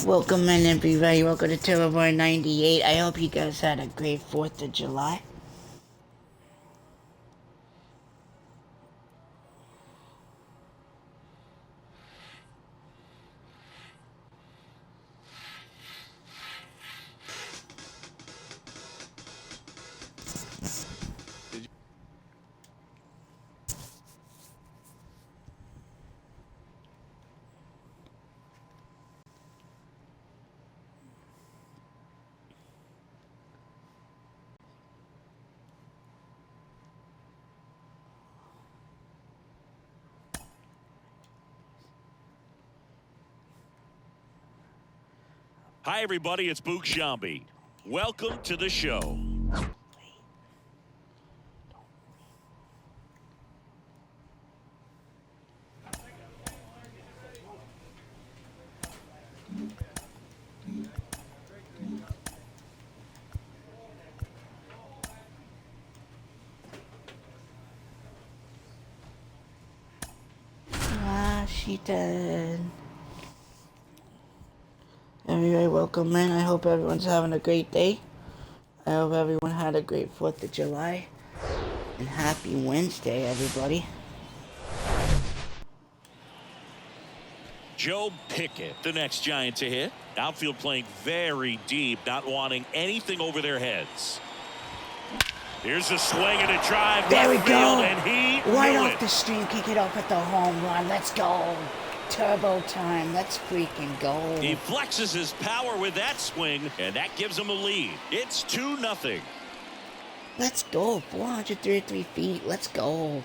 Welcome in, everybody. Welcome to Mlb23. I hope you guys had a great 4th of July. Hi, everybody. It's Mlb23. Welcome to the show. Washington. Everybody, welcome in. I hope everyone's having a great day. I hope everyone had a great 4th of July. And happy Wednesday, everybody. Joe Pickett, the next Giant to hit. Outfield playing very deep, not wanting anything over their heads. Here's a swing and a drive. There we go. And he right off the stream, kick it off at the home run. Let's go. Turbo time. Let's freaking go. He flexes his power with that swing, and that gives him a lead. It's 2-0. Let's go. 433 feet. Let's go.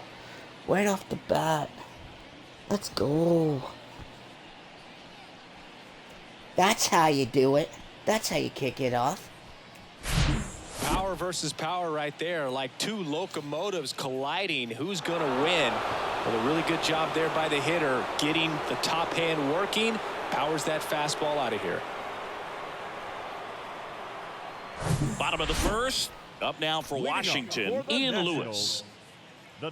Right off the bat. Let's go. That's how you do it. That's how you kick it off. Power versus power right there, like two locomotives colliding. Who's going to win? Well, a really good job there by the hitter, getting the top hand working. Powers that fastball out of here. Bottom of the first. Up now for Washington, Ian Lewis. Well,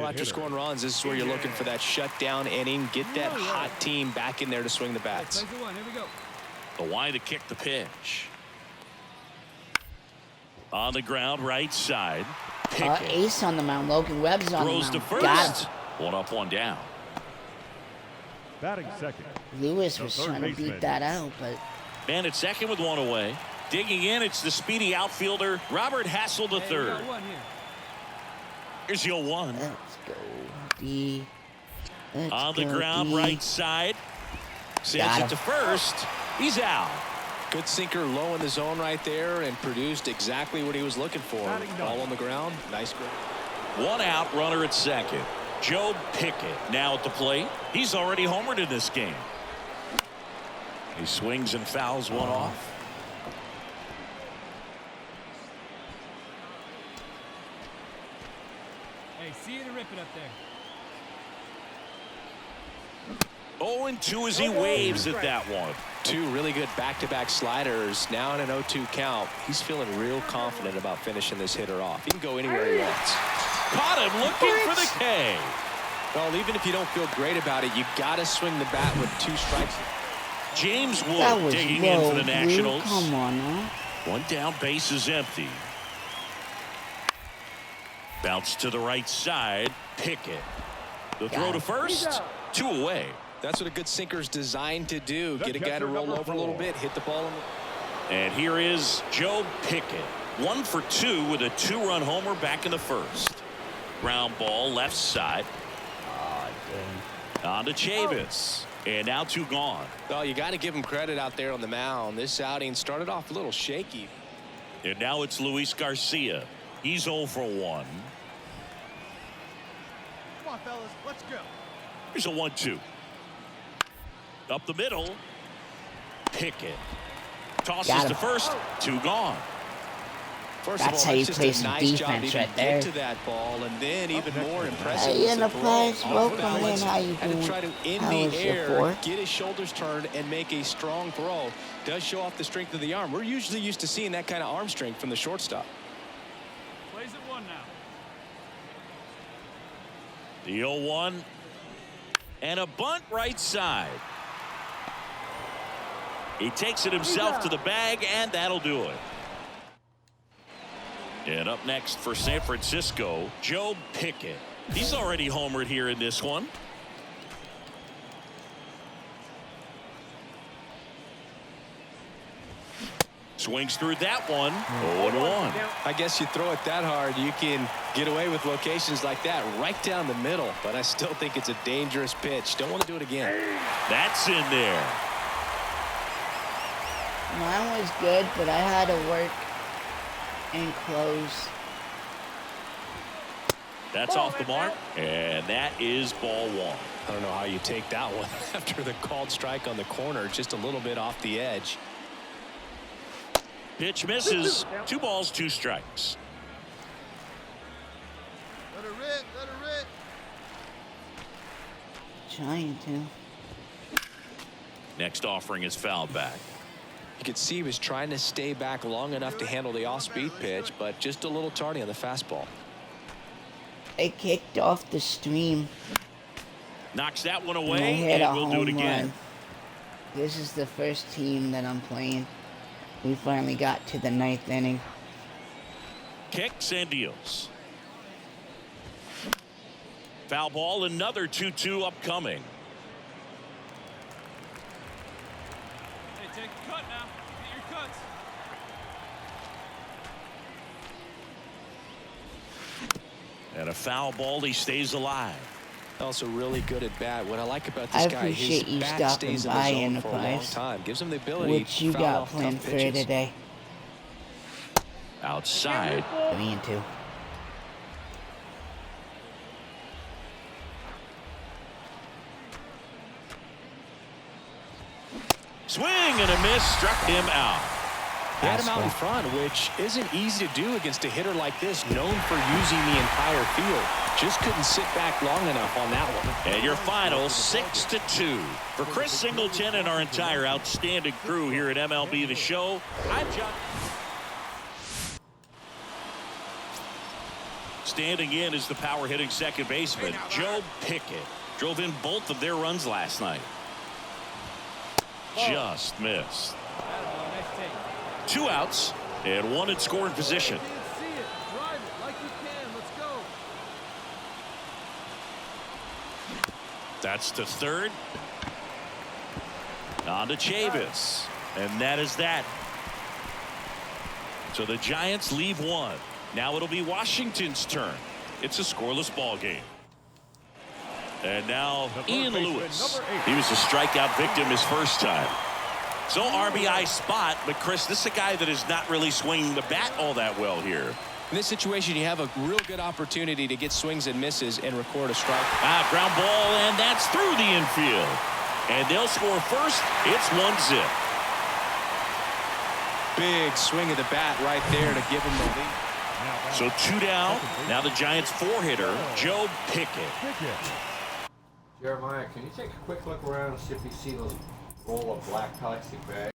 after scoring runs, this is where you're looking for that shutdown inning. Get that hot team back in there to swing the bats. The wide to kick the pitch. On the ground, right side. Pickett. Ace on the mound. Logan Webb's on Throws the mound. to first. One up, one down. Batting second. Lewis was trying to beat that out, but... Man at second with one away. Digging in, it's the speedy outfielder, Robert Hassel III. Here's the 0-1. Let's go, D. On the ground, right side. Sends it to first. He's out. Good sinker low in the zone right there and produced exactly what he was looking for. Ball on the ground. Nice grip. One out, runner at second. Joe Pickett now at the plate. He's already homered in this game. He swings and fouls one off. Hey, see you to rip it up there. 0-2 as he waves at that one. Two really good back-to-back sliders. Now in an 0-2 count. He's feeling real confident about finishing this hitter off. He can go anywhere he wants. Caught him looking for the K. Well, even if you don't feel great about it, you got to swing the bat with 2 strikes. James That Wood was digging low, in for the Nationals. Come on now. One down, base is empty. Bounce to the right side. Pickett. The throw to first. 2 away. That's what a good sinker's designed to do. Get a guy to roll over a little bit, hit the ball. And here is Joe Pickett. 1 for 2 with a 2-run homer back in the first. Ground ball left side. On to Chavis. And now 2 gone. Well, you got to give him credit out there on the mound. This outing started off a little shaky. And now it's Luis Garcia. He's 0 for 1. Come on, fellas, let's go. Here's a 1-2. Up the middle. Pickett. Tosses to first. 2 gone. First That's of all, how you just play a some nice job defense to right even there. get to that ball, and then even more impressive. Hey, is the Enterprise, throw. welcome Off balance. in. How you Had doing? to try to in How the was your air, 4th? get his shoulders turned, and make a strong throw. Does show off the strength of the arm. We're usually used to seeing that kind of arm strength from the shortstop. Plays at 1 now. The 0-1. And a bunt right side. He takes it himself to the bag, and that'll do it. And up next for San Francisco, Joe Pickett. He's already homered here in this one. Swings through that one. 0-1. I guess you throw it that hard, you can get away with locations like that right down the middle. But I still think it's a dangerous pitch. Don't want to do it again. That's in there. Mine was good, but I had to work and close. That's off the mark, and that is ball one. I don't know how you take that one after the called strike on the corner, just a little bit off the edge. Pitch misses. 2 balls, 2 strikes. Let her rip, let her rip. Trying to. Next offering is fouled back. You could see he was trying to stay back long enough to handle the off-speed pitch, but just a little tardy on the fastball. It kicked off the stream. Knocks that one And I away, hit a and we'll do it home again. run. This is the first team that I'm playing. We finally got to the 9th inning. Kicks and deals. Foul ball, another 2-2 upcoming. Hey, take a cut now. Get your cuts. And a foul ball, he stays alive. Also really good at bat. What I like about I this guy, appreciate his you bat stopping stays in by the zone in the for a long price. time. Gives him the ability What you to foul got off planned tough for pitches. today? Outside. 3-2. Swing and a miss, struck him out. He had him out in front, which isn't easy to do against a hitter like this, known for using the entire field. Just couldn't sit back long enough on that one. And your final 6-2. For Chris Singleton and our entire outstanding crew here at MLB The Show, I'm John. Standing in is the power hitting second baseman, Joe Pickett. Drove in both of their runs last night. Just missed. Attaboy, nice take. 2 outs and 1 in scoring position. See it, drive it like you can. Let's go. That's to third. On to Chavis. And that is that. So the Giants leave 1. Now it'll be Washington's turn. It's a scoreless ball game. And now Ian Lewis. He was a strikeout victim his first time. So RBI spot, but Chris, this is a guy that is not really swinging the bat all that well here. In this situation, you have a real good opportunity to get swings and misses and record a strike. Ground ball, and that's through the infield. And they'll score first. It's 1-0. Big swing of the bat right there to give him the lead. So 2 down. Now the Giants 4-hitter, Joe Pickett. Jeremiah, can you take a quick look around and see if you see those roll of black plastic bags?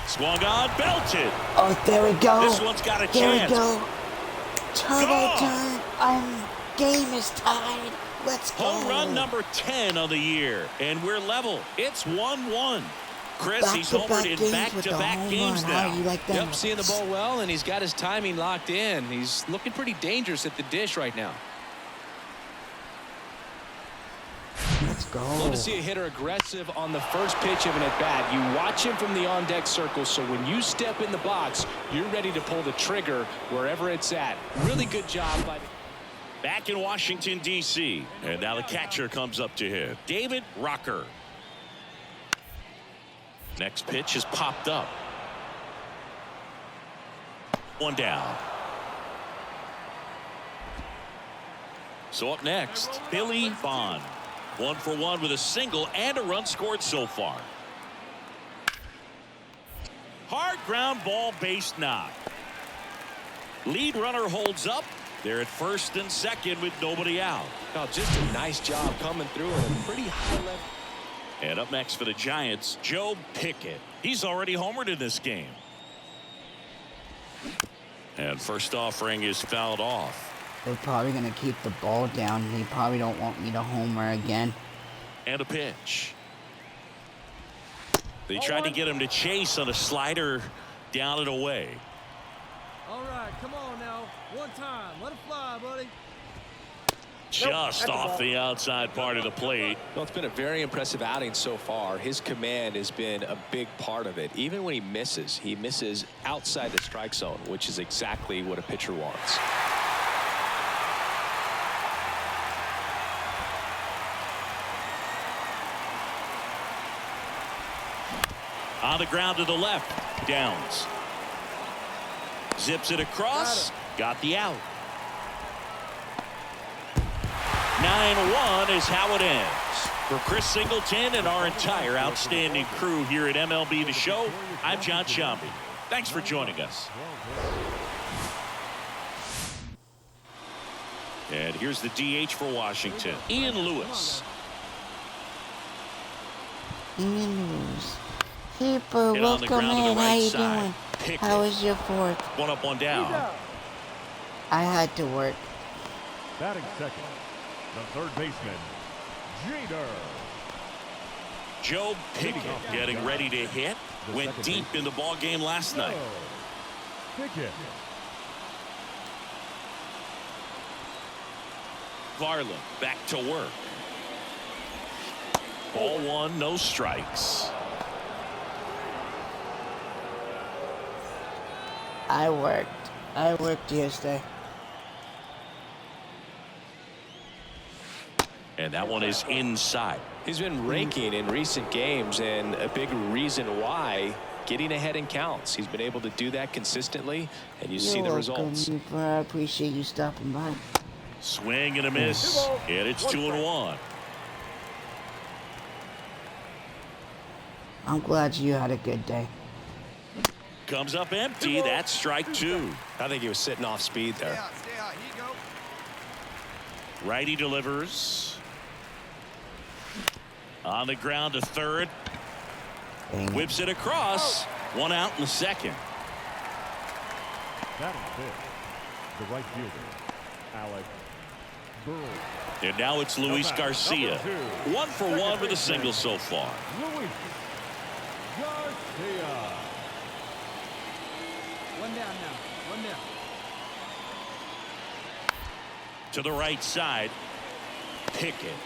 Swung on, belted. Oh, there we go. This one's got a There chance. we go. Turbo Gone. time. Game is tied. Let's go. Home run number 10 on the year, and we're level. It's 1-1. Chris, he's homered in back-to-back games now. How you like that? Yep, seeing the ball well, and he's got his timing locked in. He's looking pretty dangerous at the dish right now. Let's go. Love to see a hitter aggressive on the first pitch of an at-bat. You watch him from the on-deck circle, so when you step in the box, you're ready to pull the trigger wherever it's at. Really good job by the... Back in Washington, D.C., and now the catcher comes up to him, David Rocker. Next pitch is popped up. One down. So up next, Billy Bond. 1 for 1 with a single and a run scored so far. Hard ground ball, base knock. Lead runner holds up. They're at first and second with nobody out. Oh, just a nice job coming through at a pretty high level. And up next for the Giants, Joe Pickett. He's already homered in this game. And first offering is fouled off. They're probably going to keep the ball down. They probably don't want me to homer again. And a pitch. They tried to get him to chase on a slider down and away. All right, come on now. One time. Let it fly, buddy. Just off the outside part of the plate. Well, it's been a very impressive outing so far. His command has been a big part of it. Even when he misses outside the strike zone, which is exactly what a pitcher wants. On the ground to the left. Downs. Zips it across. Got the out. 9-1 is how it ends. For Chris Singleton and our entire outstanding crew here at MLB The Show, I'm John Shambi. Thanks for joining us. And here's the DH for Washington, Ian Lewis. Keeper, Hit on the welcome ground to the in. right How you side. doing? Pickett. How was your fourth? One up, one down. I had to work. Batting second, the third baseman, Jeter. Joe Pickett getting ready to hit. Went deep in the ball game last night. Pickett. Varland back to work. Ball one, no strikes. I worked yesterday. And that one is inside. He's been raking in recent games, and a big reason why, getting ahead in counts. He's been able to do that consistently, and you see the results. I appreciate you stopping by. Swing and a miss. And it's 2-1. I'm glad you had a good day. Comes up empty. That's strike two. I think he was sitting off speed there. Stay out. Here you go. Righty delivers. On the ground to third. Dang it. Whips it across. One out in the second. Batting fifth, the right fielder, Alex Burrow. And now it's Luis Garcia. 1 for 1 with a single so far. Luis Garcia. One down now. One down. To the right side. Pickett.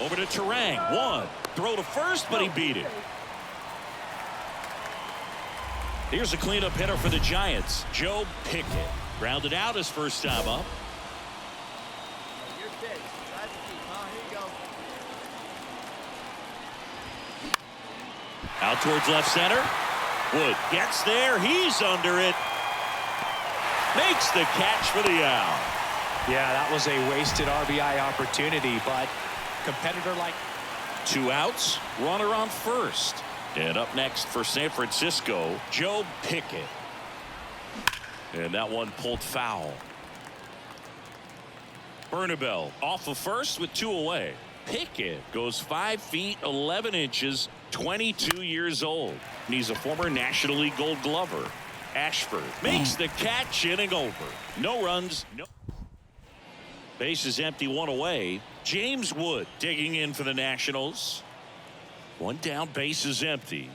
Over to Terang. One. Throw to first, but he beat it. Here's a cleanup hitter for the Giants, Joe Pickett. Grounded out his first time up. You're dead. Try to keep, huh? Here you go. Out towards left center. Wood gets there. He's under it. Makes the catch for the out. Yeah, that was a wasted RBI opportunity, but competitor like... 2 outs. Runner on first. And up next for San Francisco, Joe Pickett. And that one pulled foul. Bernabel off of first with 2 away. Pickett goes 5 feet 11 inches, 22 years old. And he's a former National League Gold Glover. Ashford makes the catch, inning over. No runs, no. Base is empty, one away. James Wood digging in for the Nationals. One down, base is empty.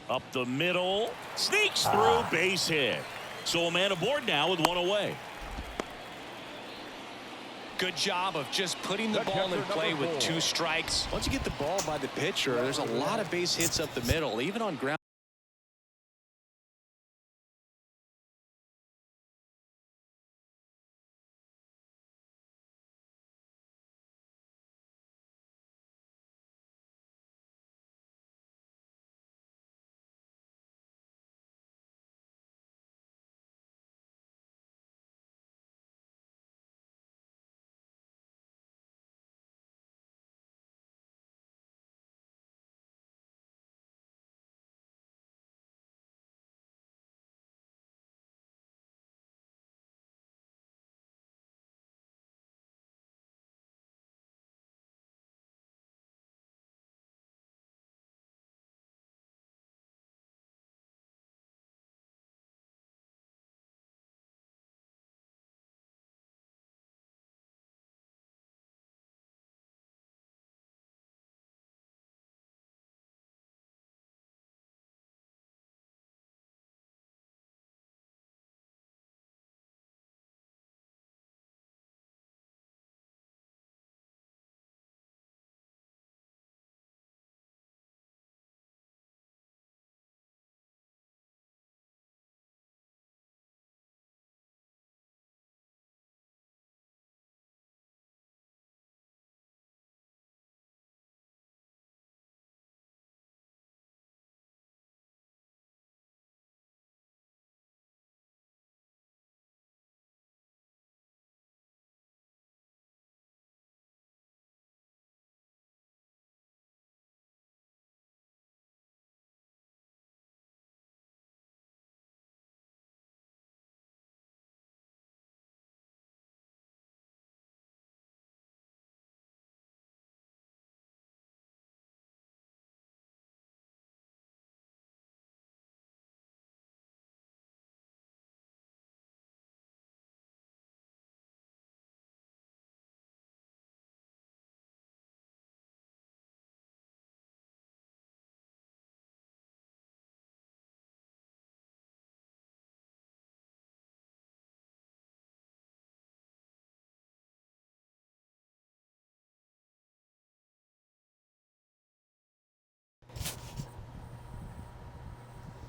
Up the middle, sneaks through, base hit. So a man aboard now with one away. Good job of just putting the ball in play with 2 strikes. Once you get the ball by the pitcher, there's a lot of base hits up the middle, even on ground.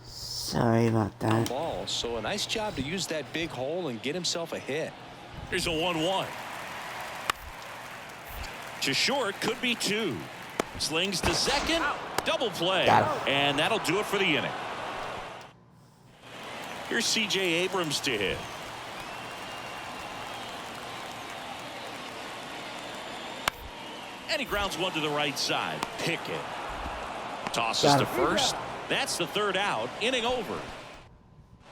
Sorry about that. Ball, so a nice job to use that big hole and get himself a hit. Here's a 1-1. To short, could be 2. Slings to second, double play, and that'll do it for the inning. Here's C.J. Abrams to hit. And he grounds one to the right side. Pickett tosses to first. That's the 3rd out. Inning over.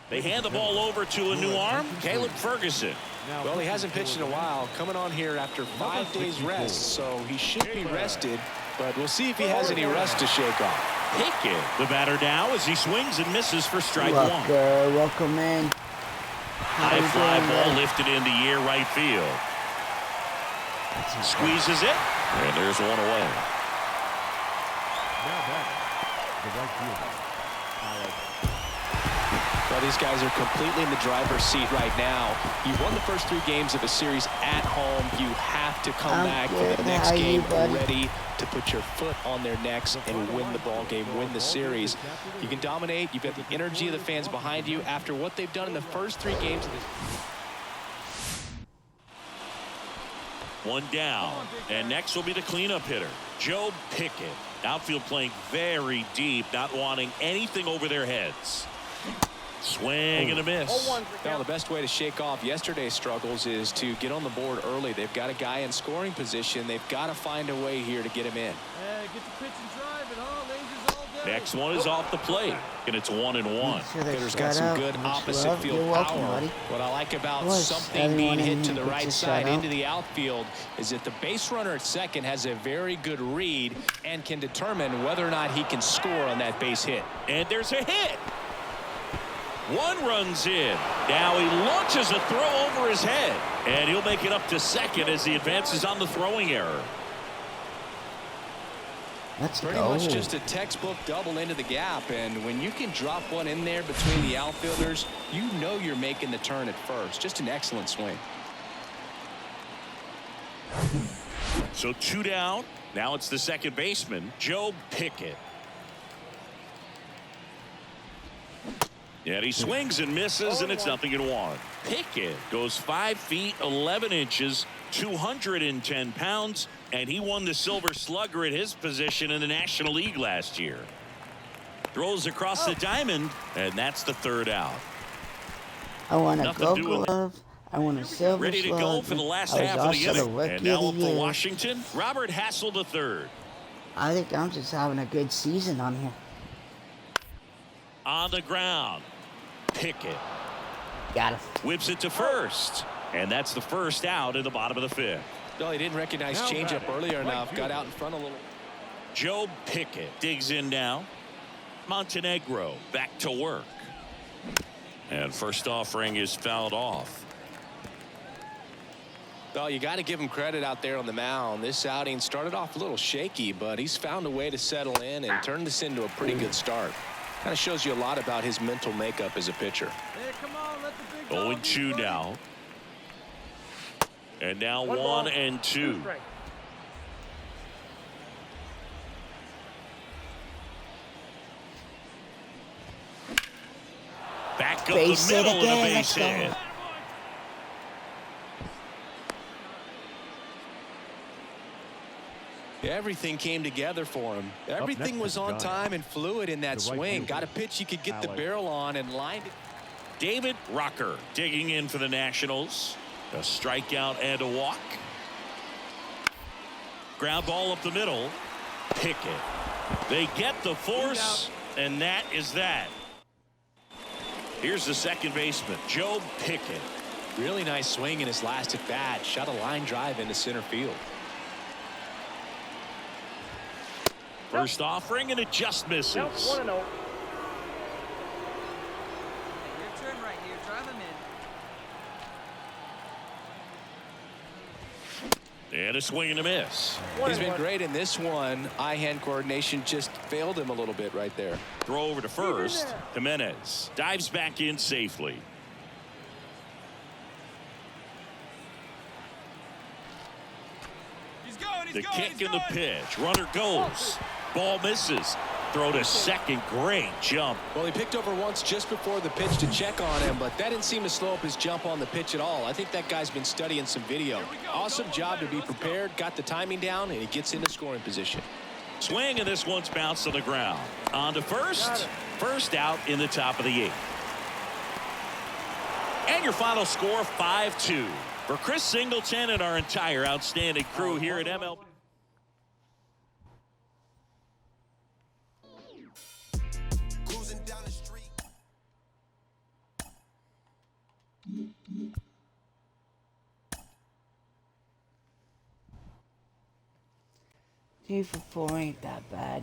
They hand the ball over to a new arm, Caleb Ferguson. Well, he hasn't pitched in a while, coming on here after 5 days rest, so he should be rested, but we'll see if he has any rust to shake off. Pickett, the batter now, as he swings and misses for strike 1. Welcome in. High fly ball lifted into year right field. Squeezes it, and there's one away. Now back, the right fielder, Alex. Well, these guys are completely in the driver's seat right now. You won the first 3 games of a series at home. You have to come back for the next game ready to put your foot on their necks and win the ball game, win the series. You can dominate. You've got the energy of the fans behind you after what they've done in the first 3 games of this. One down, and next will be the cleanup hitter, Joe Pickett. Outfield playing very deep, not wanting anything over their heads. Swing and a miss. Now, the best way to shake off yesterday's struggles is to get on the board early. They've got a guy in scoring position. They've got to find a way here to get him in. Hey, get the pitch and drive it, huh? Lasers all Next one is off the plate, and it's 1-1. Hitter's got some good opposite field power. What I like about something being hit to the right side into the outfield is that the base runner at second has a very good read and can determine whether or not he can score on that base hit. And there's a hit. One runs in. Now he launches a throw over his head, and he'll make it up to second as he advances on the throwing error. Let's Pretty go. much just a textbook double into the gap, and when you can drop one in there between the outfielders, you know you're making the turn at first. Just an excellent swing. So 2 down. Now it's the second baseman, Joe Pickett. And he swings and misses, and it's 0-1. Pickett goes 5 feet 11 inches, 210 pounds, and he won the Silver Slugger at his position in the National League last year. Throws across the diamond, and that's the 3rd out. I want a Nothing Gold doing. Glove. I want a Silver Ready to Slugger. go for the last I was half of the also inning. Rookie And now of up the for Year. Washington, Robert Hassel III. I think I'm just having a good season on here. On the ground, Pickett Got it. whips it to first, and that's the 1st out in the bottom of the 5th. No, he didn't recognize changeup earlier enough. Got out in front a little. Joe Pickett digs in now. Montenegro back to work. And first offering is fouled off. Well, you got to give him credit out there on the mound. This outing started off a little shaky, but he's found a way to settle in and turn this into a pretty good start. Kind of shows you a lot about his mental makeup as a pitcher. Hey, come on, let the big dog 0-2 eat, now. And now 1-2. Back up Base the hit middle and a again. base Let's go. hit. Everything came together for him. Everything next was is on Giants. time and fluid in that The right swing. fielder, Got a pitch he could get the Alex. barrel on and lined it. David Rocker digging in for the Nationals. A strikeout and a walk. Ground ball up the middle. Pickett. They get the force, and that is that. Here's the second baseman, Joe Pickett. Really nice swing in his last at bat. Shot a line drive into center field. First offering, and it just misses. Your turn right here. Drive him in. And a swing and a miss. He's been great in this one. Eye-hand coordination just failed him a little bit right there. Throw over to first. Jimenez dives back in safely. He's going. The kick and the pitch. Runner goes. Ball misses. Throw to second. Great jump. Well, he picked over once just before the pitch to check on him, but that didn't seem to slow up his jump on the pitch at all. I think that guy's been studying some video. Awesome job to be prepared, got the timing down, and he gets into scoring position. Swing, and this one's bounced on the ground. On to first. First out in the top of the 8th. And your final score, 5-2. For Chris Singleton and our entire outstanding crew here at MLB. Cruising down the street. 2 for 4 ain't that bad.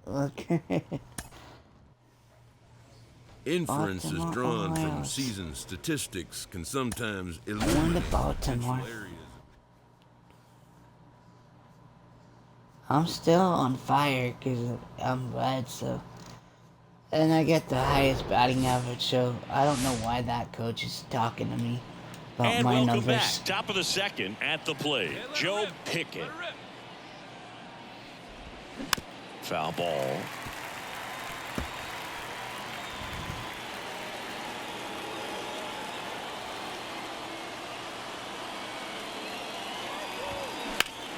Okay. Inferences Baltimore, drawn from Ohio. season statistics can sometimes Going to illuminate Baltimore. potential areas. I'm still on fire because I'm red, so. And I get the highest batting average, so I don't know why that coach is talking to me about And my welcome numbers. back. Top of the second at the plate. Joe Pickett. Foul ball.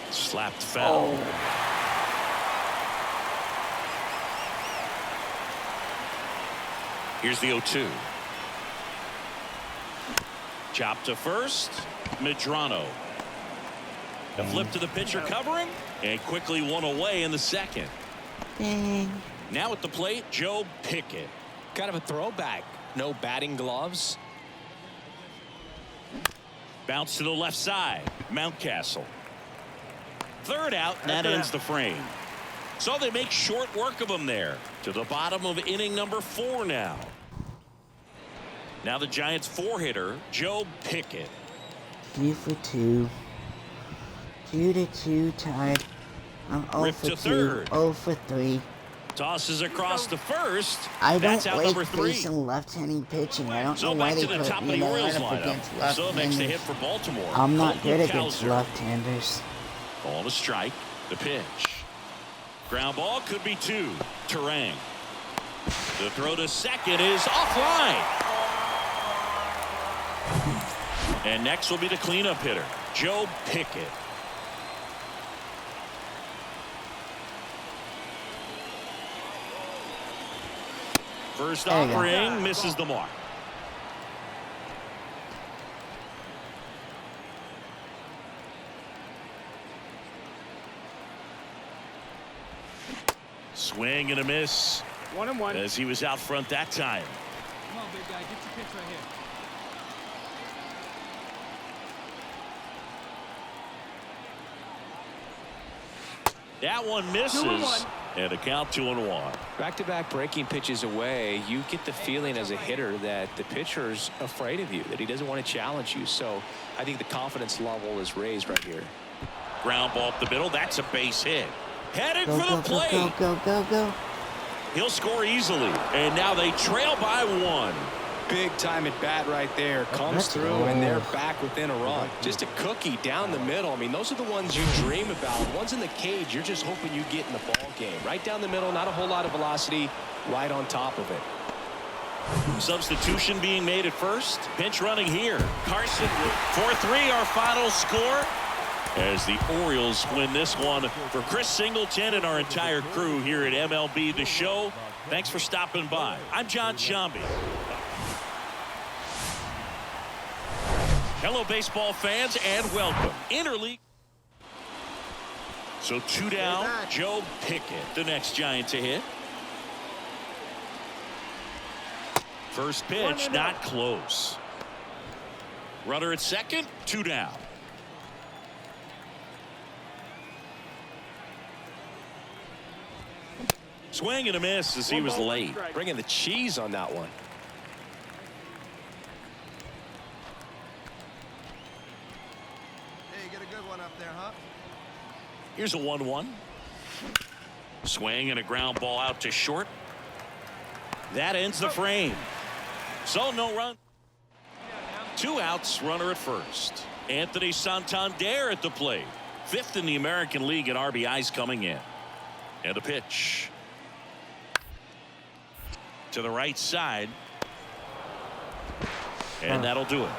Slapped foul. Here's the 0-2. Chop to first. Medrano. A flip to the pitcher covering. And quickly one away in the second. Dang. Now at the plate, Joe Pickett. Kind of a throwback. No batting gloves. Bounce to the left side. Mountcastle. Third out, and that ends the frame. So they make short work of him there. To the bottom of inning number 4 now. Now the Giants' 4-hitter, Joe Pickett. 2 for 2. 2 to 2 tied. I'm 0 Rip for to 2. third. 0 for 3. Tosses across to first. I That's don't out like number 3. facing left-handed pitching. I don't So know why back they to the put top of me the in the Orioles lineup lineup. against So next to hit left-handers. for Baltimore. I'm not Colton good against Cowser. left-handers. Ball to strike. The pitch. Ground ball could be 2. Terang. The throw to second is offline. And next will be the cleanup hitter, Joe Pickett. First There you go. offering misses the mark. Swing and a miss. 1-1. As he was out front that time. Come on, big guy. Get your pitch right here. That one misses. And a count 2-1. Back-to-back breaking pitches away, you get the feeling as a hitter that the pitcher's afraid of you, that he doesn't want to challenge you. So I think the confidence level is raised right here. Ground ball up the middle. That's a base hit. Headed Go, for go, the plate. go, go, go, go. He'll score easily. And now they trail by 1. Big time at bat right there. Comes Let's through go. and they're back within a run. Just a cookie down the middle. I mean, those are the ones you dream about. Ones in the cage, you're just hoping you get in the ball game. Right down the middle, not a whole lot of velocity, right on top of it. Substitution being made at first. Pinch running here. Carson 4-3 our final score. As the Orioles win this one. For Chris Singleton and our entire crew here at MLB The Show, thanks for stopping by. I'm John Shambi. Hello, baseball fans, and welcome. Interleague. So 2 down, Joe Pickett, the next Giant to hit. First pitch, not close. Runner at second, 2 down. Swing and a miss as he was late. Bringing the cheese on that one. Hey, you get a good one up there, huh? Here's a 1-1. Swing and a ground ball out to short. That ends the frame. So no run. 2 outs, runner at first. Anthony Santander at the plate. 5th in the American League in RBIs coming in. And a pitch. To the right side. And that'll do it.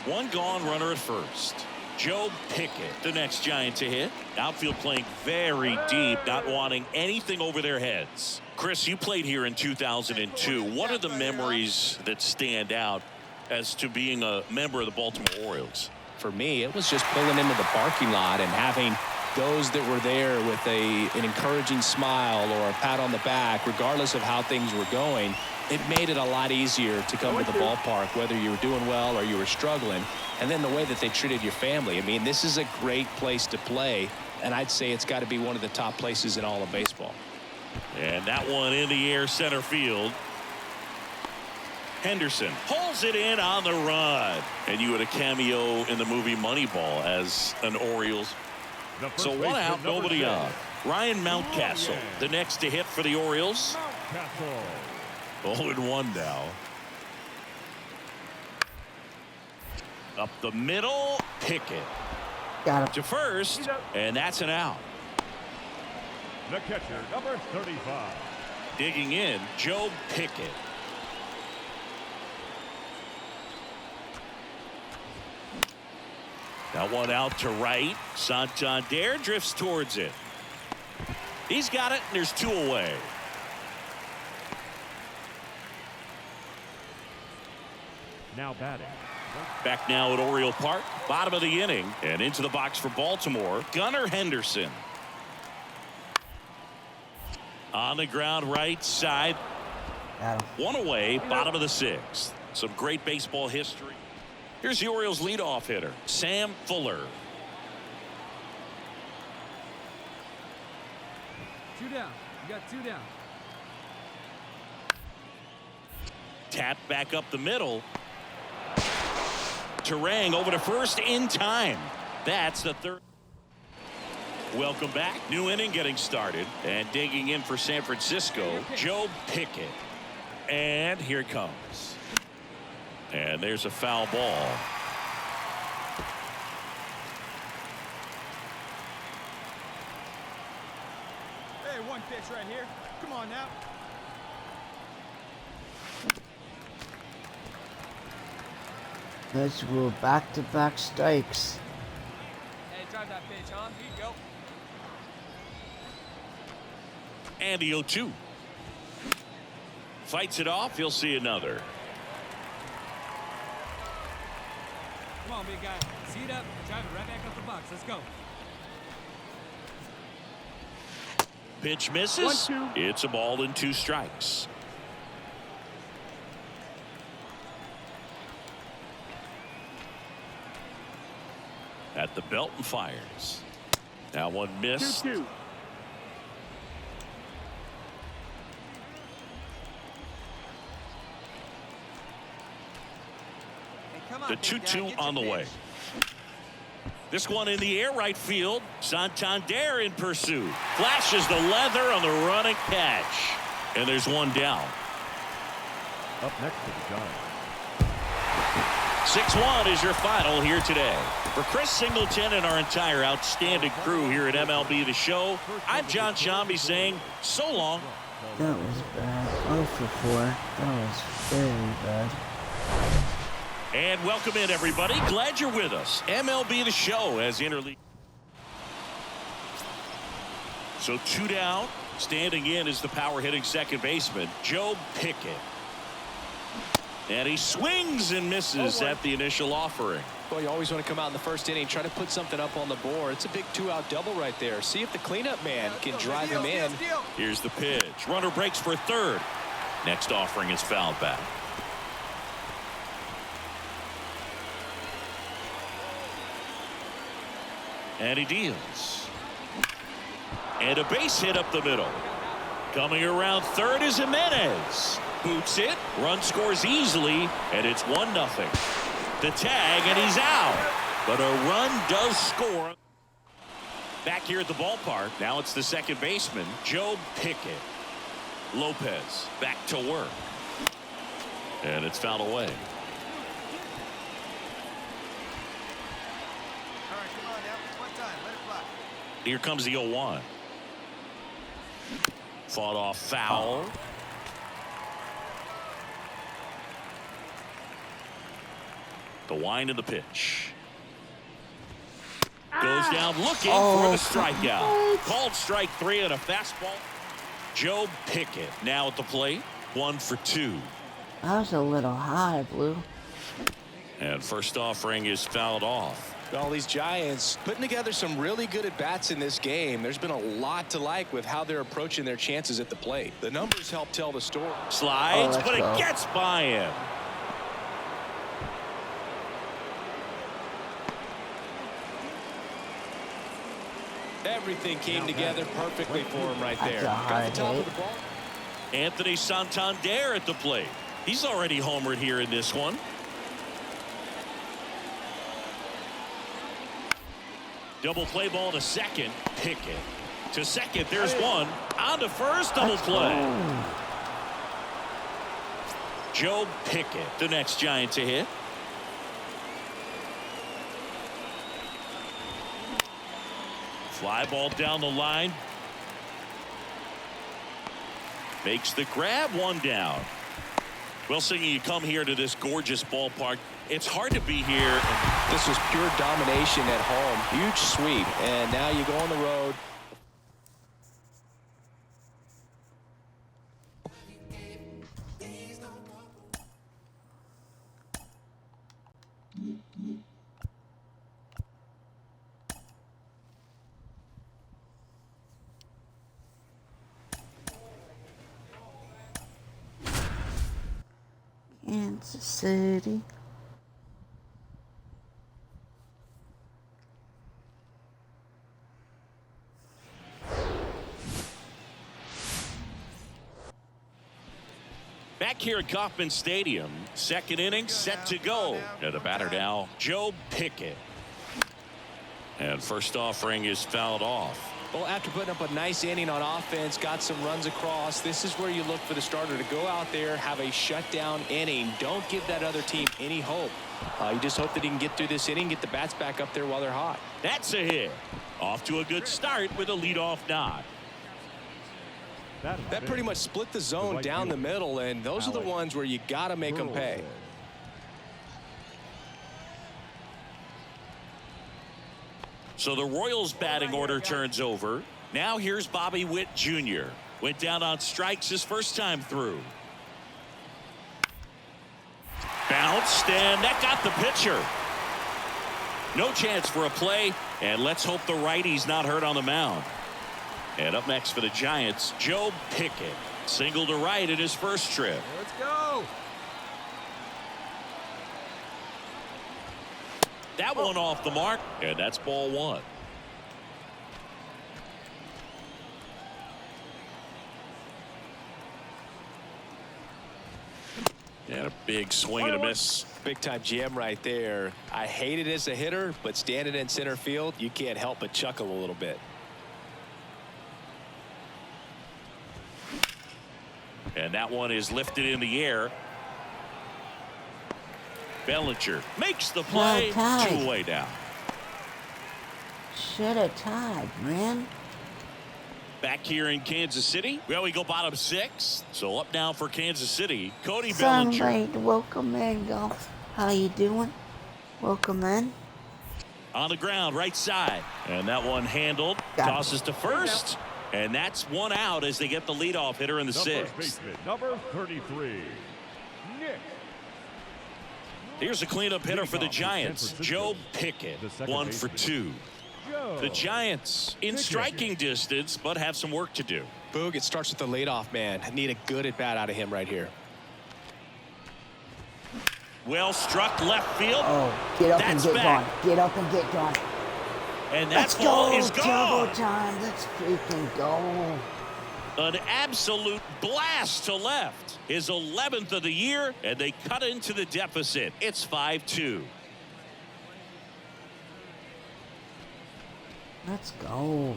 1 gone, runner at first. Joe Pickett, the next Giant to hit. Outfield playing very deep, not wanting anything over their heads. Chris, you played here in 2002. What are the memories that stand out as to being a member of the Baltimore Orioles? For me, it was just pulling into the parking lot and having those that were there with an encouraging smile or a pat on the back, regardless of how things were going. It made it a lot easier to come to the ballpark, whether you were doing well or you were struggling. And then the way that they treated your family. I mean, this is a great place to play, and I'd say it's got to be one of the top places in all of baseball. And that one in the air, center field. Henderson pulls it in on the run. And you had a cameo in the movie Moneyball as an Orioles. So 1 out, nobody on. Ryan Mountcastle, the next to hit for the Orioles. 0-1 now. Up the middle, Pickett. Got him. To first, and that's an out. The catcher, number 35. Digging in, Joe Pickett. That one out to right. Santander drifts towards it. He's got it, and there's 2 away. Now batting. Back now at Oriole Park, bottom of the inning, and into the box for Baltimore, Gunnar Henderson. On the ground, right side. Got him. One away, bottom of the sixth. Some great baseball history. Here's the Orioles leadoff hitter, Sam Fuller. 2 down. You got 2 down. Tap back up the middle. Terang over to first in time. That's the third. Welcome back. New inning getting started. And digging in for San Francisco, Joe Pickett. And here it comes. And there's a foul ball. Hey, one pitch right here. Come on now. Let's go back-to-back strikes. Hey, drive that pitch, huh? Here you go. And the 0-2. Fights it off. He'll see another. Come on, big guy. See it up. Drive it right back up the box. Let's go. Pitch misses. 1-2. It's a ball and 2 strikes. At the belt and fires. Now one missed. 2-2. The 2-2 on the way. This one in the air, right field. Santander in pursuit. Flashes the leather on the running catch. And there's one down. Up next to the Giants. 6-1 is your final here today. For Chris Singleton and our entire outstanding crew here at MLB The Show, I'm John Shambi saying so long. That was bad. 0 for 4. That was very bad. And welcome in, everybody. Glad you're with us. MLB The Show as interleague. So 2 down. Standing in is the power hitting second baseman, Joe Pickett. And he swings and misses at the initial offering. Well, you always want to come out in the first inning, try to put something up on the board. It's a big 2-out double right there. See if the cleanup man can drive him in. Here's the pitch. Runner breaks for third. Next offering is fouled back. And he deals. And a base hit up the middle. Coming around third is Jimenez. Boots it. Run scores easily. And it's 1-0. The tag, and he's out. But a run does score. Back here at the ballpark. Now it's the second baseman, Joe Pickett. Lopez back to work. And it's fouled away. Here comes the 0-1. Fought off foul. The wind of the pitch. Goes down looking for the strikeout. Called strike 3 on a fastball. Joe Pickett now at the plate. 1 for 2. That was a little high, Blue. And first offering is fouled off. Well, these Giants putting together some really good at-bats in this game. There's been a lot to like with how they're approaching their chances at the plate. The numbers help tell the story. Slides, but it gets by him. Everything came together perfectly for him right there. Got the top of the ball. Anthony Santander at the plate. He's already homered here in this one. Double play ball to second. Pickett. To second, there's one. On to first, double play. Joe Pickett, the next Giant to hit. Fly ball down the line. Makes the grab, 1 down. Well, Singy, you come here to this gorgeous ballpark. It's hard to be here. This was pure domination at home. Huge sweep. And now you go on the road. Kansas City. Back here at Kauffman Stadium, second inning set to go. And the batter now, Joe Pickett. And first offering is fouled off. Well, after putting up a nice inning on offense, got some runs across, this is where you look for the starter to go out there, have a shutdown inning. Don't give that other team any hope. You just hope that he can get through this inning, get the bats back up there while they're hot. That's a hit. Off to a good start with a leadoff nod. That pretty much split the zone down the middle, and those are the ones where you got to make them pay. So the Royals batting order turns over. Now here's Bobby Witt Jr. Went down on strikes his first time through. Bounced, and that got the pitcher. No chance for a play, and let's hope the righty's not hurt on the mound. And up next for the Giants, Joe Pickett. Single to right in his first trip. Let's go. That one off the mark, and that's ball one. And a big swing and a miss. Big time jam right there. I hate it as a hitter, but standing in center field, you can't help but chuckle a little bit. And that one is lifted in the air. Bellinger makes the play. Two away down. Should have tied, man. Back here in Kansas City. Well, we go bottom six. So up now for Kansas City, Cody Bellinger. Sunlight, welcome in, golf. How you doing? Welcome in. On the ground, right side. And that one handled. Tosses to first. And that's one out as they get the leadoff hitter in the sixth. Number 33, Nick. Here's a cleanup hitter for the Giants, Joe Pickett, 1 for 2. The Giants in striking distance, but have some work to do. Boog, it starts with the leadoff man. Need a good at bat out of him right here. Well struck left field. Oh, get up That's and get back. gone. Get up and get gone. And that Let's ball go. is gone. Turbo time. Let's freaking go. An absolute blast to left. His 11th of the year, and they cut into the deficit. It's 5-2. Let's go.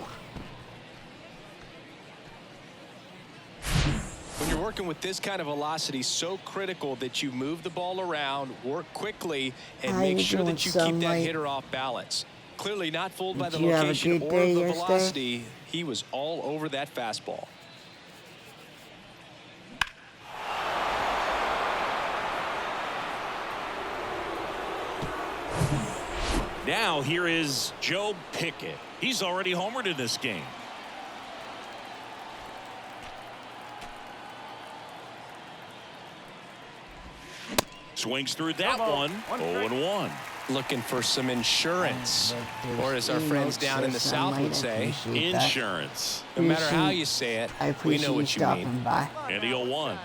When you're working with this kind of velocity, so critical that you move the ball around, work quickly, and How make you sure doing, that you keep that Sunlight? hitter off balance. Clearly not fooled by the Did you have a location good or day the yesterday? velocity. He was all over that fastball. Now here is Joe Pickett. He's already homered in this game. Swings through that one. 0-1. Looking for some insurance, or as our friends down in the South would say, Insurance. no matter how you say it, I we appreciate know you what you stopping mean. by. And the 0-1.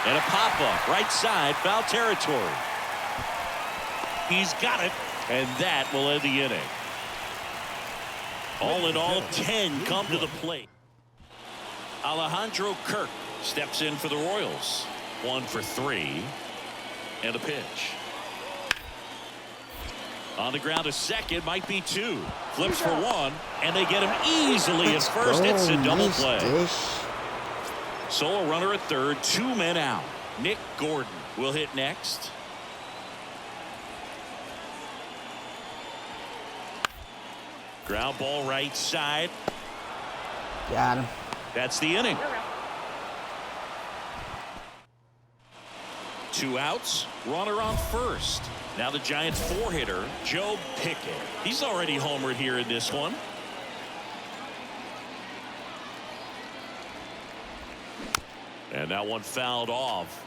And a pop-up right side, foul territory. He's got it, and that will end the inning. All in all, 10 come to the plate. Alejandro Kirk steps in for the Royals. 1 for 3. And a pitch. On the ground, a second, might be 2. Flips for 1, and they get him easily at first. It's a double play. Solo runner at third, 2 men out. Nick Gordon will hit next. Ground ball right side. Got him. That's the inning. 2 outs, runner on first. Now the Giants 4-hitter, Joe Pickett. He's already homered here in this one. And that one fouled off.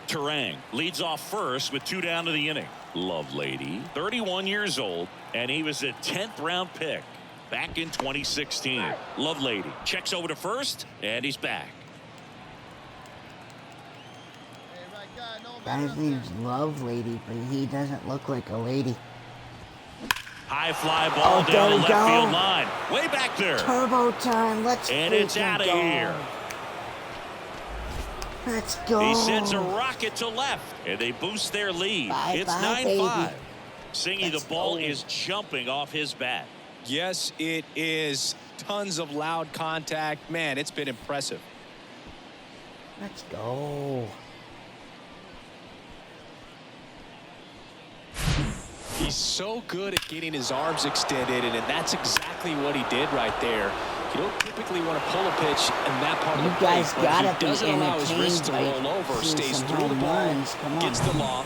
Terang leads off first with 2 down to the inning. Lovelady, 31 years old, and he was a 10th round pick back in 2016. Lovelady checks over to first, and he's back. Guy's name's Love Lady, but he doesn't look like a lady. High fly ball down the left field line. Way back there. Turbo time. Let's And it's out of here. Let's go. He sends a rocket to left, and they boost their lead. It's 9-5. Singy, the ball is jumping off his bat. Yes, it is. Tons of loud contact. Man, it's been impressive. Let's go. He's so good at getting his arms extended, and that's exactly what he did right there. You don't typically want to pull a pitch in that part of the plate, guys gotta but he doesn't be allow his wrist to entertained roll over, by stays seeing through the some ball, home runs. Come on. gets the law.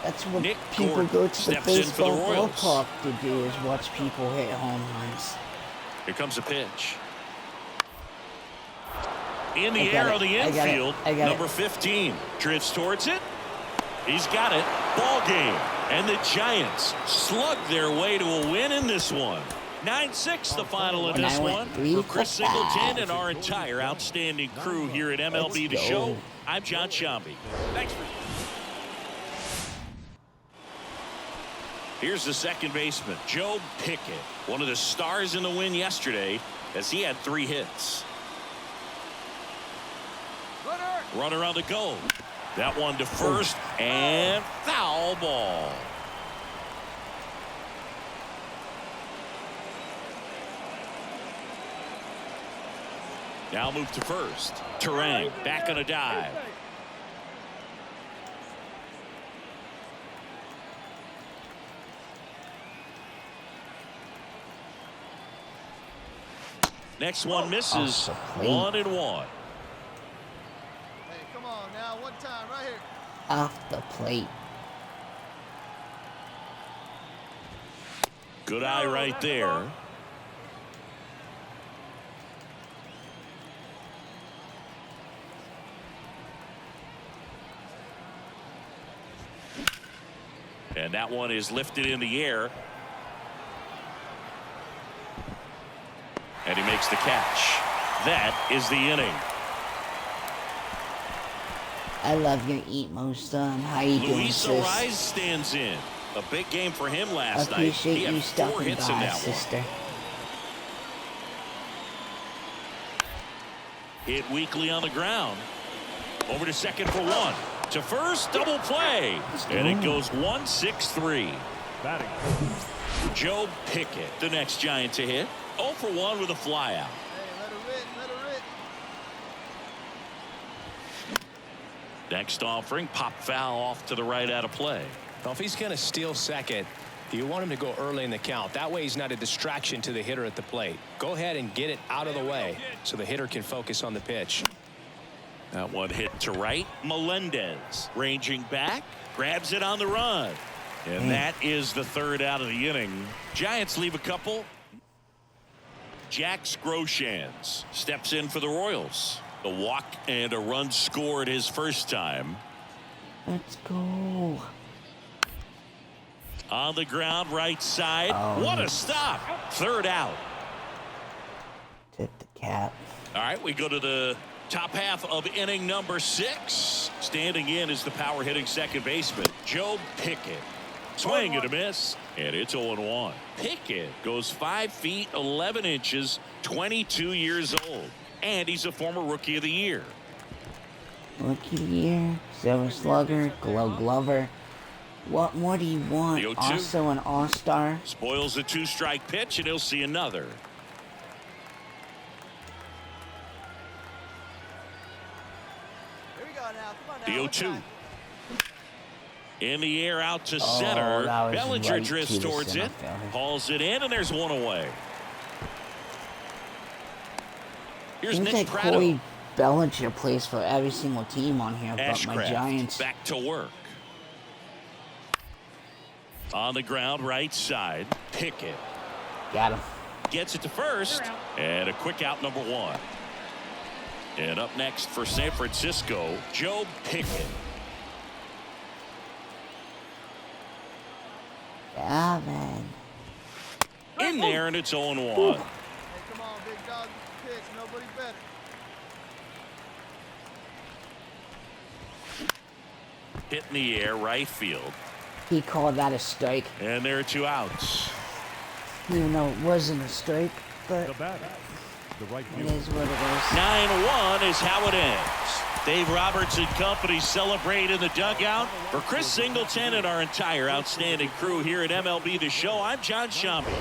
That's what Nick people Gordon go to the steps in for the baseball Royals. ballpark to do, is watch people hit home runs. Here comes a pitch. In the I got air it. on the I got it. infield, I got it. number 15 drifts towards it. He's got it. Ball game. And the Giants slug their way to a win in this one. 9-6 the final in And this I went one. 3 For for Chris Singleton 5. and our entire outstanding crew here at MLB The Let's Show, go. I'm John Shambi. Thanks for. Here's the second baseman, Joe Pickett, one of the stars in the win yesterday, as he had 3 hits. Runner on the go. That one to first, and foul ball. Now move to first. Terang back on a dive. Next one misses. 1-1. Hey, come on now, one time right here. Off the plate. Good eye right there. And that one is lifted in the air. And he makes the catch. That is the inning. I love your eat most son. How you doing, Luis sis? Ariz stands in. A big game for him last night. Appreciate He had you 4 stopping hits in by, that sister. one. Hit weakly on the ground. Over to second for 1. To first, double play. And it goes 1-6-3. Batting. Joe Pickett, the next Giant to hit. 0 for 1 with a flyout. Hey, let her rip, let her rip. Next offering, pop foul off to the right out of play. Well, if he's going to steal second, you want him to go early in the count. That way he's not a distraction to the hitter at the plate. Go ahead and get it out of the way so the hitter can focus on the pitch. That one hit to right. Melendez ranging back, grabs it on the run. And that is the 3rd out of the inning. Giants leave a couple. Jack Groshans steps in for the Royals. A walk and a run scored his first time. Let's go. On the ground, right side. Oh, What a stop. 3rd out. Tip the cap. All right, we go to the top half of inning number 6. Standing in is the power hitting second baseman, Joe Pickett. Swing and a miss, and it's 0-1. Pickett goes 5 feet 11 inches, 22 years old, and he's a former Rookie of the Year. Rookie of the Year, Silver Slugger, Gold Glover. What more do you want? The 0-2. Also an All-Star. Spoils the 2-strike pitch, and he'll see another. Here we go now, come on now. The one 0-2. time. In the air out to Oh, center. that was Bellinger right drifts to the towards center it. fielder. Hauls it in, and there's one away. Here's Seems Nick like Pratto. Corey Bellinger plays for every single team on here, but my Ashcraft Giants. back to work. On the ground, right side. Pickett Got him. gets it to first, and a quick out, number 1. And up next for San Francisco, Joe Pickett. Yeah, man. In there, and it's 0-1. Hey, come on, big dog. This is pitch. Nobody better. Hit in the air, right field. He called that a strike. And there are 2 outs. Even though it wasn't a strike, but The batter, the right it fielder. is what it is. 9-1 is how it ends. Dave Roberts and company celebrate in the dugout. For Chris Singleton and our entire outstanding crew here at MLB The Show, I'm John Shambi.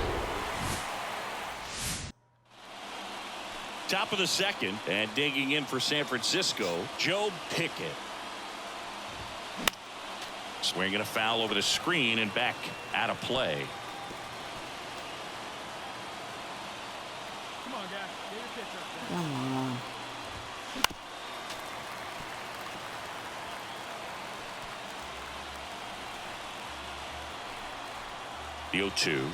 Top of the second, and digging in for San Francisco, Joe Pickett. Swinging a foul over the screen and back out of play. Come on, guy. Get your pitch up there. Come on. The 0-2.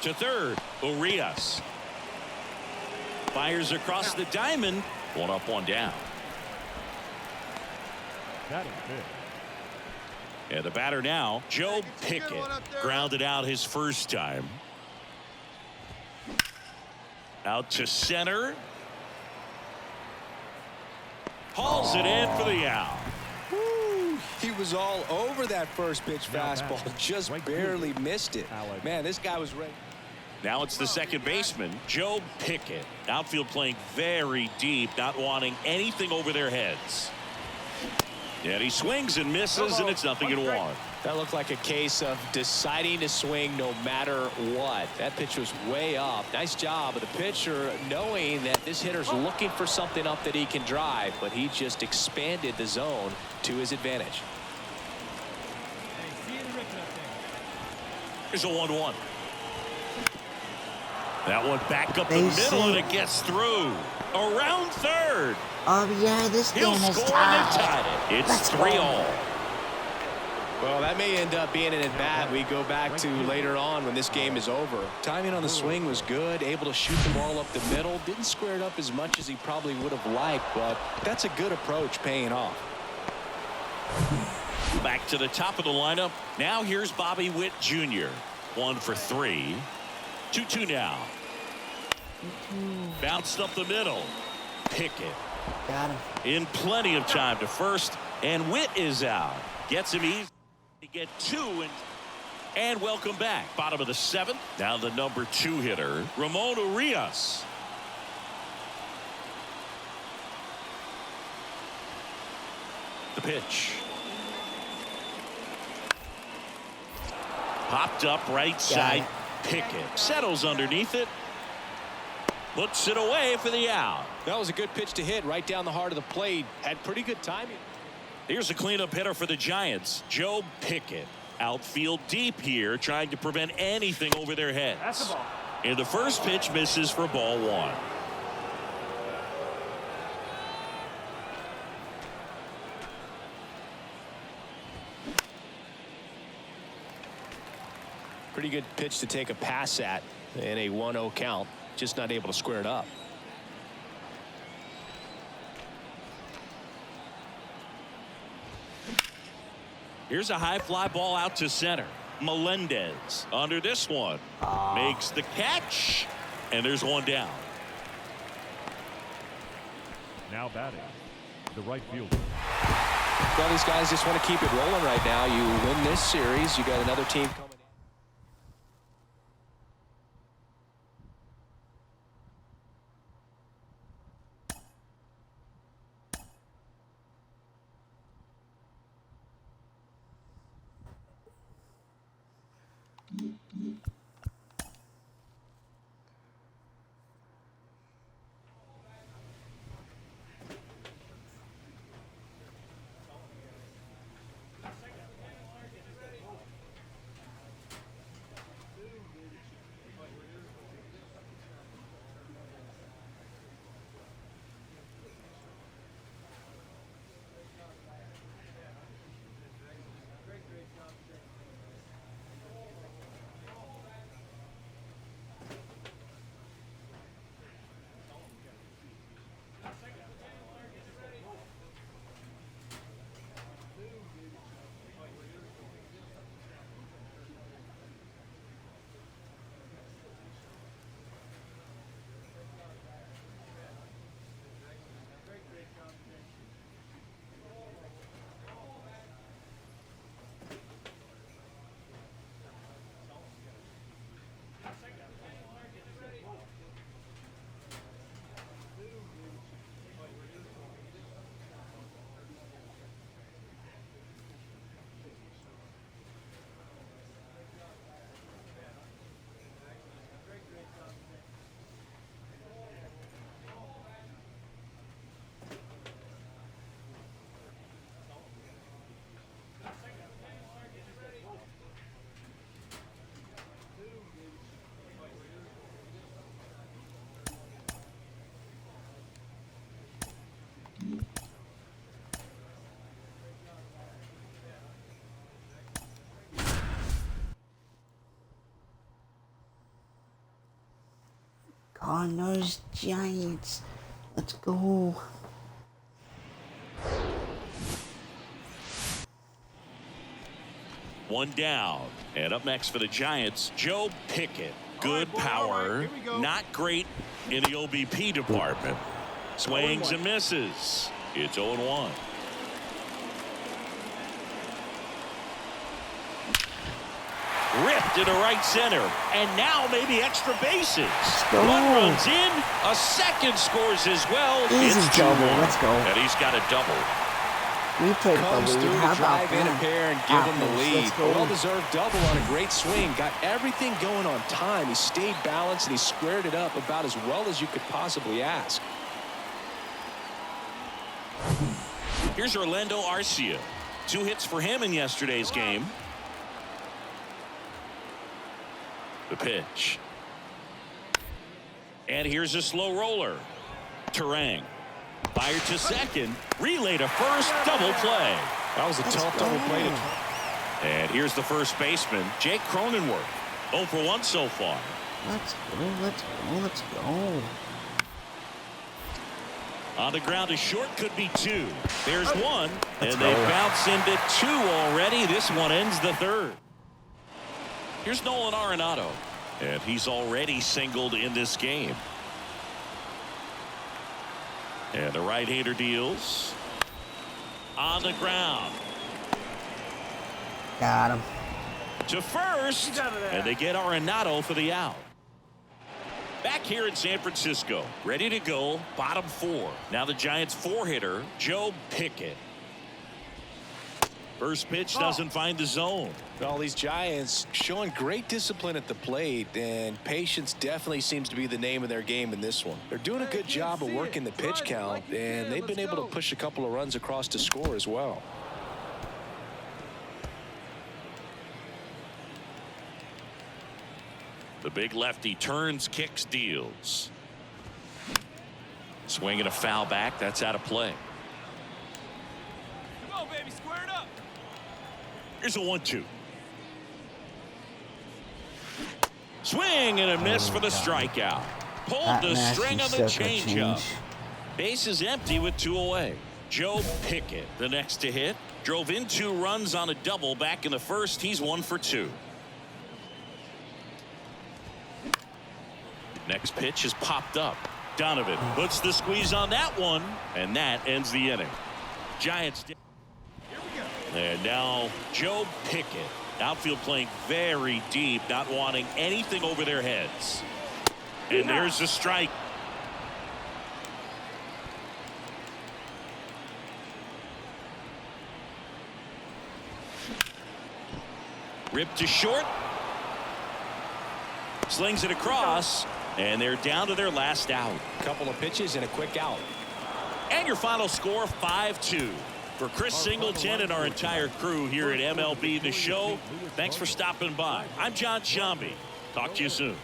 To third, Urias. Fires across the diamond. 1 up, 1 down. That is big. And the batter now, Joe Pickett. Grounded out his first time. Out to center. Hauls it in for the out. Woo, he was all over that first pitch Now fastball. batting, Just right barely fielder, missed it. Alex. Man, this guy was ready. Now it's the second baseman, Joe Pickett. Outfield playing very deep, not wanting anything over their heads. And he swings and misses, and it's 0-1. That looked like a case of deciding to swing no matter what. That pitch was way up. Nice job of the pitcher knowing that this hitter's looking for something up that he can drive, but he just expanded the zone to his advantage. Hey, see you ripping up there. Here's a 1-1. That one back up the Base middle, and hit. it gets through. Around third. Oh yeah, this He'll game is score, and they've tied. tied it. It's Let's go. 3-all. Well, that may end up being an at-bat we go back to later on when this game is over. Timing on the swing was good, able to shoot the ball up the middle. Didn't square it up as much as he probably would have liked, but that's a good approach paying off. Back to the top of the lineup. Now here's Bobby Witt Jr. 1 for 3. 2-2 now. Bounced up the middle. Pickett Got him. in plenty of time to first, and Witt is out. Gets him easy to get 2, and welcome back. Bottom of the 7th. Now the number 2 hitter, Ramon Urias. The pitch. Popped up right side. Pickett settles underneath it. Puts it away for the out. That was a good pitch to hit right down the heart of the plate. Had pretty good timing. Here's a cleanup hitter for the Giants, Joe Pickett. Outfield deep here, trying to prevent anything over their heads. That's the ball. And the first pitch misses for ball 1. Pretty good pitch to take a pass at in a 1-0 count. Just not able to square it up. Here's a high fly ball out to center. Melendez under this one. Makes the catch. And there's 1 down. Now batting, the right fielder. Well, these guys just want to keep it rolling right now. You win this series, you got another team coming in. on those Giants. Let's go. One down. And up next for the Giants, Joe Pickett. Good power. Not great in the OBP department. Swings and misses. It's 0-1. Ripped into right center. And now maybe extra bases. One runs in. A second scores as well. Easy It's double. 2-1. Let's go. And he's got a double. We take Comes the through lead. How to about drive in a that? pair and give him the lead. Let's go. Well-deserved double on a great swing. Got everything going on time. He stayed balanced and he squared it up about as well as you could possibly ask. Here's Orlando Arcia. 2 hits for him in yesterday's game. The pitch. And here's a slow roller. Terang. Fired to second. Relay to first. Double play. That was a tough double play. And here's the first baseman, Jake Cronenworth. 0 for 1 so far. Let's go. Let's go. Let's go. On the ground, a short could be 2. There's 1. And they bounce into 2 already. This one ends the 3rd. Here's Nolan Arenado. And he's already singled in this game. And the right-hander deals. On the ground. Got him. To first. And they get Arenado for the out. Back here in San Francisco. Ready to go. Bottom 4. Now the Giants 4-hitter, Joe Pickett. First pitch doesn't find the zone. Well, these Giants showing great discipline at the plate, and patience definitely seems to be the name of their game in this one. They're doing a good job of working the pitch count, and they've been able to push a couple of runs across to score as well. The big lefty turns, kicks, deals. Swinging a foul back. That's out of play. Come on, baby, square it up. Here's a 1-2. Swing and a miss for the strikeout. Pulled the string on the changeup. Base is empty with 2 away. Joe Pickett, the next to hit. Drove in 2 runs on a double back in the first. He's 1 for 2. Next pitch is popped up. Donovan puts the squeeze on that one, and that ends the inning. Giants. And now Joe Pickett. Outfield playing very deep, not wanting anything over their heads. And there's the strike. Ripped to short. Slings it across. And they're down to their last out. Couple of pitches and a quick out. And your final score, 5-2. For Chris Singleton and our entire crew here at MLB The Show, thanks for stopping by. I'm John Shambi. Talk to you soon.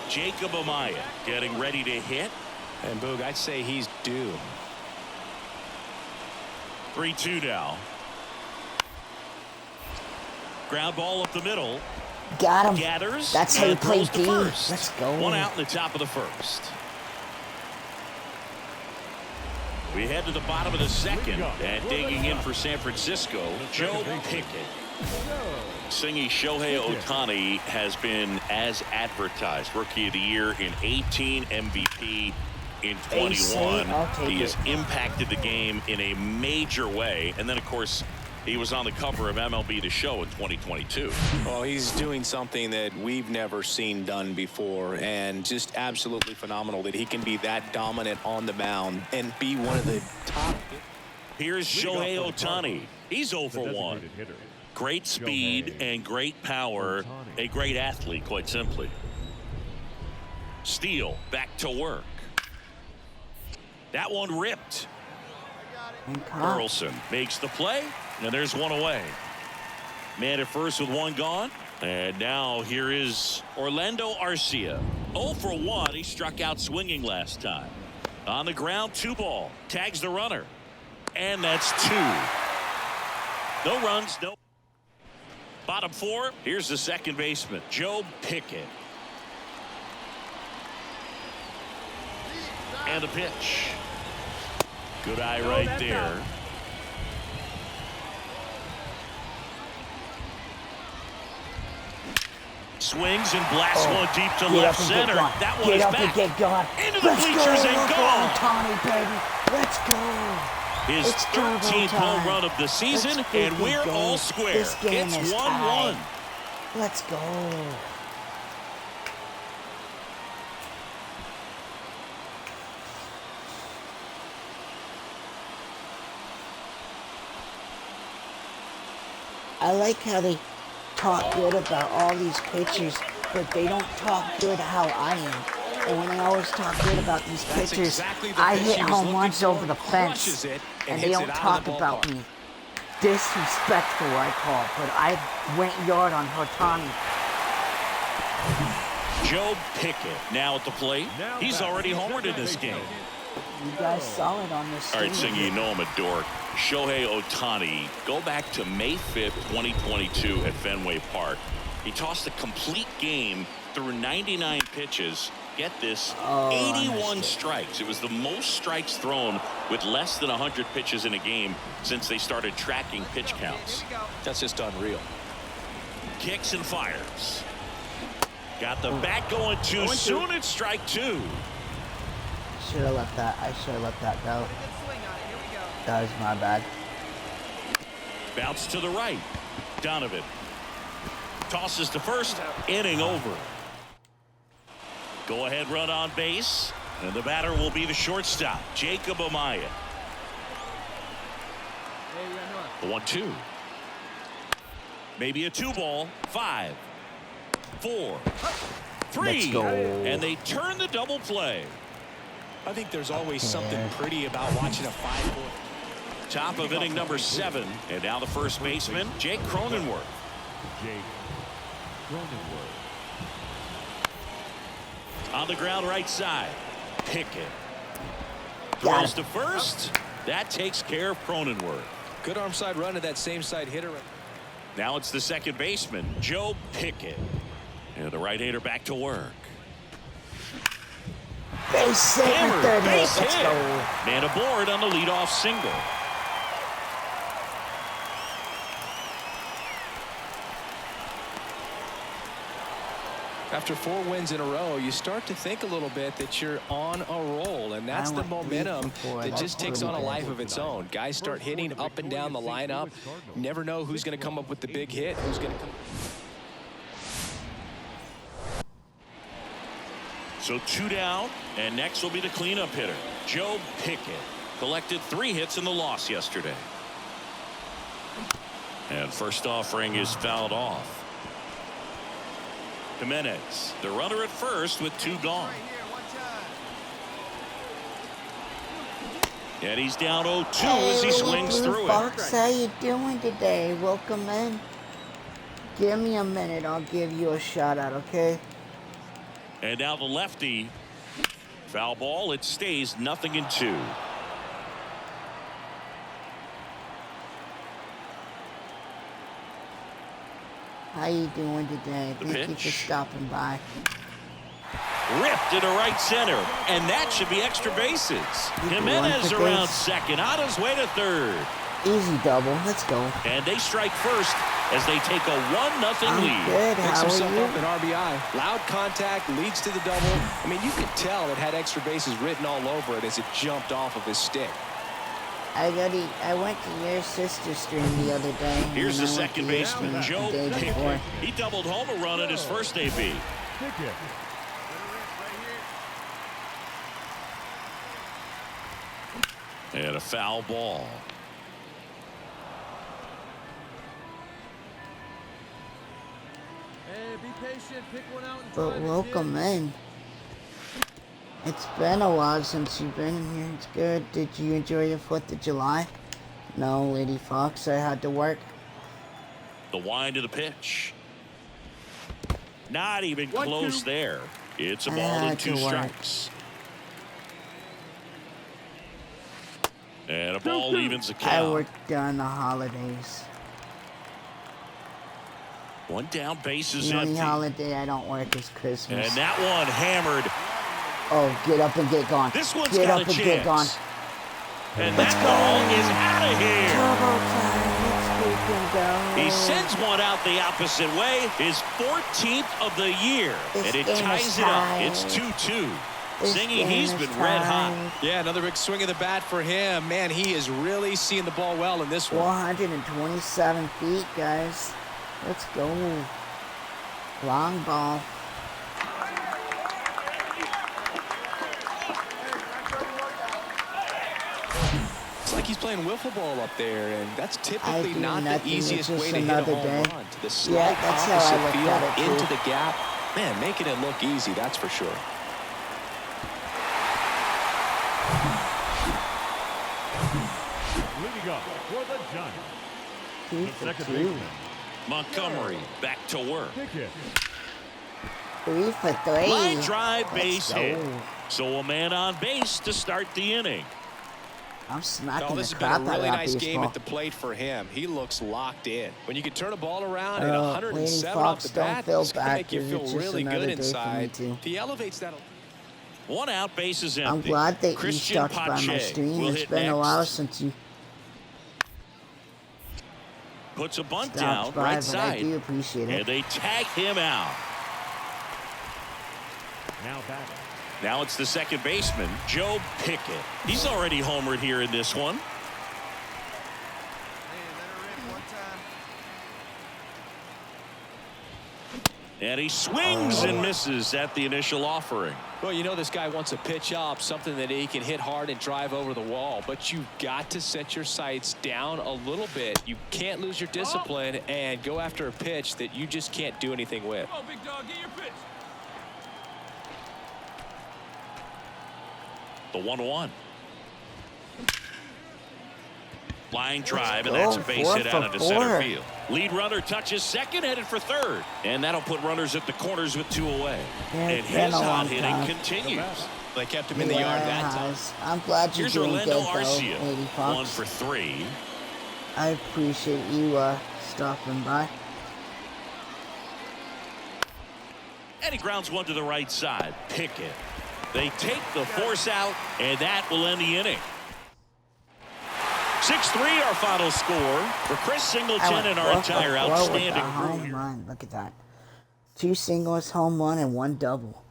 Jacob Amaya getting ready to hit. And Boog, I'd say he's due. 3-2 now. Ground ball up the middle. Got him. Gathers. That's how you and play throws to D. first. Let's go. 1 out in the top of the first. We head to the bottom of the second, and digging in for San Francisco, Joe Pickett. Singing Shohei Ohtani has been as advertised. Rookie of the Year in 18, MVP in 21. He has impacted the game in a major way. And then, of course, he was on the cover of MLB The Show in 2022. Well, he's doing something that we've never seen done before, and just absolutely phenomenal that he can be that dominant on the mound and be one of the top. Here's Shohei Ohtani. He's 0 for 1. Great speed and great power. A great athlete, quite simply. Steele back to work. That one ripped. Burleson makes the play, and there's 1 away. Man at first with 1 gone. And now here is Orlando Arcia. 0 for 1. He struck out swinging last time. On the ground, 2 ball. Tags the runner. And that's 2. No runs, no. Bottom four, here's the second baseman, Joe Pickett. And a pitch. Good eye right there. Swings and blasts one deep to left center. That one is back. Into the bleachers and gone. Ohtani, baby. Let's go. His 13th home run of the season, and we're all square. This game it's is 1-1. tied. Let's go. I like how they talk good about all these pitchers, but they don't talk good how I am. And when they always talk good about these pitchers, exactly the I pitch hit he was home looking runs for, over the crushes fence, it, and hits they it don't out talk of the about ballpark. me. Disrespectful, I call it, but I went yard on Ohtani. Joe Pickett now at the plate. He's already homered in this game. You guys saw it on this. All right, Singy, you know I'm a dork. Shohei Ohtani, go back to May 5th, 2022 at Fenway Park. He tossed a complete game through 99 pitches. Get this, 81 strikes. It was the most strikes thrown with less than 100 pitches in a game since they started tracking pitch counts. That's just unreal. Kicks and fires. Got the bat going too soon. It's strike two. Should have let that. I should have let that go. That was my bad. Bounce to the right. Donovan tosses to first. Inning over. Go ahead run on base. And the batter will be the shortstop, Jacob Amaya. The 1-2. Maybe a 2-ball. 5, 4, 3. Let's go. And they turn the double play. I think there's always something pretty about watching a 5-4. Top of inning number 7. And now the first baseman, Jake Cronenworth. Jake Cronenworth. On the ground right side. Pickett. Throws to first. That takes care of Cronenworth. Good arm side run to that same side hitter. Now it's the second baseman, Joe Pickett. And the right-hander back to work. Base hit in Hammered, third base base. Let's hit. go. Man aboard on the leadoff single. After 4 wins in a row, you start to think a little bit that you're on a roll, and that's the momentum that just takes on a life of its own. Guys start hitting up and down the lineup. Never know who's going to come up with the big hit, who's going to come. So 2 down, and next will be the cleanup hitter, Joe Pickett. Collected 3 hits in the loss yesterday. And first offering is fouled off. Jimenez, the runner at first with 2 gone. And he's down 0-2 as he swings through it. Fox, how you doing today? Welcome in. Give me a minute. I'll give you a shout out, okay? And now the lefty. Foul ball. It stays 0-2. How you doing today? The Thank you pitch. for stopping by. Ripped into right center, and that should be extra bases. Jimenez around second, on his way to third. Easy double. Let's go. And they strike first as they take a 1-0 I'm lead. good. Picks How himself are you? up an RBI. Loud contact leads to the double. I mean, you could tell it had extra bases written all over it as it jumped off of his stick. I went to your sister's stream the other day. Here's and the I went second to your baseman, stream Joe the day Pickett. before. He doubled home a run at his first AB. Pickett. And a foul ball. Hey, be patient. Pick one out and But drive it, welcome in. It's been a while since you've been in here. It's good. Did you enjoy your 4th of July? No, Lady Fox. I had to work. The wind of the pitch. Not even close there. It's a ball and 2 strikes. And a ball evens the I count. worked during the holidays. One down, base is The only empty. holiday I don't work is Christmas. And that one hammered. Oh, get up and get gone. This one's get got up a and get gone. chance. And that ball is out of here. Turbo time. Let's freaking go. He sends one out the opposite way. His 14th of the year. This And it game is ties it up. tied. It's 2-2. This Singing, game he's is been red hot. tied. Yeah, another big swing of the bat for him. Man, he is really seeing the ball well in this one. 427 feet, guys. Let's go. Long ball. It's like he's playing wiffle ball up there, and that's I typically do not nothing, the easiest it's way just to hit a another home day. run. To the slight Yeah, that's how I opposite look field at it, too. into the gap. Man, making it look easy, that's for sure. Leading up for the Giants. 2 The for second 2. baseman. Montgomery back to work. Pickett. 3 for 3. Line drive, Let's base go. hit. So a man on base to start the inning. I'm smacking Oh, this the has been crap a out of really that nice game baseball. at the plate for him. He looks locked in. When you can turn a ball around at Lady 107 off Fox, the don't bat, feel it's going to bad, make you 'cause feel it's just really another good day for me, inside. too. If he elevates that. One out, base is empty. I'm glad that you Christian stopped by my Pache stream. will It's hit been a next. while since you Puts a bunt stopped down, by, right but side. I do appreciate And it. they tag him out. Now batting. Now it's the second baseman, Joe Pickett. He's already homered here in this one. And he swings and misses at the initial offering. Well, you know this guy wants a pitch up, something that he can hit hard and drive over the wall. But you've got to set your sights down a little bit. You can't lose your discipline and go after a pitch that you just can't do anything with. Come on, big dog, get your pitch. The 1-1. Line drive, and that's a base hit out into center field. Lead runner touches second, headed for third. And that'll put runners at the corners with 2 away. And his hot hitting continues. They kept him in the yard that time. I'm glad you're Here's doing Orlando good, though, Arcia, Lady Fox. 1 for 3. I appreciate you stopping by. And he grounds one to the right side. Pickett. They take the force out, and that will end the inning. 6-3 our final score for Chris Singleton and our entire outstanding home crew. run. Look at that. 2 singles, home run, and 1 double.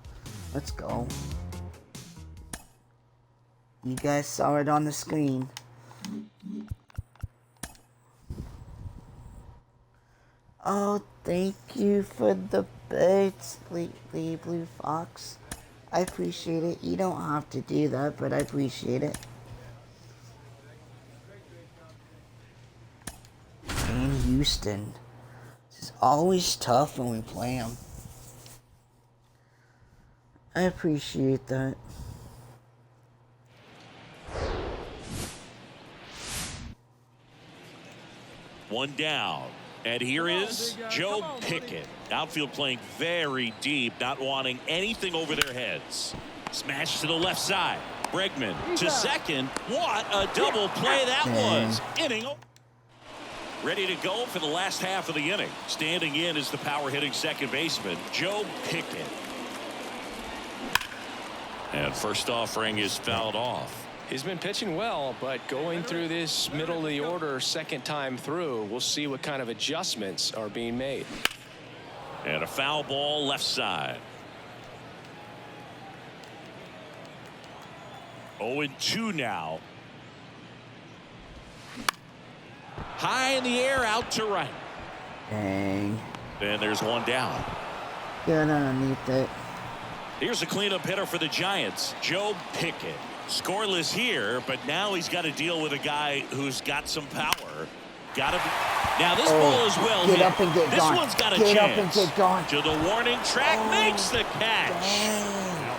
Let's go. You guys saw it on the screen. Oh, thank you for the bits, Lady Blue Fox. I appreciate it. You don't have to do that, but I appreciate it. In Houston. This is always tough when we play them. I appreciate that. One down. And here is Joe Pickett. Outfield playing very deep, not wanting anything over their heads. Smash to the left side. Bregman to second. What a double play that was. Inning. Ready to go for the last half of the inning. Standing in is the power hitting second baseman, Joe Pickett. And first offering is fouled off. He's been pitching well, but going through this middle of the order second time through, we'll see what kind of adjustments are being made. And a foul ball left side. 0-2 now. High in the air, out to right. Dang. And there's one down. Good underneath it. Here's a cleanup hitter for the Giants, Joe Pickett. Scoreless here, but now he's got to deal with a guy who's got some power. Got to be. Now this ball is well hit. Get up and get this gone. one's got a get chance. Up and get gone. To the warning track, makes the catch. Dang.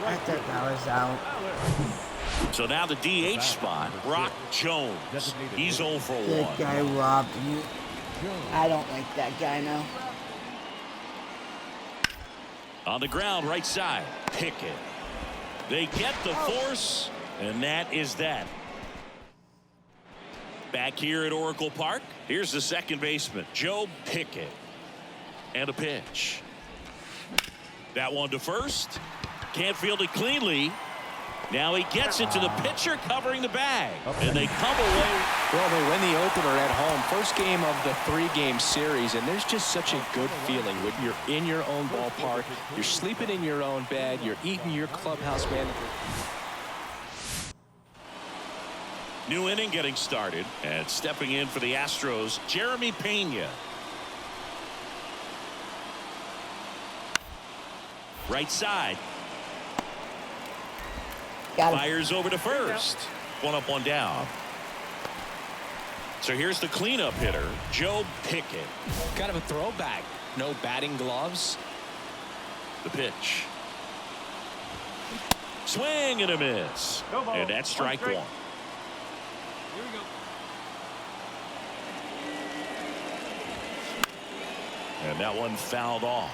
I thought that was out. So now the DH spot, Brock Jones. He's 0 for 1. That guy robbed me. I don't like that guy now. On the ground, right side, Pickett. They get the force, and that is that. Back here at Oracle Park, here's the second baseman, Joe Pickett. And a pitch. That one to first. Can't field it cleanly. Now he gets it to the pitcher covering the bag. And they come away. Well, they win the opener at home. First game of the 3-game series. And there's just such a good feeling when you're in your own ballpark. You're sleeping in your own bed. You're eating your clubhouse manager. New inning getting started. And stepping in for the Astros, Jeremy Pena. Right side. Fires over to first. One up, one down. So here's the cleanup hitter, Joe Pickett. Kind of a throwback. No batting gloves. The pitch. Swing and a miss. And that's strike one. Here we go. And that one fouled off.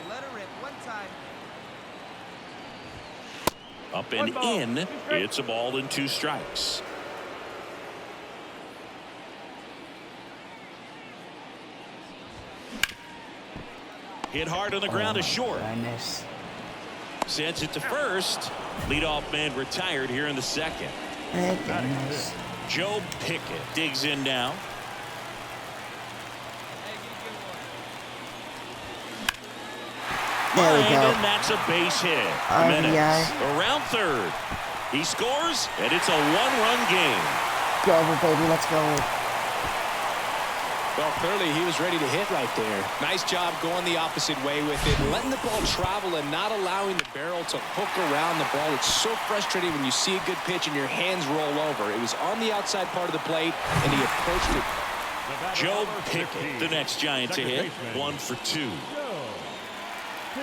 Let her rip one time. Up and in. It's a ball and 2 strikes. Hit hard on the ground to short. Goodness. Sends it to first. Leadoff man retired here in the second. Thank goodness. Joe Pickett digs in now. There we go. And that's a base hit. RBI. Around third. He scores, and it's a 1-run game. Go over, baby. Let's go. Well, clearly he was ready to hit right there. Nice job going the opposite way with it, letting the ball travel and not allowing the barrel to hook around the ball. It's so frustrating when you see a good pitch and your hands roll over. It was on the outside part of the plate, and he approached it. Joe Pickett, the next Giant to hit. 1 for 2.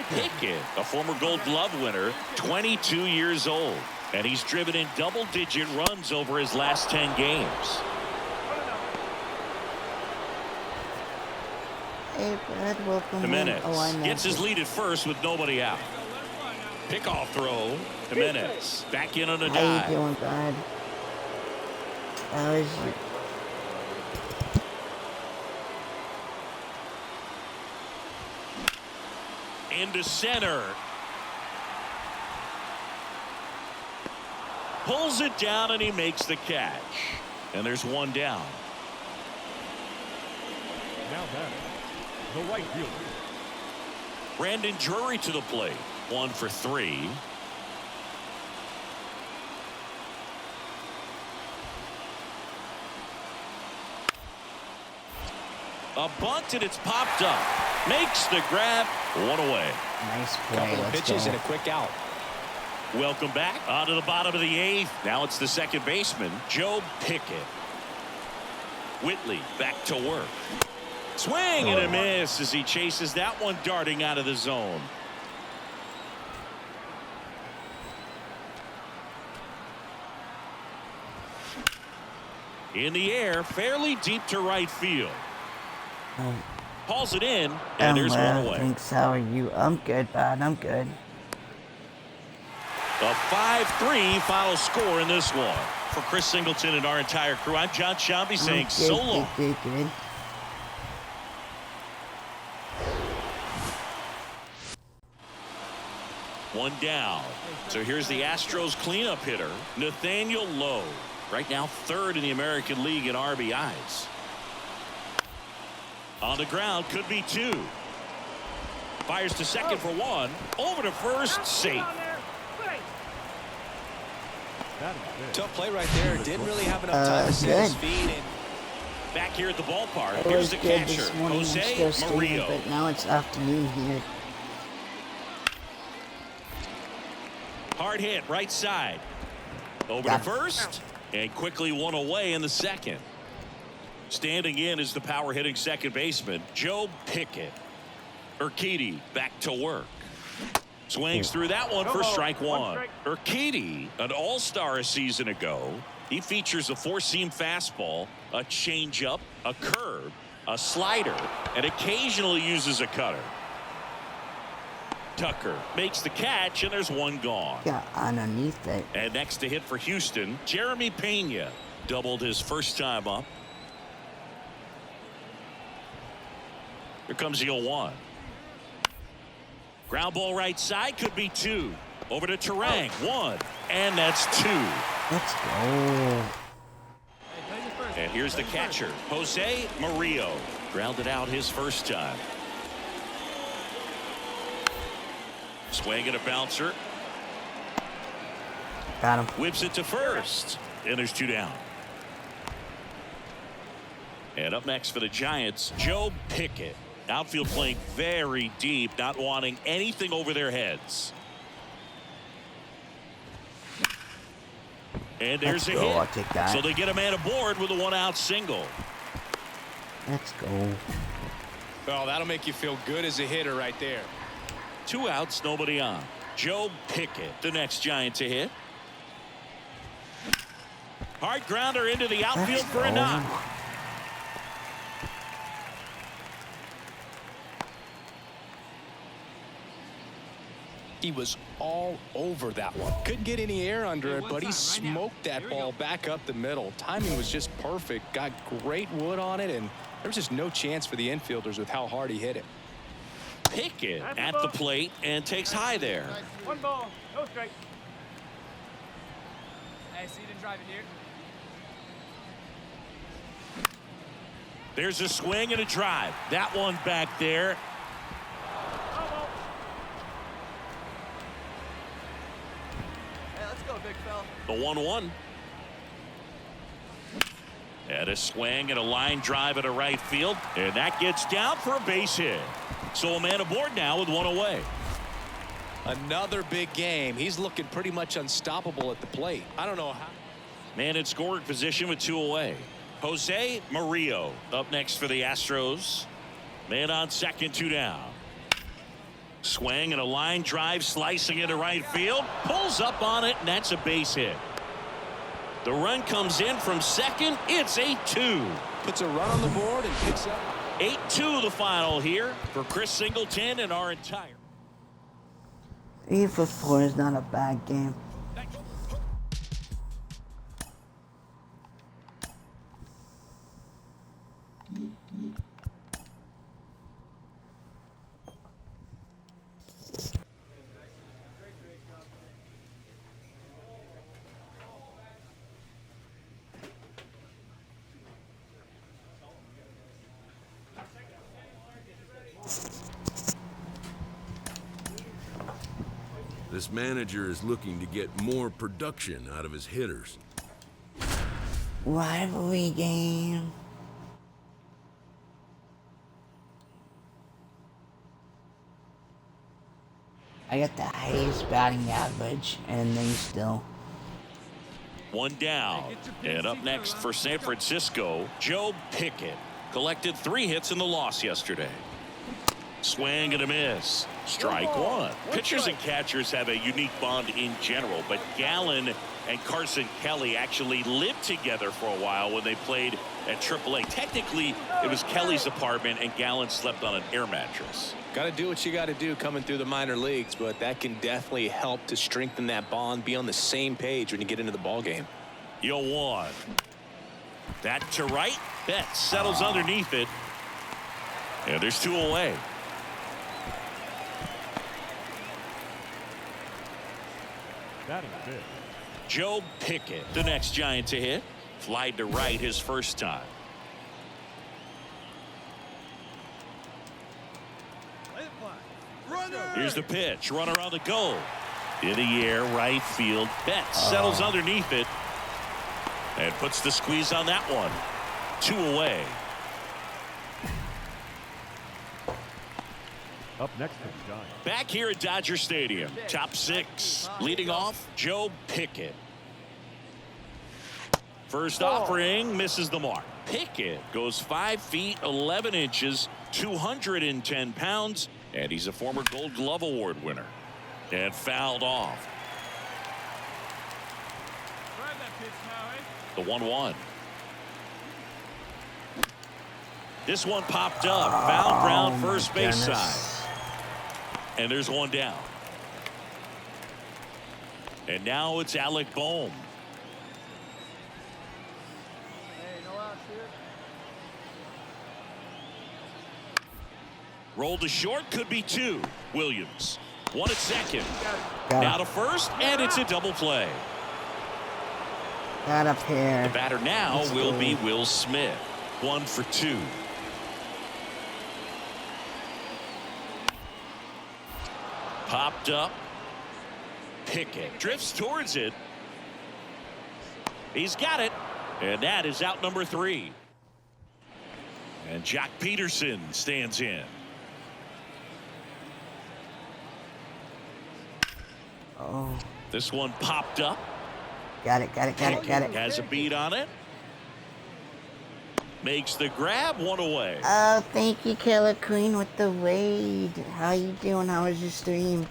Pickett, a former Gold Glove winner, 22 years old, and he's driven in double-digit runs over his last 10 games. Hey, Brad, welcome. Jimenez gets his it. lead at first with nobody out. Pickoff throw. Jimenez back in on a How dive. you doing, Brad? How is you? Into center. Pulls it down and he makes the catch. And there's one down. Now batting, the right fielder. Brandon Drury to the plate. 1 for 3. A bunt and it's popped up. Makes the grab. 1 away. Nice play. Couple of Let's pitches go. and a quick out. Welcome back. On to the bottom of the 8th. Now it's the second baseman, Joe Pickett. Whitley back to work. Swing and a miss as he chases that one darting out of the zone. In the air, fairly deep to right field. Hauls it in, and there's one away. Thanks. How are you? I'm good, bud. I'm good. A 5-3 final score in this one. For Chris Singleton and our entire crew, I'm John Shambi saying so long. Good. One down. So here's the Astros cleanup hitter, Nathaniel Lowe. Right now 3rd in the American League in RBIs. On the ground, could be 2. Fires to second for 1. Over to first, safe. Tough play right there. Didn't really have enough time to set his feet. And back here at the ballpark, It here's was the good catcher, this morning. I'm Jose still Murillo. staying, but now it's afternoon here. Hard hit, right side. Over to first, and quickly 1 away in the second. Standing in is the power hitting second baseman, Joe Pickett. Urquidy back to work. Swings through that one for strike 1. Urquidy, an all-star a season ago. He features a 4-seam fastball, a changeup, a curve, a slider, and occasionally uses a cutter. Tucker makes the catch, and there's one gone. Got underneath it. And next to hit for Houston, Jeremy Pena doubled his first time up. Here comes the 0-1. Ground ball right side, could be 2. Over to Terang, 1, and that's 2. Let's go. And here's the catcher, Jose Murillo. Grounded out his first time. Swing and a bouncer. Got him. Whips it to first. And there's 2 down. And up next for the Giants, Joe Pickett. Outfield playing very deep, not wanting anything over their heads. And there's Let's a go. hit. I'll take that. So they get a man aboard with a 1-out single. Let's go. Well, that'll make you feel good as a hitter right there. 2 outs, nobody on. Joe Pickett, the next Giant to hit. Hard grounder into the outfield Let's for a go. knock. He was all over that one. Couldn't get any air under it, but he smoked that ball back up the middle. Timing was just perfect. Got great wood on it, and there was just no chance for the infielders with how hard he hit it. Pickett at the plate and takes high there. 1 ball, no strike. Hey, so you didn't drive it here? There's a swing and a drive. That one back there. Hey, let's go, big fella. The 1-1. And a swing and a line drive at a right field. And that gets down for a base hit. So a man aboard now with 1 away. Another big game. He's looking pretty much unstoppable at the plate. I don't know how. Man in scoring position with 2 away. Jose Murillo up next for the Astros. Man on second, 2 down. Swing and a line drive slicing into right field. Pulls up on it, and that's a base hit. The run comes in from second. It's 8-2. Puts a run on the board and picks up. 8-2 the final here for Chris Singleton and our entire. 3 for 4 is not a bad game. This manager is looking to get more production out of his hitters. Rivalry game. I got the highest batting average, and they still. 1 down. And up next for San Francisco, Joe Pickett. Collected 3 hits in the loss yesterday. Swing and a miss. Strike 1. Pitchers and catchers have a unique bond in general, but Gallen and Carson Kelly actually lived together for a while when they played at AAA. Technically, it was Kelly's apartment, and Gallen slept on an air mattress. Got to do what you got to do coming through the minor leagues, but that can definitely help to strengthen that bond, be on the same page when you get into the ball game. 0-1. That to right. Betts settles underneath it. And there's 2 away. Batting fifth. Joe Pickett, the next Giant to hit. Flied to right his first time. Here's the pitch. Runner on the goal. In the air, right field. Betts settles underneath it. And puts the squeeze on that one. 2 away. Up next for the Giants. Back here at Dodger Stadium. Top 6. Leading off, Joe Pickett. First offering misses the mark. Pickett goes 5 feet 11 inches, 210 pounds, and he's a former Gold Glove Award winner. And fouled off. The 1-1. This one popped up. Foul ground first base side. And there's one down. And now it's Alec Bohm. Roll to short, could be 2. Williams. 1 at second. Now to first, and it's a double play. Got up here. The batter now will be Will Smith. 1 for 2. Popped up. Pickett drifts towards it. He's got it. And that is out number 3. And Jack Peterson stands in. Oh. This one popped up. Got it. Has a beat on it. Makes the grab, 1 away. Oh, thank you, Killer Queen, with the raid. How you doing? How was your stream?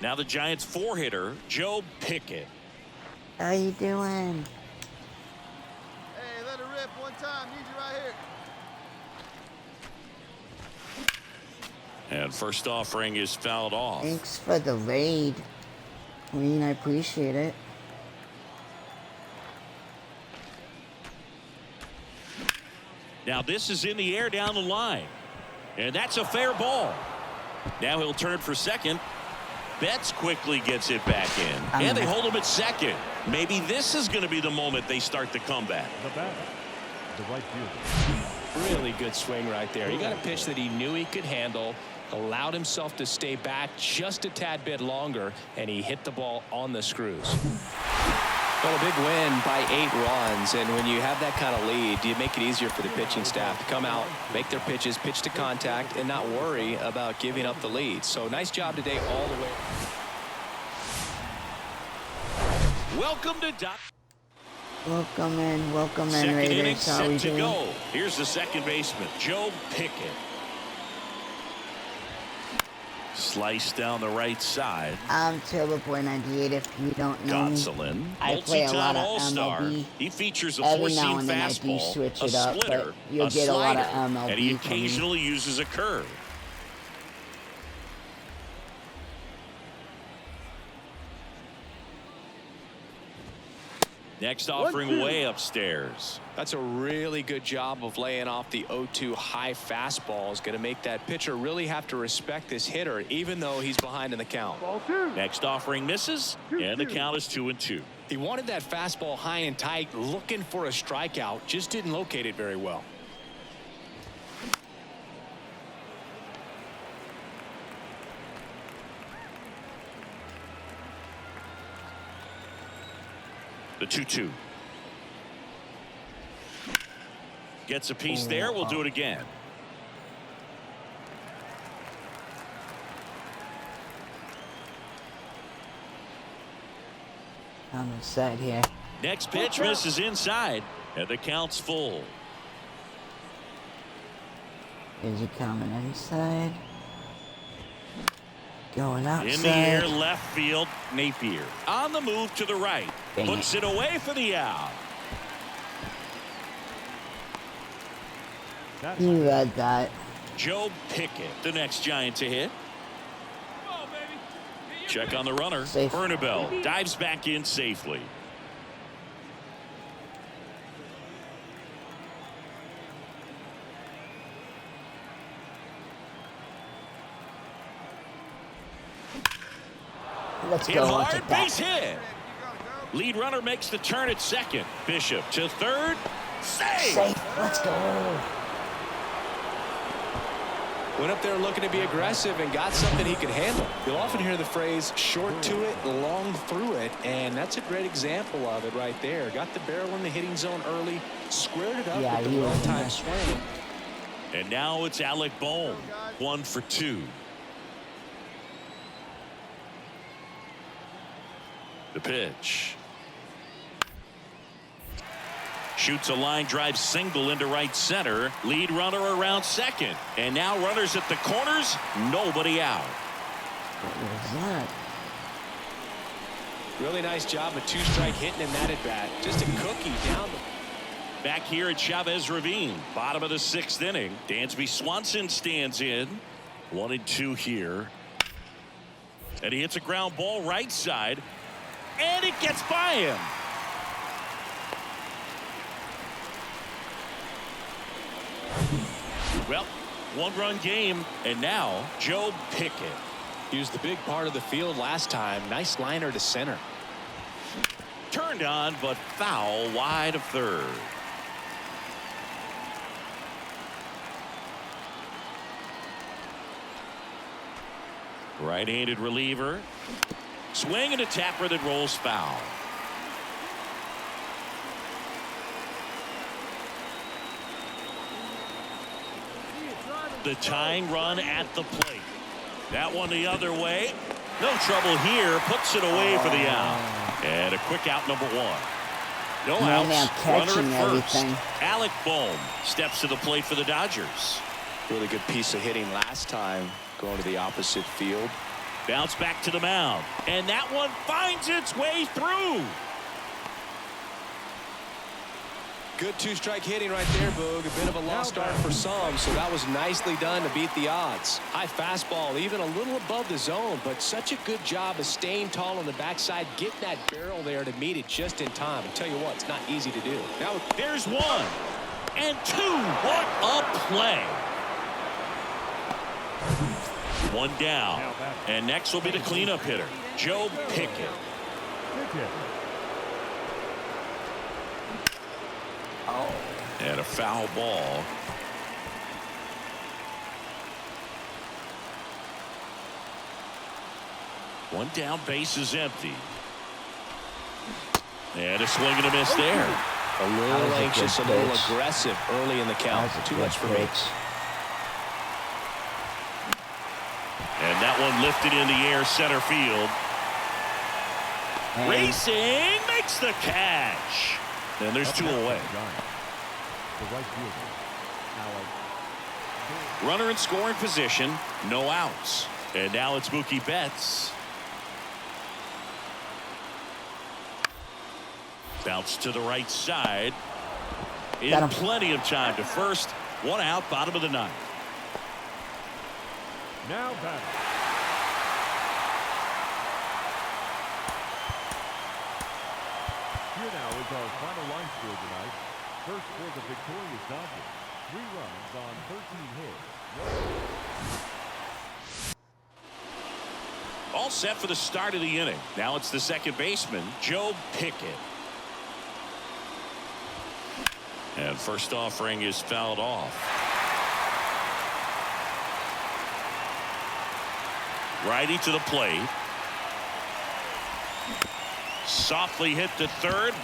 Now the Giants 4-hitter, Joe Pickett. How you doing? Hey, let it rip one time. Need you right here. And first offering is fouled off. Thanks for the raid, Queen. I appreciate it. Now this is in the air down the line. And that's a fair ball. Now he'll turn for second. Betts quickly gets it back in. And they hold him at second. Maybe this is going to be the moment they start the comeback. The batter, the right fielder. Really good swing right there. He got a pitch that he knew he could handle, allowed himself to stay back just a tad bit longer, and he hit the ball on the screws. Well, a big win by 8 runs, and when you have that kind of lead, you make it easier for the pitching staff to come out, make their pitches, pitch to contact, and not worry about giving up the lead. So nice job today all the way. Welcome to Doc. Welcome in, Second inning Raiders. How we set to doing? go. Here's the second baseman, Joe Pickett. Slice down the right side. I'm TurboBoy98 if you don't know me. Gonsolin, I play a lot multi-time of All-Star. MLB. He features a Every four-seam now and then I do fastball, switch a it up, splitter, but you'll a get a lot of slider, MLB and he from me. occasionally uses a curve. Next offering way upstairs. That's a really good job of laying off the 0-2 high fastball. Is going to make that pitcher really have to respect this hitter, even though he's behind in the count. Next offering misses, and the count is 2-2. He wanted that fastball high and tight, looking for a strikeout, just didn't locate it very well. The 2-2. Gets a piece there. We'll do it again. On the side here. Next pitch misses inside, and the count's full. Is he coming inside? Going outside. In the air, left field, Napier. On the move to the right. Dang Puts it away for the out. You read that. Joe Pickett, the next Giant to hit. Come on, baby. Check on the runner. Safe. Bernabel dives back in safely. Let's Hit go. hard, base hit. Lead runner makes the turn at second. Bishop to third. Save. Safe. Let's go. Went up there looking to be aggressive and got something he could handle. You'll often hear the phrase short to it, long through it, and that's a great example of it right there. Got the barrel in the hitting zone early, squared it up Yeah, with the he was well-timed nice. swing. And now it's Alec Bohm. 1 for 2. The pitch. Shoots a line drive single into right center. Lead runner around second. And now runners at the corners. Nobody out. What was that? Really nice job, a 2-strike hitting in that at bat. Just a cookie down the Back here at Chavez Ravine, bottom of the 6th inning. Dansby Swanson stands in. 1-2 here. And he hits a ground ball right side. And it gets by him. Well, 1-run game. And now Joe Pickett. He was the big part of the field last time. Nice liner to center. Turned on, but foul wide of third. Right-handed reliever. Swing and a tapper that rolls foul. The tying run at the plate. That one the other way. No trouble here. Puts it away for the out. And a quick out, number 1. No outs. Runner at first. Alec Bohm steps to the plate for the Dodgers. Really good piece of hitting last time, going to the opposite field. Bounce back to the mound. And that one finds its way through. Good 2-strike hitting right there, Boog. A bit of a lost start for some, so that was nicely done to beat the odds. High fastball, even a little above the zone, but such a good job of staying tall on the backside, getting that barrel there to meet it just in time. I tell you what, it's not easy to do. Now there's 1 and 2. What a play. 1 down. And next will be the cleanup hitter, Joe Pickett. And a foul ball. One down, base is empty. And a swing and a miss there. A little anxious, a little aggressive early in the count. Too much for me. And that one lifted in the air, center field. Racing, makes the catch. And there's 2 away. Runner in scoring position, no outs. And now it's Mookie Betts. Bounce to the right side. In plenty of time to first. 1 out, bottom of the 9th. Now batting. Here now is our final line score tonight. First for the victorious Dodgers. 3 runs on 13 hits. All set for the start of the inning. Now it's the second baseman, Joe Pickett. And first offering is fouled off. Righty to the plate. Softly hit to third.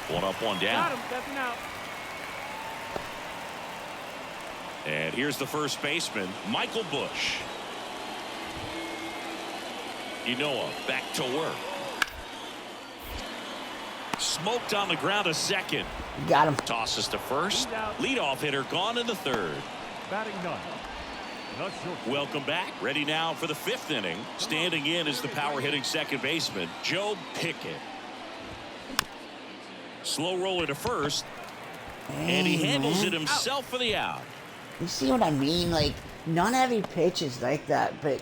1 up, 1 down. Got him, stepping out. And here's the first baseman, Michael Busch. Ynoa back to work. Smoked on the ground a second. Got him. Tosses to first. Leadoff hitter gone in the 3rd. Batting 9. Welcome back. Ready now for the 5th inning. Standing in is the power hitting second baseman, Joe Pickett. Slow roller to first. And he handles it himself for the out. You see what I mean? Like, not every pitch is like that, but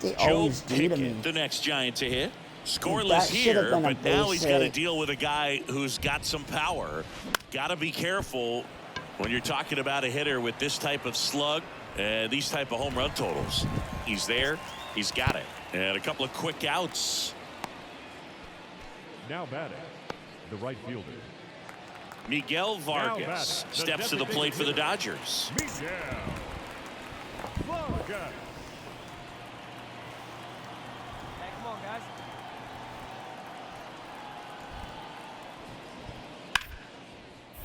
they always do to me. The next Giant to hit. Scoreless here, but now he's got to deal with a guy who's got some power. Got to be careful when you're talking about a hitter with this type of slug and these type of home run totals. He's there. He's got it. And a couple of quick outs. Now batting, the right fielder. Miguel Vargas steps to the plate for the Dodgers. Miguel Vargas. Hey, come on, guys.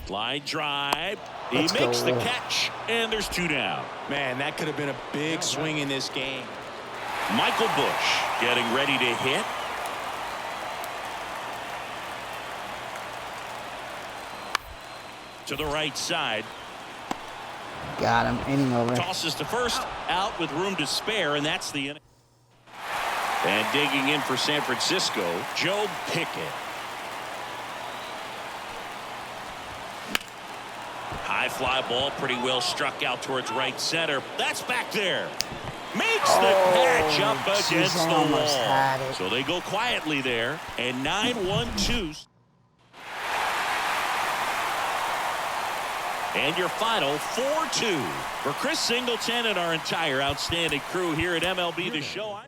Line drive. He makes the catch, and there's 2 down. Man, that could have been a big swing in this game. Michael Busch getting ready to hit. To the right side. Got him. Inning over. Tosses to first, out with room to spare, and that's the inning. And digging in for San Francisco, Joe Pickett. High fly ball, pretty well struck out towards right center. That's back there. Makes the catch up against the wall. So they go quietly there, and 9-1-2. And your final 4-2 for Chris Singleton and our entire outstanding crew here at MLB The Show.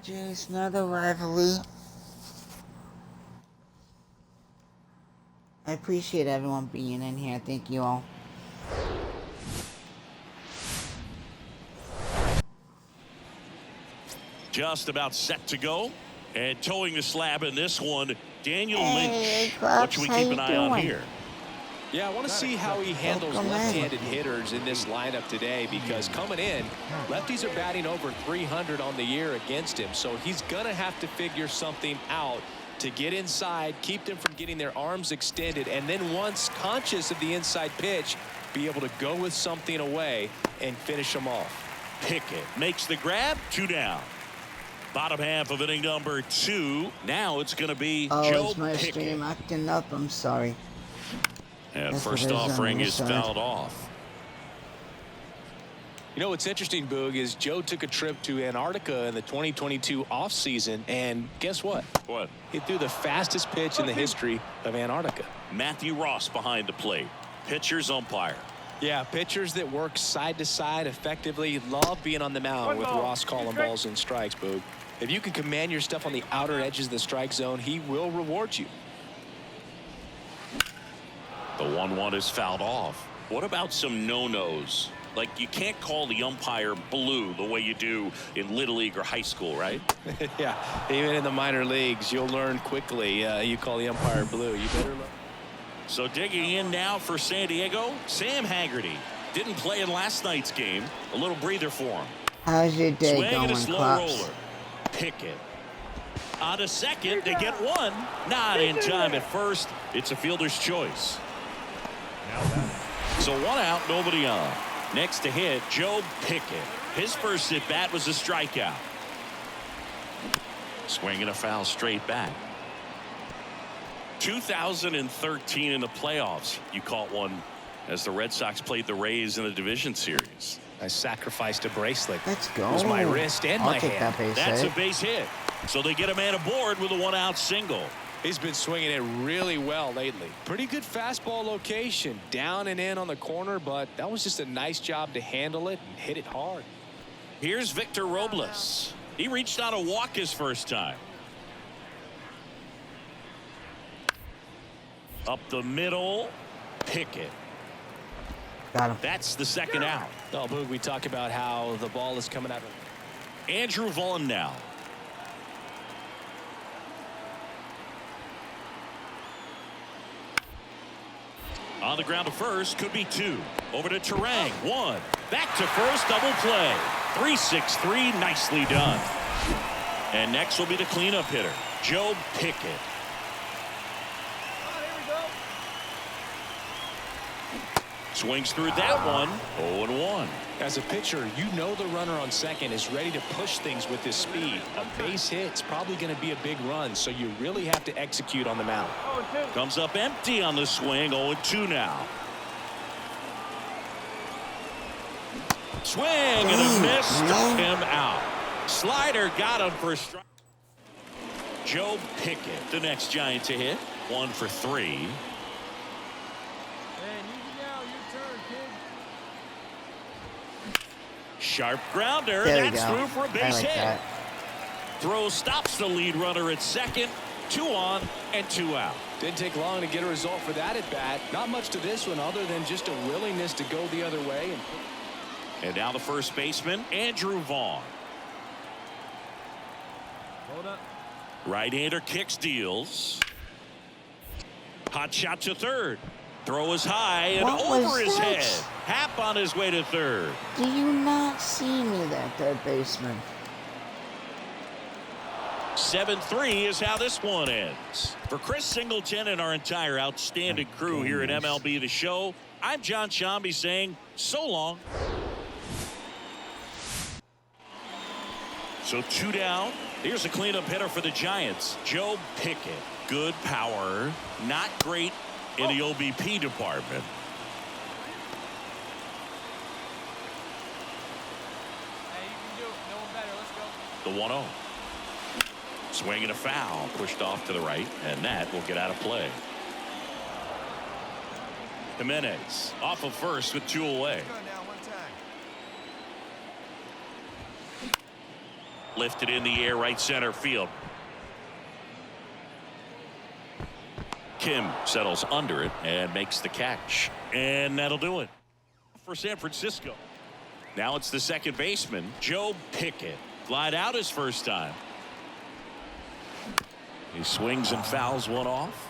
Padres, another rivalry. I appreciate everyone being in here. Thank you all. Just about set to go. And towing the slab in this one, Daniel Lynch. What should we keep an eye on here? Yeah, I want to see how he handles left-handed hitters in this lineup today, because coming in, lefties are batting over 300 on the year against him. So he's going to have to figure something out to get inside, keep them from getting their arms extended, and then once conscious of the inside pitch, be able to go with something away and finish them off. Pickett makes the grab, 2 down. Bottom half of inning number 2. Now it's going to be Joe it's my Pickett. stream acting up. I'm sorry. And first offering is fouled off. You know what's interesting, Boog, is Joe took a trip to Antarctica in the 2022 offseason, and guess what? What? He threw the fastest pitch in the history of Antarctica. Matthew Ross behind the plate. Pitcher's umpire. Yeah, pitchers that work side to side effectively love being on the mound with Ross calling balls and strikes, Boog. If you can command your stuff on the outer edges of the strike zone, he will reward you. The 1-1 is fouled off. What about some no-nos? Like, you can't call the umpire blue the way you do in Little League or high school, right? Yeah, even in the minor leagues, you'll learn quickly. You call the umpire blue. You better learn. So digging in now for San Diego, Sam Haggerty. Didn't play in last night's game. A little breather for him. How's your day Swing going, and a slow Klops? roller. Pickett. On a second, they get one. Not in time at first. It's a fielder's choice. So 1 out, nobody on. Next to hit, Joe Pickett. His first at bat was a strikeout. Swinging a foul straight back. 2013 in the playoffs, you caught one as the Red Sox played the Rays in the division series. I sacrificed a bracelet. Let's go. It was my wrist and my take hand. that base That's hit. a base hit. So they get a man aboard with a 1-out single. He's been swinging it really well lately. Pretty good fastball location, down and in on the corner, but that was just a nice job to handle it and hit it hard. Here's Victor Robles. He reached out a walk his first time. Up the middle, Pickett. Got him. That's the second out. Oh, Boog, we talk about how the ball is coming out. Andrew Vaughn now. On the ground to first, could be 2. Over to Terang, 1. Back to first, double play. 3-6-3, nicely done. And next will be the cleanup hitter, Joe Pickett. Swings through that one. 0-1. As a pitcher, you know the runner on second is ready to push things with his speed. A base hit's probably going to be a big run, so you really have to execute on the mound. Comes up empty on the swing. 0-2 now. Swing and a miss. Struck him out. Slider got him for a strike. Joe Pickett, the next Giant to hit. 1 for 3. Sharp grounder. That's through for a base hit. That. Throw stops the lead runner at second. 2 on and 2 out. Didn't take long to get a result for that at bat. Not much to this one other than just a willingness to go the other way. And now the first baseman, Andrew Vaughn. Hold up. Right-hander kicks, deals. Hot shot to third. Throw is high and over his head. Happ on his way to third. Do you not see me, that third baseman? 7-3 is how this one ends. For Chris Singleton and our entire outstanding crew here at MLB The Show, I'm John Shambi saying so long. So 2 down. Here's a cleanup hitter for the Giants, Joe Pickett. Good power, not great in the OBP department. Hey, you can do it. No one better. Let's go. The 1-0. Swing and a foul, pushed off to the right, and that will get out of play. Jimenez off of first with 2 away. Lifted in the air, right center field. Kim settles under it and makes the catch, and that'll do it for San Francisco. Now it's the second baseman, Joe Pickett. Glide out his first time. He swings and fouls one off.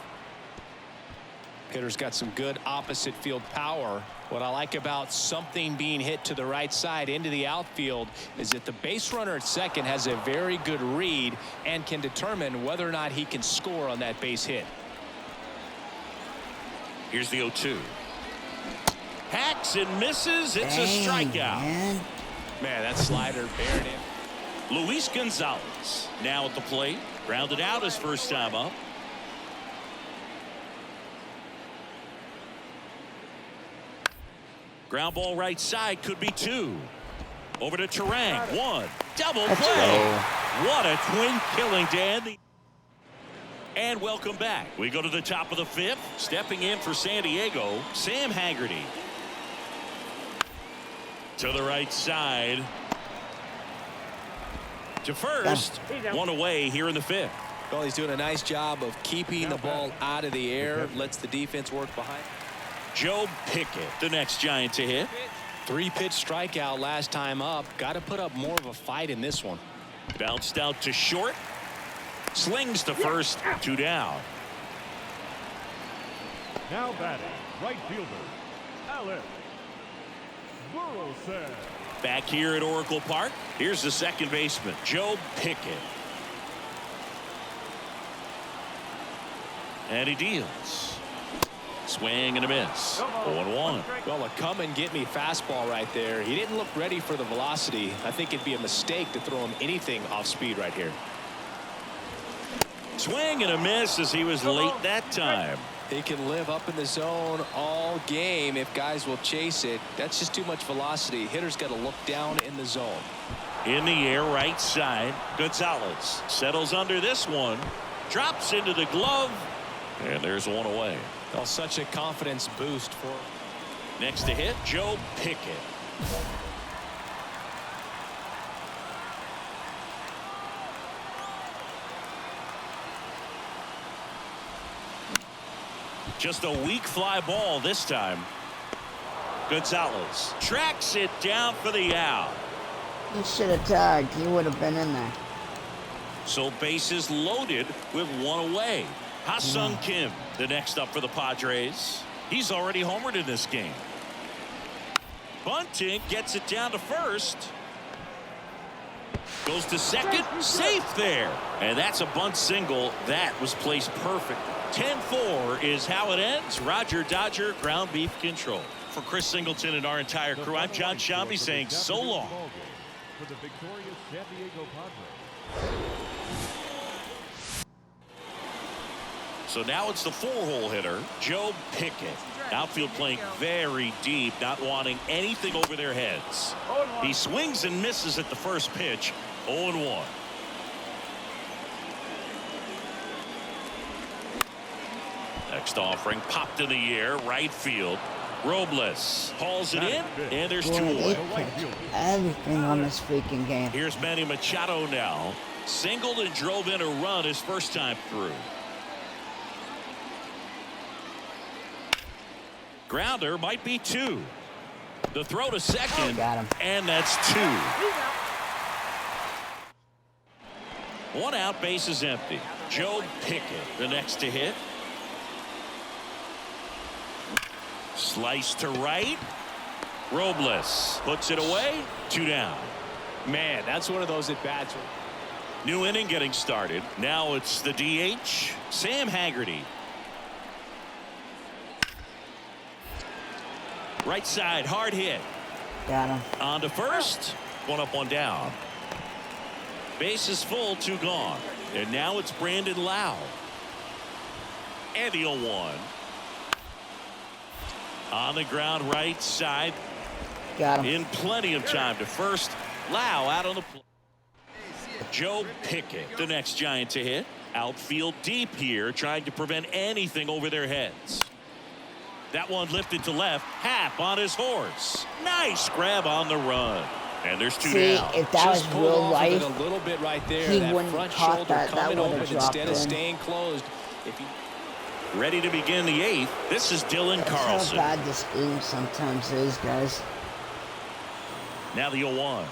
Hitter's got some good opposite field power. What I like about something being hit to the right side into the outfield is that the base runner at second has a very good read and can determine whether or not he can score on that base hit. Here's the 0-2. Hacks and misses. It's a strikeout. Man, that slider buried him. Luis Gonzalez now at the plate. Grounded out his first time up. Ground ball right side, could be 2. Over to Terang. 1. Double play. What a twin killing, Dan. And welcome back. We go to the top of the 5th. Stepping in for San Diego, Sam Haggerty. To the right side. To first. 1 away here in the 5th. Well, he's doing a nice job of keeping the ball out of the air. Lets the defense work behind. Joe Pickett, the next Giant to hit. 3-pitch strikeout last time up. Got to put up more of a fight in this one. Bounced out to short. Slings to first. 2 down. Now batting, right fielder, Alex Burleson. Back here at Oracle Park, here's the second baseman, Joe Pickett. And he deals. Swing and a miss. 0-1. Well, a come and get me fastball right there. He didn't look ready for the velocity. I think it'd be a mistake to throw him anything off speed right here. Swing and a miss as he was late that time. He can live up in the zone all game if guys will chase it. That's just too much velocity. Hitter's got to look down in the zone. In the air, right side. Gonzalez settles under this one. Drops into the glove. And there's 1 away. Well, such a confidence boost for. Next to hit, Joe Pickett. Just a weak fly ball this time. Gonzalez tracks it down for the out. He should have tagged. He would have been in there. So bases loaded with 1 away. Ha-Sung Kim, the next up for the Padres. He's already homered in this game. Bunting gets it down to first. Goes to second. Safe there. And that's a bunt single. That was placed perfect. 10-4 is how it ends. Roger Dodger, ground beef control. For Chris Singleton and our entire crew, I'm John Shambi saying so long. For the victorious San Diego Padres. So now it's the 4-hole hitter, Joe Pickett. Outfield playing very deep, not wanting anything over their heads. He swings and misses at the first pitch. 0-1. Next offering popped in the air, right field. Robles hauls it in, and there's 2 away. Everything on this freaking game. Here's Manny Machado now. Singled and drove in a run his first time through. Grounder might be 2. The throw to second, Got him. and that's 2. 1 out, base is empty. Joe Pickett, the next to hit. Slice to right. Robles puts it away. 2 down. Man, that's one of those at bats. New inning getting started. Now it's the DH, Sam Haggerty. Right side, hard hit. Got him. On to first. One up, one down. Base is full, 2 gone. And now it's Brandon Lau. And the 0-1. On the ground, right side. Got him. In plenty of time to first. Lau out on the plate. Joe Pickett, the next Giant to hit. Outfield deep here, trying to prevent anything over their heads. That one lifted to left. Happ on his horse. Nice grab on the run. And there's 2 See, down. if that Just was pulled real off of life, it a little bit right there. he That wouldn't front caught shoulder that. That coming would've open dropped instead of in. staying closed. If he Ready to begin the 8th. This is Dylan That's Carlson. how bad this game sometimes is, guys. Now the 0-1.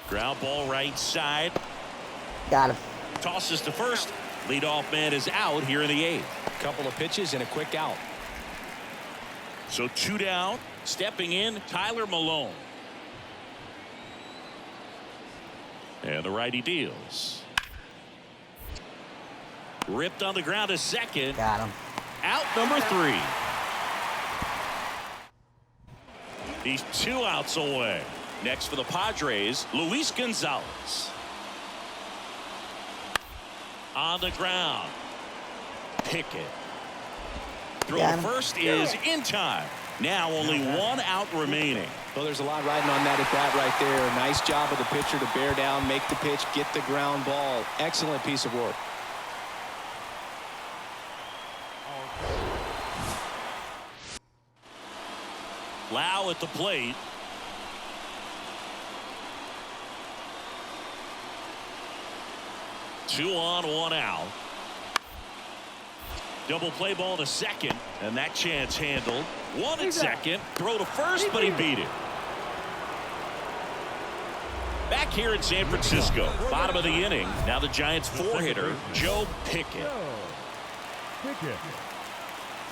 Ground ball right side. Got him. Tosses to first. Leadoff man is out here in the 8th. couple of pitches and a quick out. So 2 down. Stepping in, Tyler Malone. And the righty deals. Ripped on the ground to second. Got him. Out number 3. He's 2 outs away. Next for the Padres, Luis Gonzalez. On the ground. Pickett. Throw to first is in time. Now only 1 out remaining. Well, there's a lot riding on that at bat right there. Nice job of the pitcher to bear down, make the pitch, get the ground ball. Excellent piece of work. Lau at the plate. Two on, 1 out. Double play ball to second, and that chance handled. 1 at second. Throw to first, but he beat it. Back here in San Francisco, bottom of the inning. Now the Giants' 4-hitter, Joe Pickett.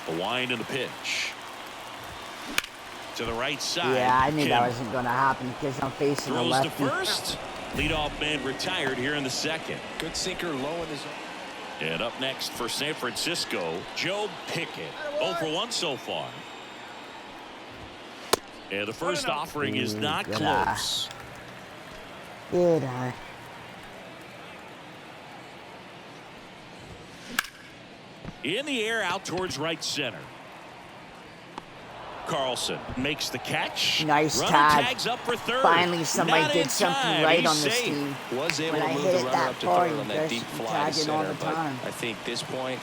The wind and the pitch. To the right side. Yeah, I knew Kim that wasn't going to happen because I'm facing the throws lefty. to first. Leadoff man retired here in the 2nd. Good sinker, low in his own. And up next for San Francisco, Joe Pickett. 0 for 1 so far. And the first offering is not Good close. Good eye. In the air, out towards right center. Carlson makes the catch. Nice Runner tag. tags up for third. Finally, somebody Not did in something time. right He's on this safe. team. Was able When to I move hit the it runner that up to far, third you on that guys deep should be fly to tagging all center, the but time. I think this point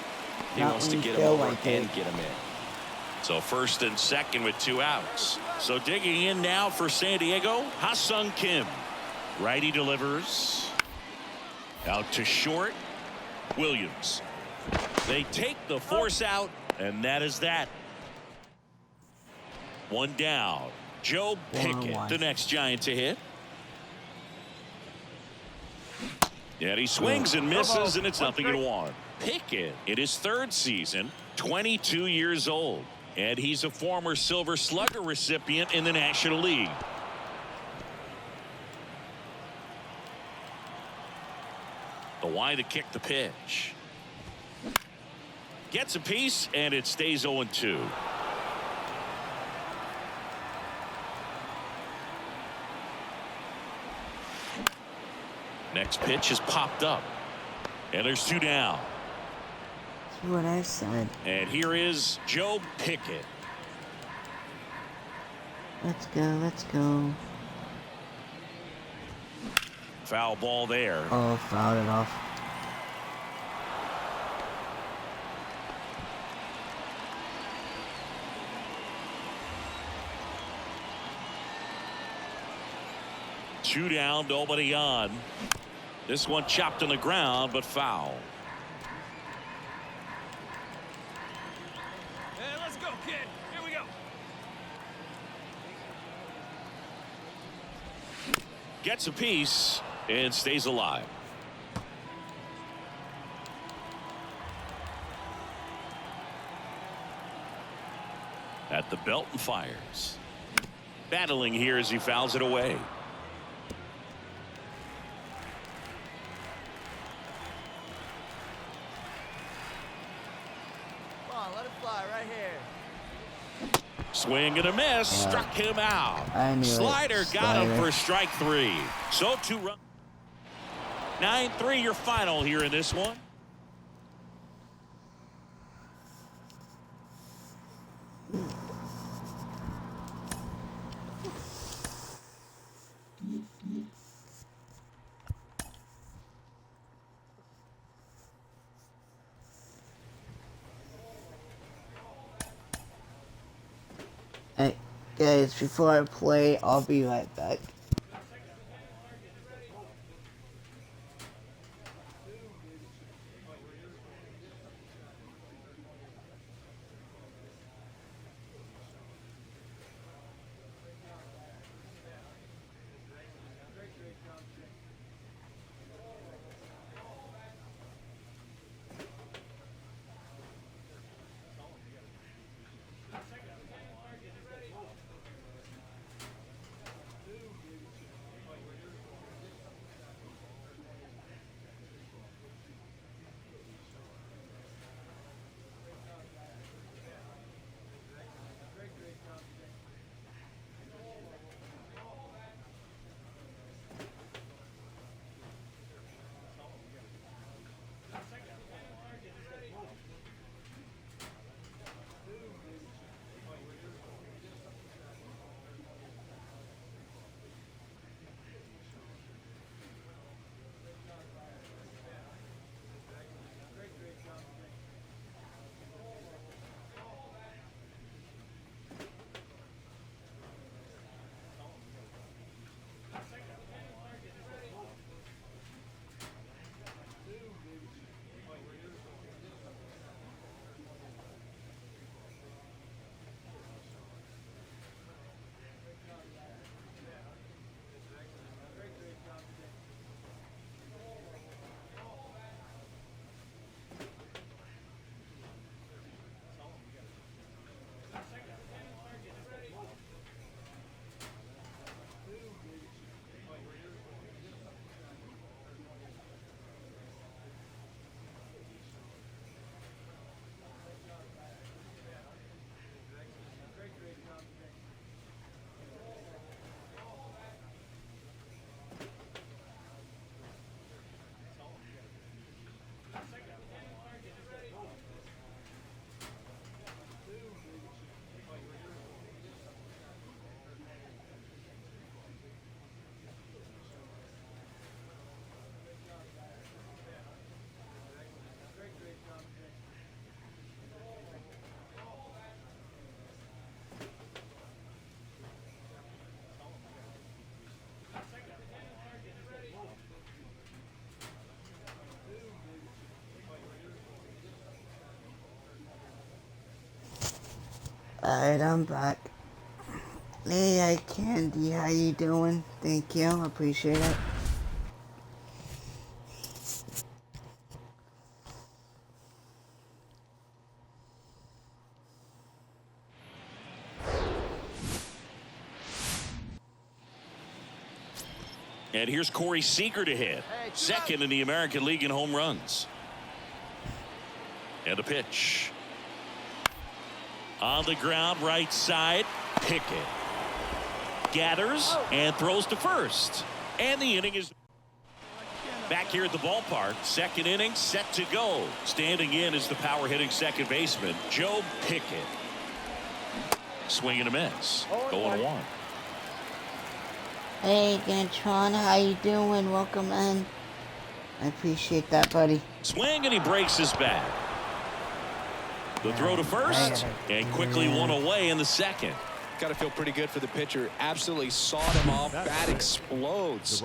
he Not wants when to you get him feel over like and it. get him in. So first and second with 2 outs. So digging in now for San Diego, Ha-Sung Kim. Righty delivers. Out to short. Williams. They take the force out, and that is that. 1 down. Joe Pickett, the next Giant to hit. And he swings and misses, and it's 0-1. Pickett, in his 3rd season, 22 years old. And he's a former Silver Slugger recipient in the National League. The wide to kick the pitch. Gets a piece, and it stays 0-2. Next pitch is popped up. And there's 2 down. That's what I said. And here is Joe Pickett. Let's go, let's go. Foul ball there. Oh, fouled it off. Two down, nobody on. This one chopped on the ground, but foul. Hey, let's go, kid. Here we go. Gets a piece and stays alive. At the belt and fires. Battling here as he fouls it away. Let it fly right here. Swing and a miss. Struck him out. I knew it. Slider got him for strike 3. So 2 runs. 9-3 your final here in this one. Hey, guys, before I play, I'll be right back. Alright, I'm back. Hey, Candy, how you doing? Thank you, appreciate it. And here's Corey Seager to hit. Second in the American League in home runs. And a pitch. On the ground, right side, Pickett. Gathers and throws to first. And the inning is back here at the ballpark. Second inning set to go. Standing in is the power hitting second baseman, Joe Pickett. Swing and a miss. 0-1. Hey, Gantron, how you doing? Welcome in. I appreciate that, buddy. Swing and he breaks his bat. The throw to first and quickly one away in the second. Got to feel pretty good for the pitcher. Absolutely sawed him off. Bat explodes.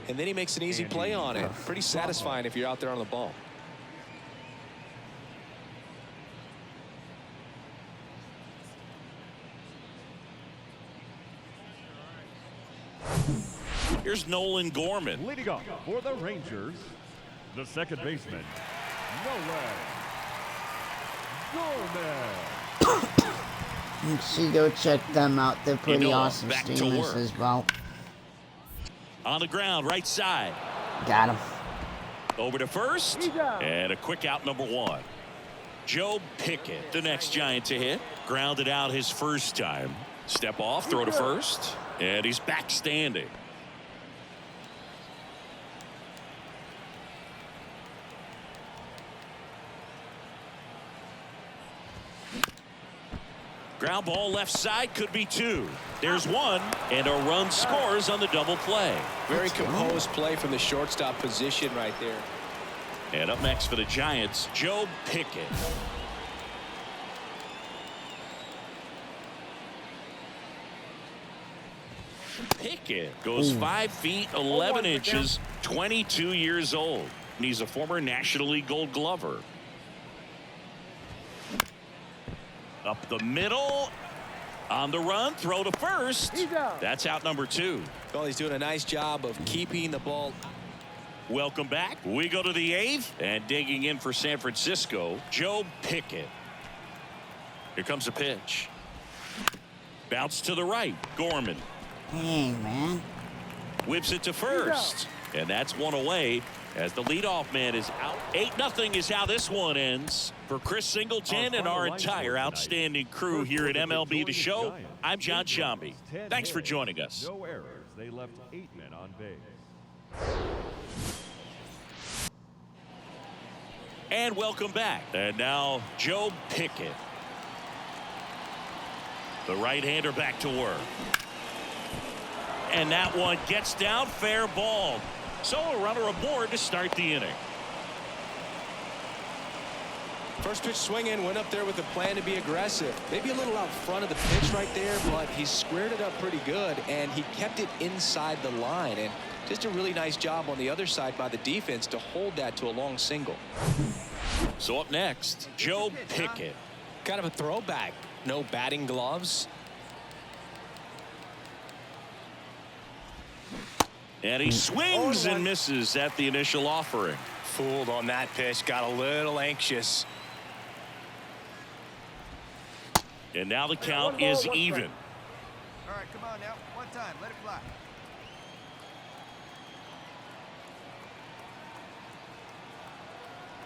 And then he makes an easy play on it. Pretty satisfying if you're out there on the ball. Here's Nolan Gorman. Leading off for the Rangers, the second baseman, Nolan Gorman. You should go check them out. They're pretty awesome back to streamers work. as well. On the ground, right side. Got him. Over to first. And a quick out, number 1. Joe Pickett, the next Giant to hit. Grounded out his first time. Step off, throw to first, and he's back standing. Ground ball left side, could be two. There's one, and a run scores on the double play. Very composed play from the shortstop position right there. And up next for the Giants, Joe Pickett. Pickett goes 5 feet 11 inches, 22 years old. And he's a former National League Gold Glover. Up the middle. On the run, throw to first. That's out number 2. Well, he's doing a nice job of keeping the ball. Welcome back. We go to the 8th, and digging in for San Francisco, Joe Pickett. Here comes a pitch. Bounce to the right. Gorman. Hey, man. Whips it to first. And that's one away as the leadoff man is out. 8-0 is how this one ends. For Chris Singleton and our entire outstanding crew here at MLB The Show, I'm John Shambi. Thanks for joining us. No errors. They left 8 men on base. And welcome back. And now Joe Pickett. The right-hander back to work. And that one gets down, fair ball. So a runner aboard to start the inning. First pitch swinging, went up there with a plan to be aggressive. Maybe a little out front of the pitch right there, but he squared it up pretty good, and he kept it inside the line. And just a really nice job on the other side by the defense to hold that to a long single. So up next, Joe Pickett. Kind of a throwback. No batting gloves. And he swings and misses at the initial offering. Fooled on that pitch, got a little anxious. And now the count is even. All right, come on now. One time, let it fly.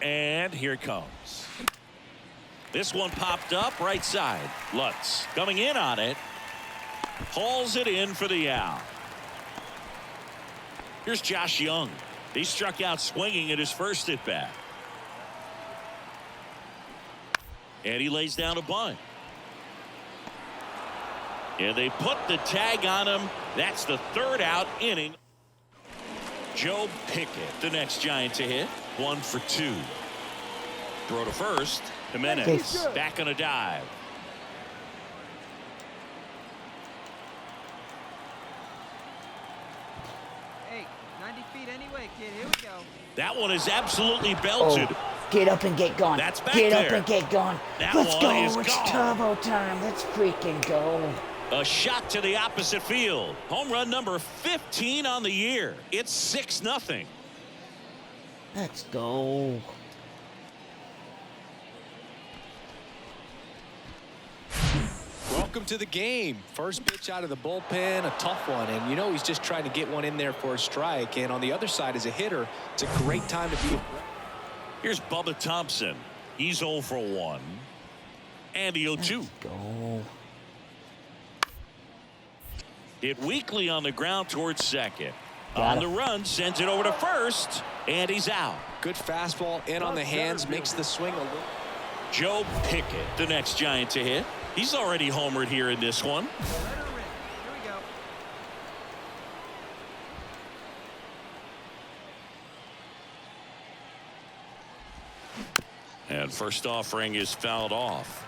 And here it comes. This one popped up right side. Lutz coming in on it. Hauls it in for the out. Here's Josh Young. He struck out swinging at his first at bat. And he lays down a bunt. And they put the tag on him. That's the 3rd out inning. Joe Pickett, the next Giant to hit. 1 for 2. Throw to first. Jimenez back on a dive. Hey, 90 feet anyway, kid. Here we go. That one is absolutely belted. Oh, get up and get gone. That's back get there. Up and get gone. That Let's one go. is It's gone. turbo time. Let's freaking go. A shot to the opposite field. Home run number 15 on the year. It's 6-0. Let's go. Welcome to the game. First pitch out of the bullpen, a tough one, and you know he's just trying to get one in there for a strike. And on the other side, as a hitter, it's a great time to be. Here's Bubba Thompson. He's 0 for 1. And the 0-2. Let's go. Hit weakly on the ground towards second. Got On it. the run, sends it over to first, and he's out. Good fastball in on the hands, makes the swing a little. Joe Pickett, the next Giant to hit. He's already homered here in this one. Let her rip. Here we go. And first offering is fouled off.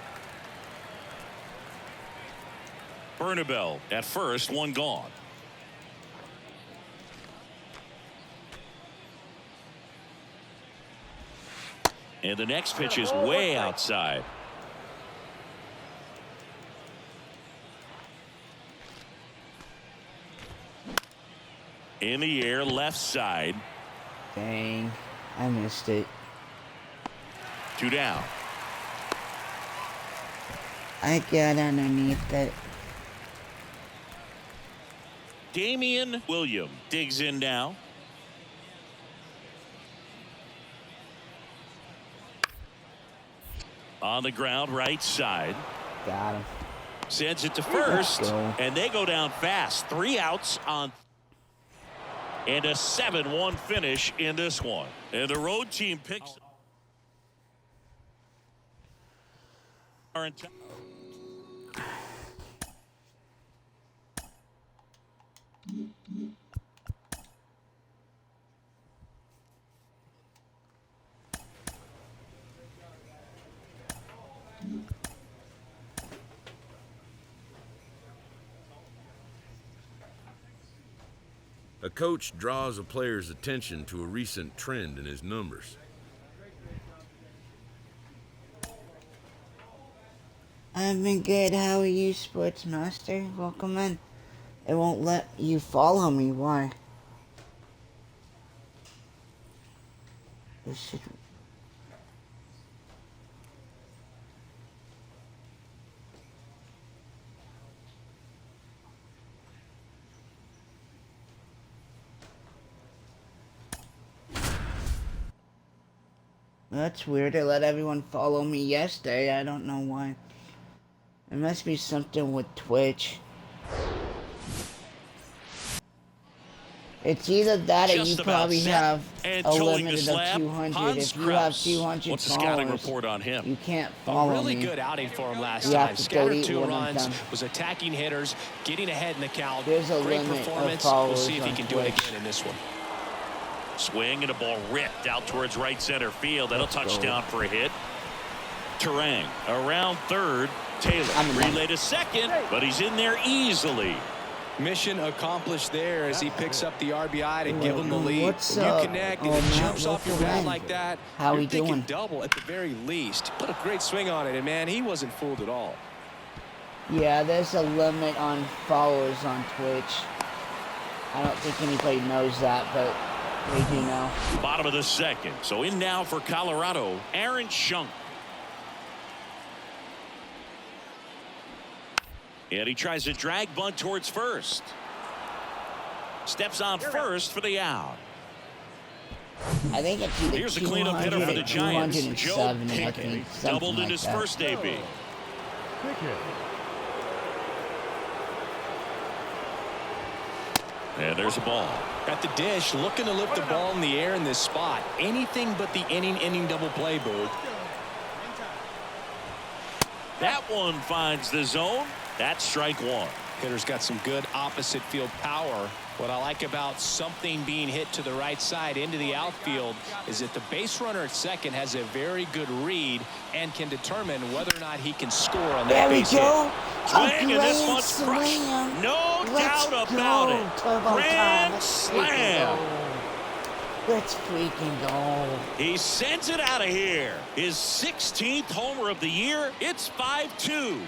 Bernabel at first, one gone. And the next pitch is way outside. In the air, left side. Dang. I missed it. 2 down. I got underneath it. Damian Williams digs in now. On the ground, right side. Got him. Sends it to first, go. and they go down fast. 3 outs on. And a 7-1 finish in this one. And the road team picks. A coach draws a player's attention to a recent trend in his numbers. I've been good. How are you, Sportsmaster? Welcome in. It won't let you follow me. Why? This should. That's weird. I let everyone follow me yesterday. I don't know why. It must be something with Twitch. It's either that or Just you about probably set. have And a towing the limit of slab, 200. Hans If you have Kraus. 200 What's the scouting followers, report on him? you can't A follow really me. good outing for him last You have time. to Scattered delete 2 when I'm runs, done. was attacking hitters, getting ahead in the count. There's a Great limit of performance. We'll followers see if he on can do it Twitch. again in this one. Swing and a ball ripped out towards right center field. That'll touch down for a hit. Terang around third. Taylor relay to second, but he's in there easily. Mission accomplished there as he picks up the RBI to give him the lead. What's When you up? connect Oh, and it Matt, jumps off your welcome bat in. like that, How you're we thinking doing? double at the very least. Put a great swing on it, and man, he wasn't fooled at all. Yeah, there's a limit on followers on Twitch. I don't think anybody knows that, but we do know. Bottom of the second. So in now for Colorado, Aaron Schunk. And he tries to drag bunt towards first. Steps on first for the out. I think it's either Here's a cleanup hitter for the 200 or Giants. Joe 270, I Pickett think. doubled Something in like his that. first debut. Pickett. And there's a ball. At the dish, looking to lift the ball in the air in this spot. Anything but the inning double play, Boo. That one finds the zone. That's strike one. Hitter's got some good opposite field power. What I like about something being hit to the right side into the outfield is that the base runner at second has a very good read and can determine whether or not he can score on that There we base hit. go. Swing, and this grand one's crushed. slam. No Let's doubt go. about it. Turbo time. Grand Let's freaking slam. go. Let's freaking go. He sends it out of here. His 16th homer of the year. It's 5-2.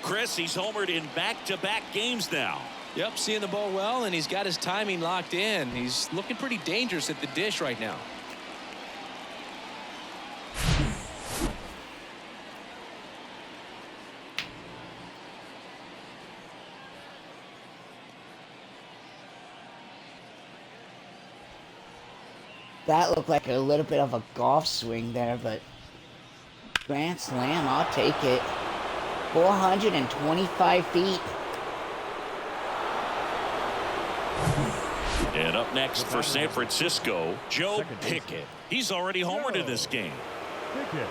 Chris, he's homered in back-to-back games now. Yep, seeing the ball well, and he's got his timing locked in. He's looking pretty dangerous at the dish right now. That looked like a little bit of a golf swing there, but grand slam, I'll take it. 425 feet. And up next for San Francisco, Joe Pickett. He's already homered in this game. Pickett.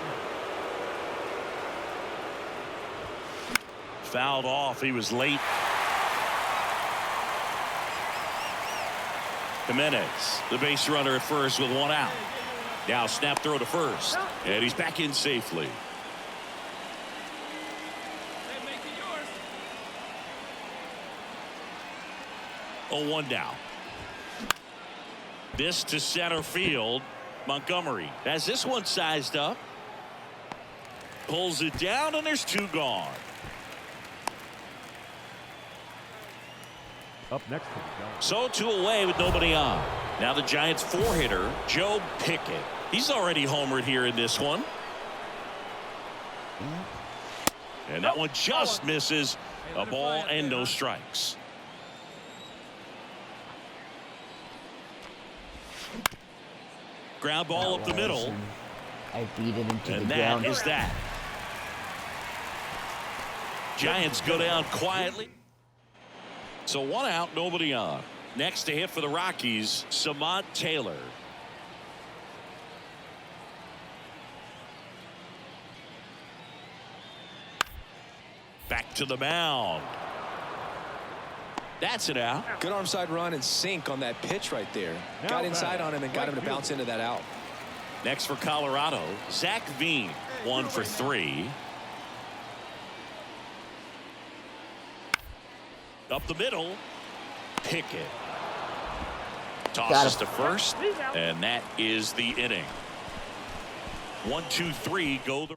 Fouled off. He was late. Jimenez, the base runner at first with 1 out. Now snap throw to first. And he's back in safely. Hey, make it yours. 0-1 down. This to center field. Montgomery has this one sized up. Pulls it down, and there's 2 gone. Up next to the Giants. So 2 away with nobody on. Now the Giants 4-hitter, Joe Pickett. He's already homered here in this one. And that one just misses. A ball and no strikes. Ground ball up the middle. I beat it into the And that ground. is that. Giants go down quietly. So 1 out, nobody on. Next to hit for the Rockies, Samant Taylor. Back to the mound. That's it out. Good arm side run and sink on that pitch right there. Got inside on him and got him to bounce into that out. Next for Colorado, Zach Veen, 1 for 3. Up the middle, Pickett. Tosses to first, and that is the inning. 1, 2, 3, go the.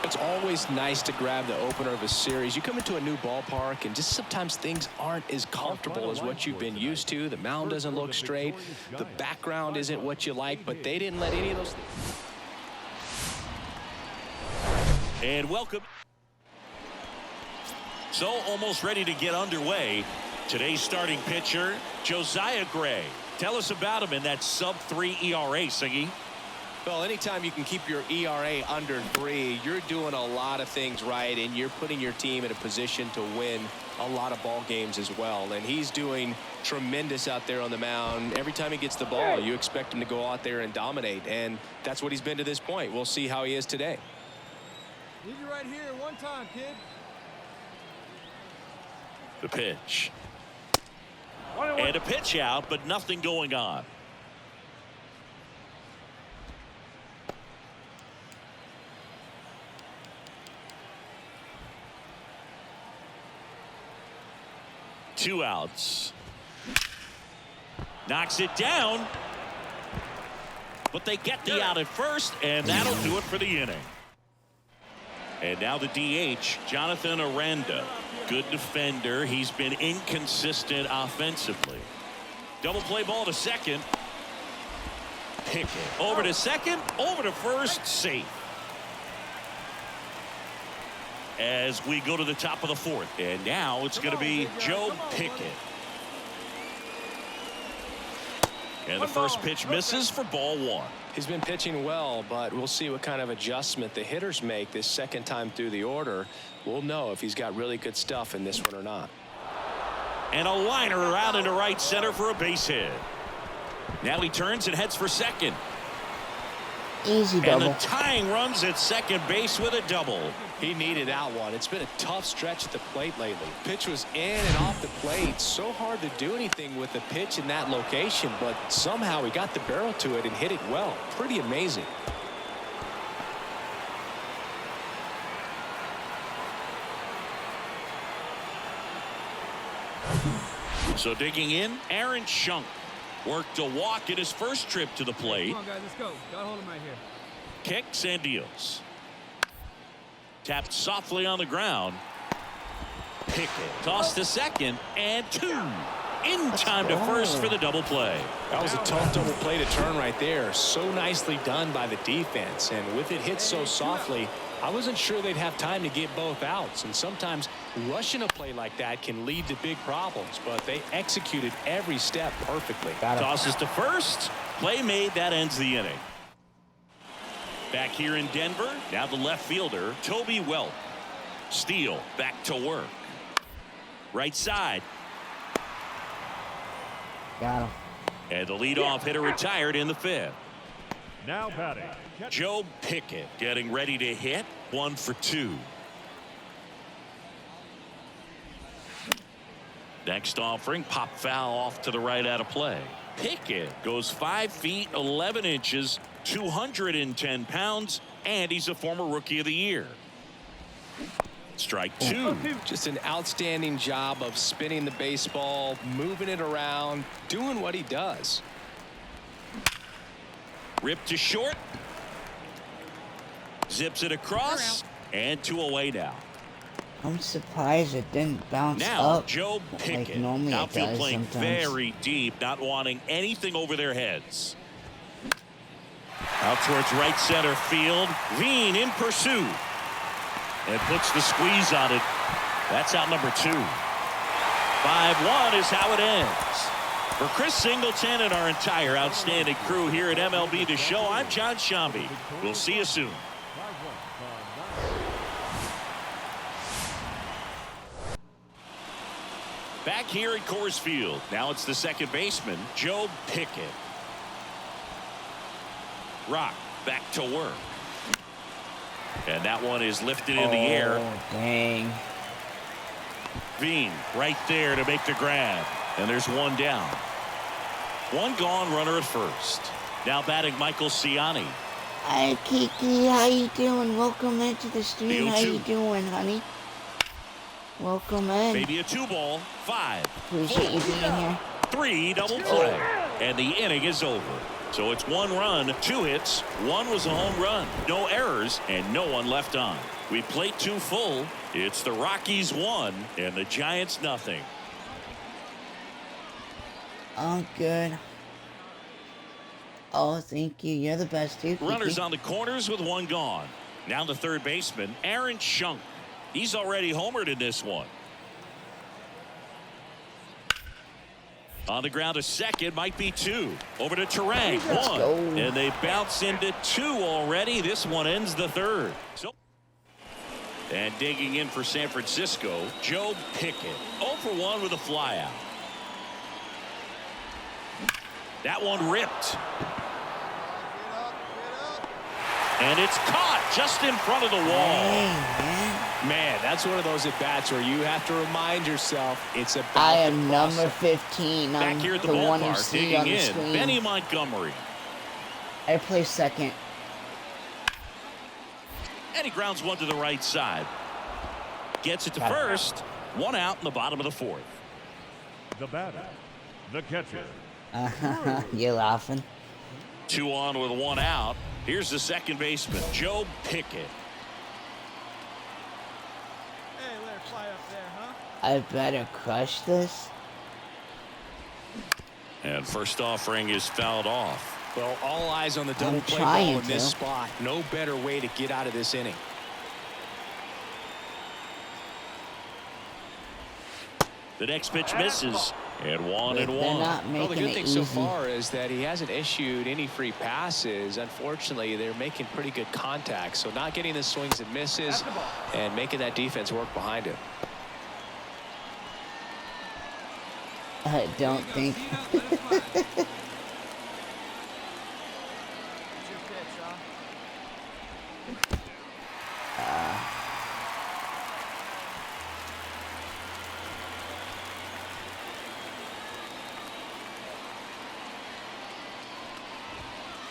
It's always nice to grab the opener of a series. You come into a new ballpark and just sometimes things aren't as comfortable as what you've been used to. The mound doesn't look straight. The background isn't what you like, but they didn't let any of those. And welcome. So almost ready to get underway. Today's starting pitcher, Josiah Gray. Tell us about him in that sub-3 ERA, Siggy. Well, anytime you can keep your ERA under 3, you're doing a lot of things right, and you're putting your team in a position to win a lot of ball games as well. And he's doing tremendous out there on the mound. Every time he gets the ball, you expect him to go out there and dominate, and that's what he's been to this point. We'll see how he is today. Need you right here one time, kid. The pitch. And a pitch out, but nothing going on. Two outs. Knocks it down. But they get the out at first, and that'll do it for the inning. And now the DH, Jonathan Aranda. Good defender. He's been inconsistent offensively. Double play ball to second. Pickett over to second, over to first, safe. As we go to the top of the 4th. And now it's going to be Joe Pickett. And the first pitch misses for ball 1. He's been pitching well, but we'll see what kind of adjustment the hitters make this second time through the order. We'll know if he's got really good stuff in this one or not. And a liner out into right center for a base hit. Now he turns and heads for second. Easy And double. the tying runs at second base with a double. He needed that one. It's been a tough stretch at the plate lately. Pitch was in and off the plate. So hard to do anything with the pitch in that location, but somehow he got the barrel to it and hit it well. Pretty amazing. So digging in, Aaron Shunk worked a walk in his first trip to the plate. Come on, guys, let's go. Gotta hold him right here. Kicks and deals. Tapped softly on the ground. Pickett tossed to second and 2. In time to first for the double play. That was a tough double play to turn right there. So nicely done by the defense. And with it hit so softly, I wasn't sure they'd have time to get both outs. And sometimes rushing a play like that can lead to big problems. But they executed every step perfectly. Tosses to first. Play made. That ends the inning. Back here in Denver, now the left fielder, Toby Welp. Steele back to work. Right side. Got him. And the leadoff hitter retired in the 5th. Now batting. Joe Pickett getting ready to hit. 1 for 2. Next offering, pop foul off to the right out of play. Pickett goes 5 feet 11 inches, 210 pounds, and he's a former Rookie of the Year. Strike 2. Just an outstanding job of spinning the baseball, moving it around, doing what he does. Ripped to short. Zips it across, and 2 away now. I'm surprised it didn't bounce Now up. Joe Pickett, like normally it outfield does playing sometimes. very deep, not wanting anything over their heads. Out towards right center field. Veen in pursuit. And puts the squeeze on it. That's out number 2. 5-1 is how it ends. For Chris Singleton and our entire outstanding crew here at MLB The Show, I'm John Shambi. We'll see you soon. Back here at Coors Field. Now it's the second baseman, Joe Pickett. Rock back to work. And that one is lifted in the air. Dang. Veen right there to make the grab. And there's one down. One gone, runner at first. Now batting Michael Ciani. Hi, Kiki. How you doing? Welcome into the stream. How you doing, honey? Welcome in. Maybe a 2-ball. 5. Appreciate you being here. 3 double play. And the inning is over. So it's 1 run, 2 hits. 1 was a home run. No errors and no one left on. We played 2 full. It's the Rockies 1 and the Giants nothing. I'm good. Oh, thank you. You're the best too, Kiki. Runners on the corners with 1 gone. Now the third baseman, Aaron Schunk. He's already homered in this one. On the ground, a second, might be 2. Over to Terang, 1. And they bounce into 2 already. This one ends the third. And digging in for San Francisco, Joe Pickett. 0 for 1 with a flyout. That one ripped. And it's caught just in front of the wall. Man, that's one of those at-bats where you have to remind yourself it's about I am number 15. Back I'm here at the the one you ballpark, see digging on the in, screen. Benny Montgomery. I play second. And he grounds one to the right side. Gets it to first. 1 out in the bottom of the 4th. The batter, the catcher. You're laughing. 2 on with 1 out. Here's the second baseman, Joe Pickett. Hey, let her fly up there, huh? I better crush this. And first offering is fouled off. Well, all eyes on the double play trying ball in this to. spot. No better way to get out of this inning. The next pitch misses. And 1 and They're 1. not Well, making the good it thing easy. so far is that he hasn't issued any free passes. Unfortunately, they're making pretty good contact. So not getting the swings and misses and making that defense work behind him. I don't think. Let it fly. It's your pitch, huh?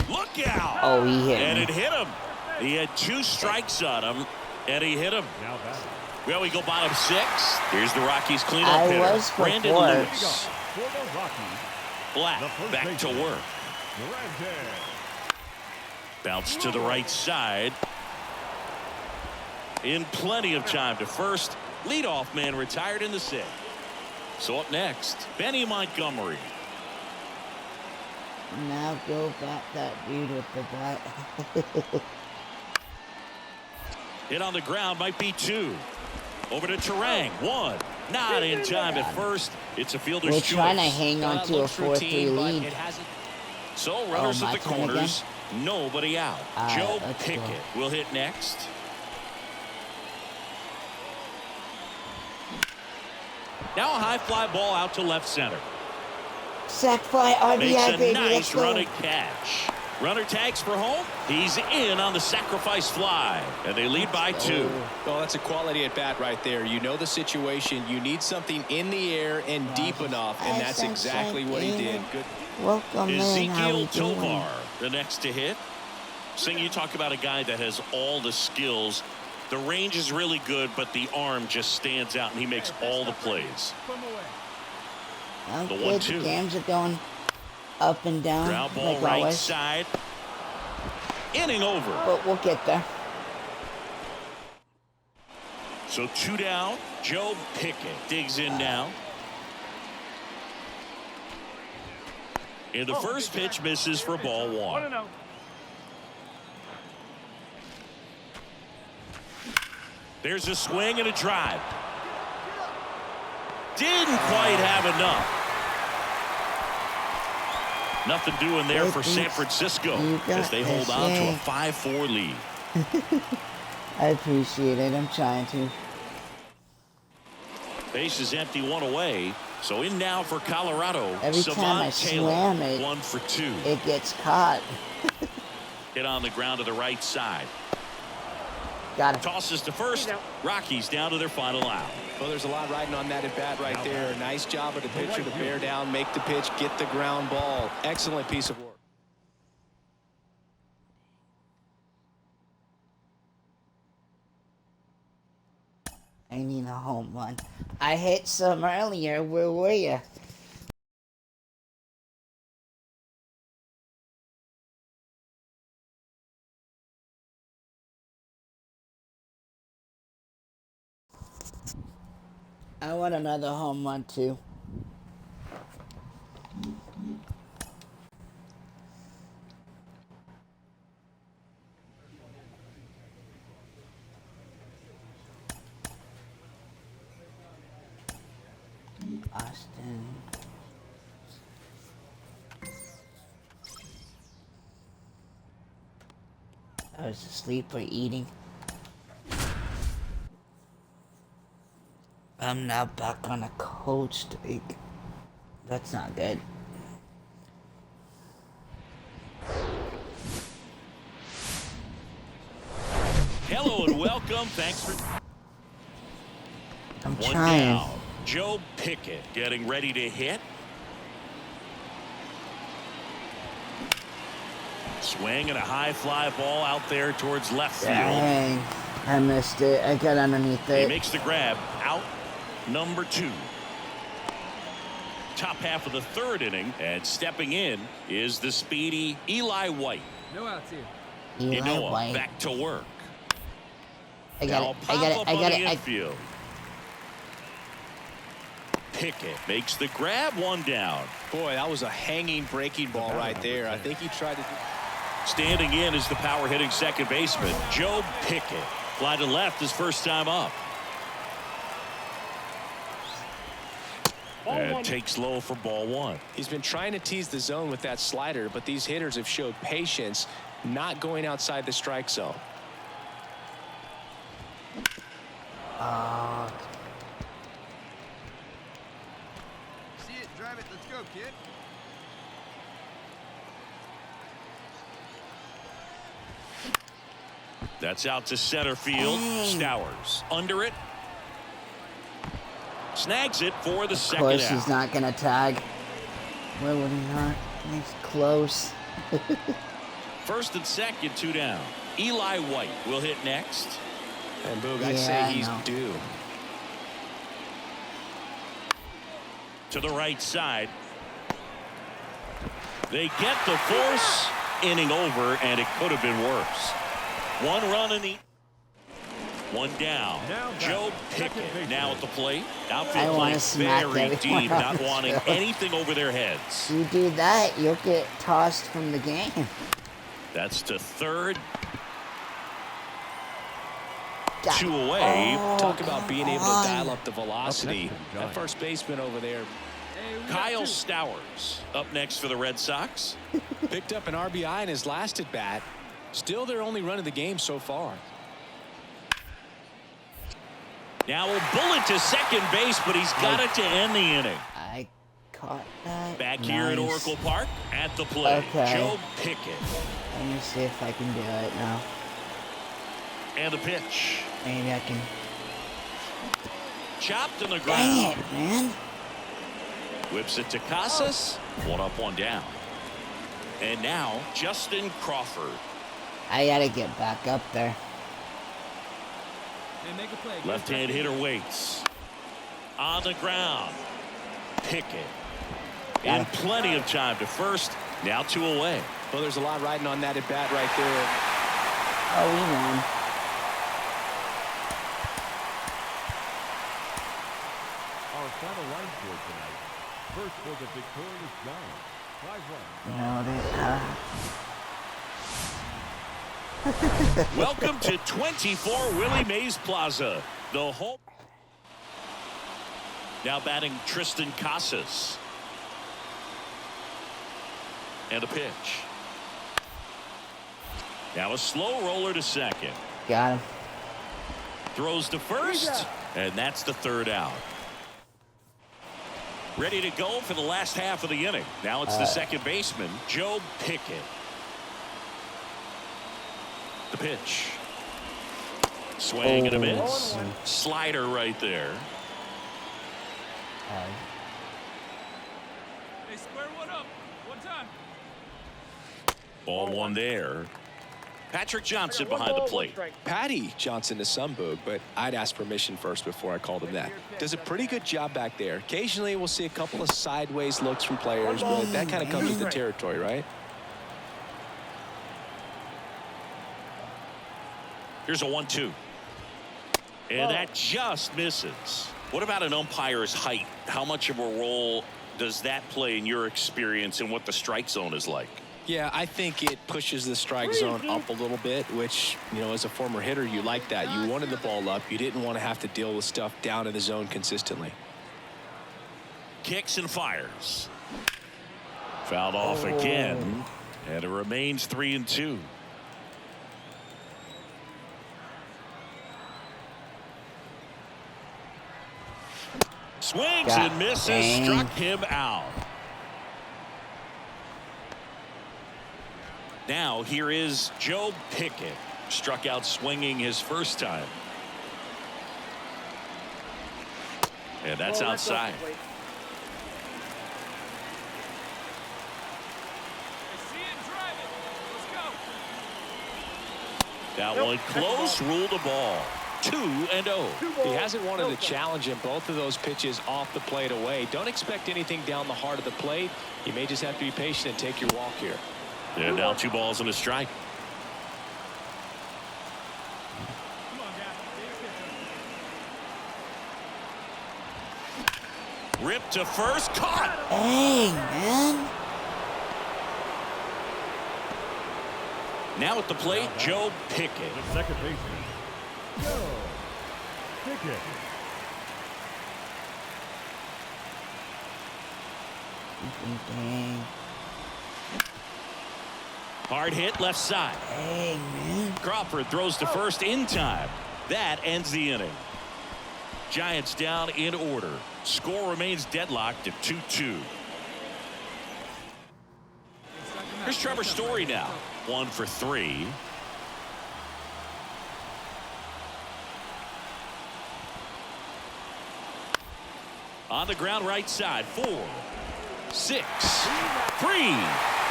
Look out! Oh, he hit And me. it hit him. He had 2 strikes on him, and he hit him. Now batting. Well, we go bottom 6. Here's the Rockies cleanup I hitter, was for Brandon four. Lewis. For the Rockies, Black the first back to baseman, work. Brandon. Bounce to the right side. In plenty of time to first. Leadoff man retired in the 6th. So up next, Benny Montgomery. Now go back that dude with the bat. Hit on the ground, might be 2. Over to Terang, 1. Not in time at first. It's a fielder's We're choice. trying to hang on That to a looks routine, 4-3 but lead. it hasn't. So runners my at the turn again? corners. Nobody out. Alright, Joe let's Pickett go. will hit next. Now a high fly ball out to left center. Sack fly RBI, Makes a baby. nice Let's go. running catch. Runner tags for home. He's in on the sacrifice fly. And they lead by 2. Well, that's a quality at bat right there. You know the situation. You need something in the air and deep enough, and that's exactly what he did. Good. Welcome in. How Ezekiel we doing? Tovar, the next to hit. Sing, you talk about a guy that has all the skills. The range is really good, but the arm just stands out, and he makes all the plays. Put him away. I'm The good. 1-2. The games are going up and down, Ground ball like right always. side. Inning over. But we'll get there. So 2 down. Joe Pickett digs in now. And the first pitch misses for ball 1. There's a swing and a drive. Didn't quite have enough. Nothing doing there for San Francisco You got as they hold this, on to a yay. 5-4 lead. I appreciate it. I'm trying to. Base is empty, 1 away. So in now for Colorado. Every time I slam it, 1 for 2. it gets caught. Hit on the ground to the right side. Got it. Tosses to first. Rockies down to their final out. Well, there's a lot riding on that at bat right there. Nice job of the pitcher to bear down, make the pitch, get the ground ball. Excellent piece of work. I need a home run. I hit some earlier. Where were you? I want another home run too. Austin. I was asleep or eating. I'm now back on a cold streak. That's not good. Hello and welcome. Thanks for. I'm One trying. down. Joe Pickett getting ready to hit. Swing and a high fly ball out there towards left field. Dang, I missed it. I got underneath He it. makes the grab. Out number 2. Top half of the 3rd inning, and stepping in is the speedy Eli White. No outs here. Eli Noah White. back to work. I got Now it. I pop got it. up I on got the it. infield. Pickett makes the grab, 1 down. Boy, that was a hanging breaking ball right there. I think he tried to do. Standing in is the power hitting second baseman, Joe Pickett. Fly to left his first time up. And takes low for ball 1. He's been trying to tease the zone with that slider, but these hitters have showed patience, not going outside the strike zone. See it, drive it, let's go, kid. That's out to center field. Stowers under it. Snags it for the Of second course, out. he's not gonna tag. Where would he not? He's close. First and second, 2 down. Eli White will hit next. And Boog, Yeah, I'd I say he's know. due. To the right side. They get the force. Inning over, and it could have been worse. 1 run in the. 1 down. Joe Pickett now at the plate. I Outfield wanna play smack very everyone deep, on not the wanting show. anything over their heads. You do that, you'll get tossed from the game. That's to third. Got 2 it. away. Oh, Talk about being able to come dial on. up the velocity. That first baseman over there Hey, we got Kyle 2. Stowers up next for the Red Sox. picked up an RBI in his last at bat. Still their only run of the game so far. Now a bullet to second base, but he's got it to end the inning. I caught that. Back here at Nice. Oracle Park at the plate. Okay. Joe Pickett. Let me see if I can do it now. And the pitch. Maybe I can. Chopped in the Dang ground. it, man. Whips it to Casas. 1 up, 1 down. And now Justin Crawford. I gotta get back up there. Hey, make a play. Get Left-hand back in. hitter waits. On the ground. Pickett. Got In it. plenty of time to first. Now 2 away. Well, there's a lot riding on that at bat right there. Oh, we won. Our final line score tonight. First for the victorious Giants. 5 runs. No, they, Welcome to 24 Willie Mays Plaza. The home. Now batting Tristan Casas. And a pitch. Now a slow roller to second. got him. Throws to first. And that's the 3rd out. Ready to go for the last half of the inning. Now it's the second baseman, Joe Pickett. The pitch. Swing and a miss. Slider right there. Hey, square one up. One time. Ball one there. Patrick Johnson behind the plate. Patty Johnson to some boog, but I'd ask permission first before I called him that. Does a pretty good job back there. Occasionally we'll see a couple of sideways looks from players, but that kind of comes with the territory, right? Here's a 1-2. And that just misses. What about an umpire's height? How much of a role does that play in your experience and what the strike zone is like? Yeah, I think it pushes the strike zone up a little bit, which, you know, as a former hitter, you like that. You wanted the ball up. You didn't want to have to deal with stuff down in the zone consistently. Kicks and fires. Fouled off again, and it remains 3-2. Swings and misses, struck him out. Now here is Joe Pickett. Struck out swinging his first time. And that's outside. I see it, drive it. Let's go. That one close, ruled a ball. 2-0. He hasn't wanted to challenge him both of those pitches off the plate away. Don't expect anything down the heart of the plate. You may just have to be patient and take your walk here. And now 2 balls and a strike. Come on, guys. Ripped to first, caught. Hey, man. Now at the plate, Joe Pickett. The second baseman, Joe Pickett. Hard hit left side. Hey, man. Crawford throws to first in time. That ends the inning. Giants down in order. Score remains deadlocked at 2-2. Here's Trevor Story now. 1 for 3. On the ground right side. 4, 6, 3.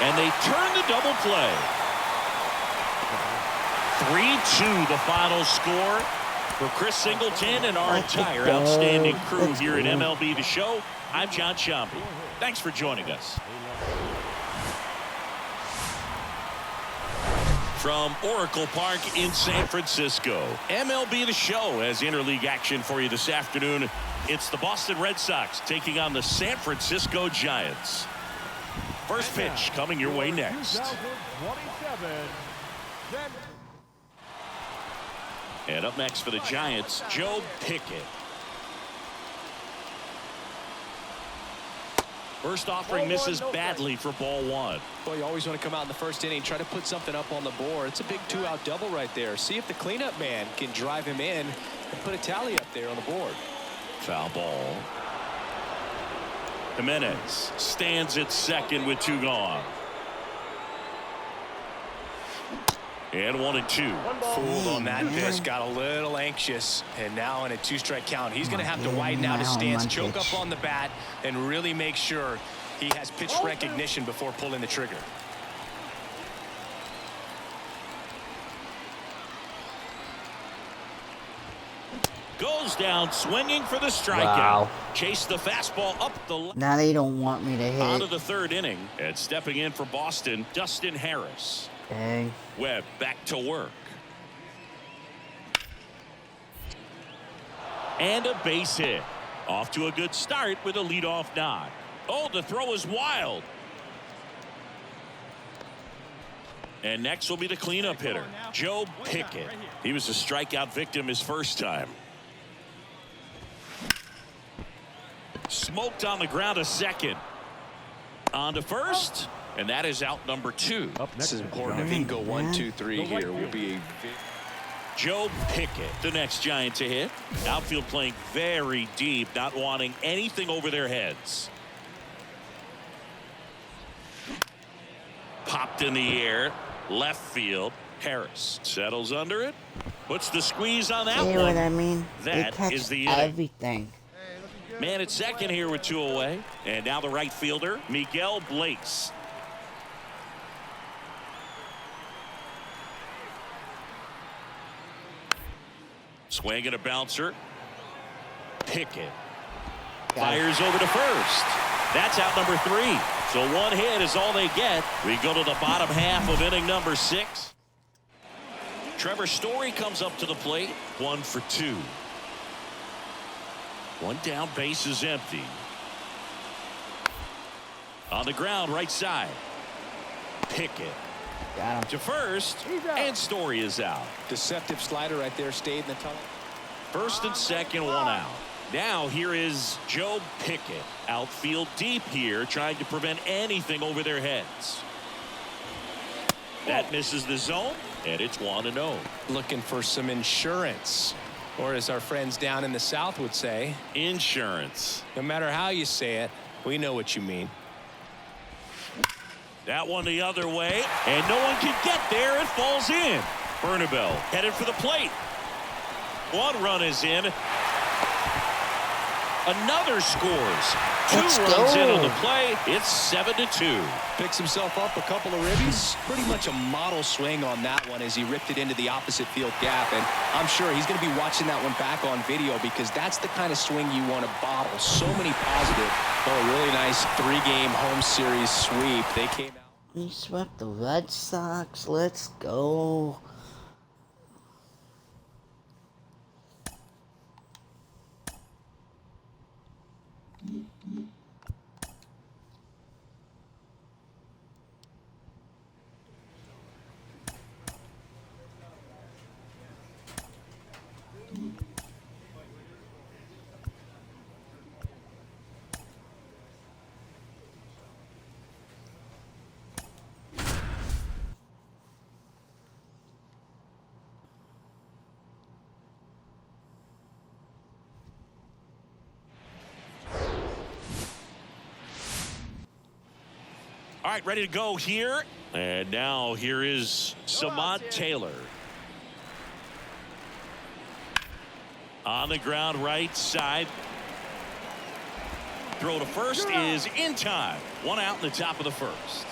And they turn the double play. 3-2 the final score for Chris Singleton and our entire outstanding crew here at MLB The Show. I'm John Sciambi. Thanks for joining us. From Oracle Park in San Francisco, MLB The Show has interleague action for you this afternoon. It's the Boston Red Sox taking on the San Francisco Giants. First pitch coming your way next. 2027. And up next for the Giants, Joe Pickett. First offering misses badly for ball 1. Well, you always want to come out in the first inning, try to put something up on the board. It's a big 2-out double right there. See if the cleanup man can drive him in and put a tally up there on the board. Foul ball. Jimenez stands at second with 2 gone. And 1-2. Fooled on that pitch, got a little anxious, and now in a 2-strike count, he's going to have to widen out his stance, choke up on the bat, and really make sure he has pitch recognition before pulling the trigger. Goes down swinging for the strikeout. Wow. Chase the fastball up the Now they don't want me to hit. out of the 3rd inning. And stepping in for Boston, Dustin Harris. Dang. Webb back to work. And a base hit. Off to a good start with a leadoff knock. Oh, the throw is wild. And next will be the cleanup hitter, Joe Pickett. He was a strikeout victim his first time. Smoked on the ground a second. On to first. And that is out number 2. This is important. If he can go 1, 2, 3 here, will be a Joe Pickett, the next Giant to hit. Outfield playing very deep, not wanting anything over their heads. Popped in the air. Left field. Harris settles under it. Puts the squeeze on that See one. what I mean? They That catch is the inning. everything. Man at second here with 2 away. And now the right fielder, Mlb23. Swing and a bouncer. Pickett fires over to first. That's out number 3. So 1 hit is all they get. We go to the bottom half of inning number 6. Trevor Story comes up to the plate. 1 for 2. 1 down, base is empty. On the ground, right side. Pickett Got him. to first, and Story is out. Deceptive slider right there, stayed in the tunnel. First and second, 1 out. Now here is Joe Pickett. Outfield deep here, trying to prevent anything over their heads. That misses the zone, and it's 1-0. Looking for some insurance, or as our friends down in the South would say, Insurance. no matter how you say it, we know what you mean. That one the other way, and no one can get there. It falls in. Bernabel headed for the plate. 1 run is in. Another scores. 2 Let's runs in go. on the play. It's 7-2. Picks himself up a couple of ribbies. Pretty much a model swing on that one as he ripped it into the opposite field gap. And I'm sure he's going to be watching that one back on video because that's the kind of swing you want to bottle. So many positive. Oh, a really nice 3-game home series sweep. They came out. We swept the Red Sox. Let's go. All right, ready to go here. And now here is Samad Taylor. On the ground, right side. Throw to first is in time. 1 out in the top of the first.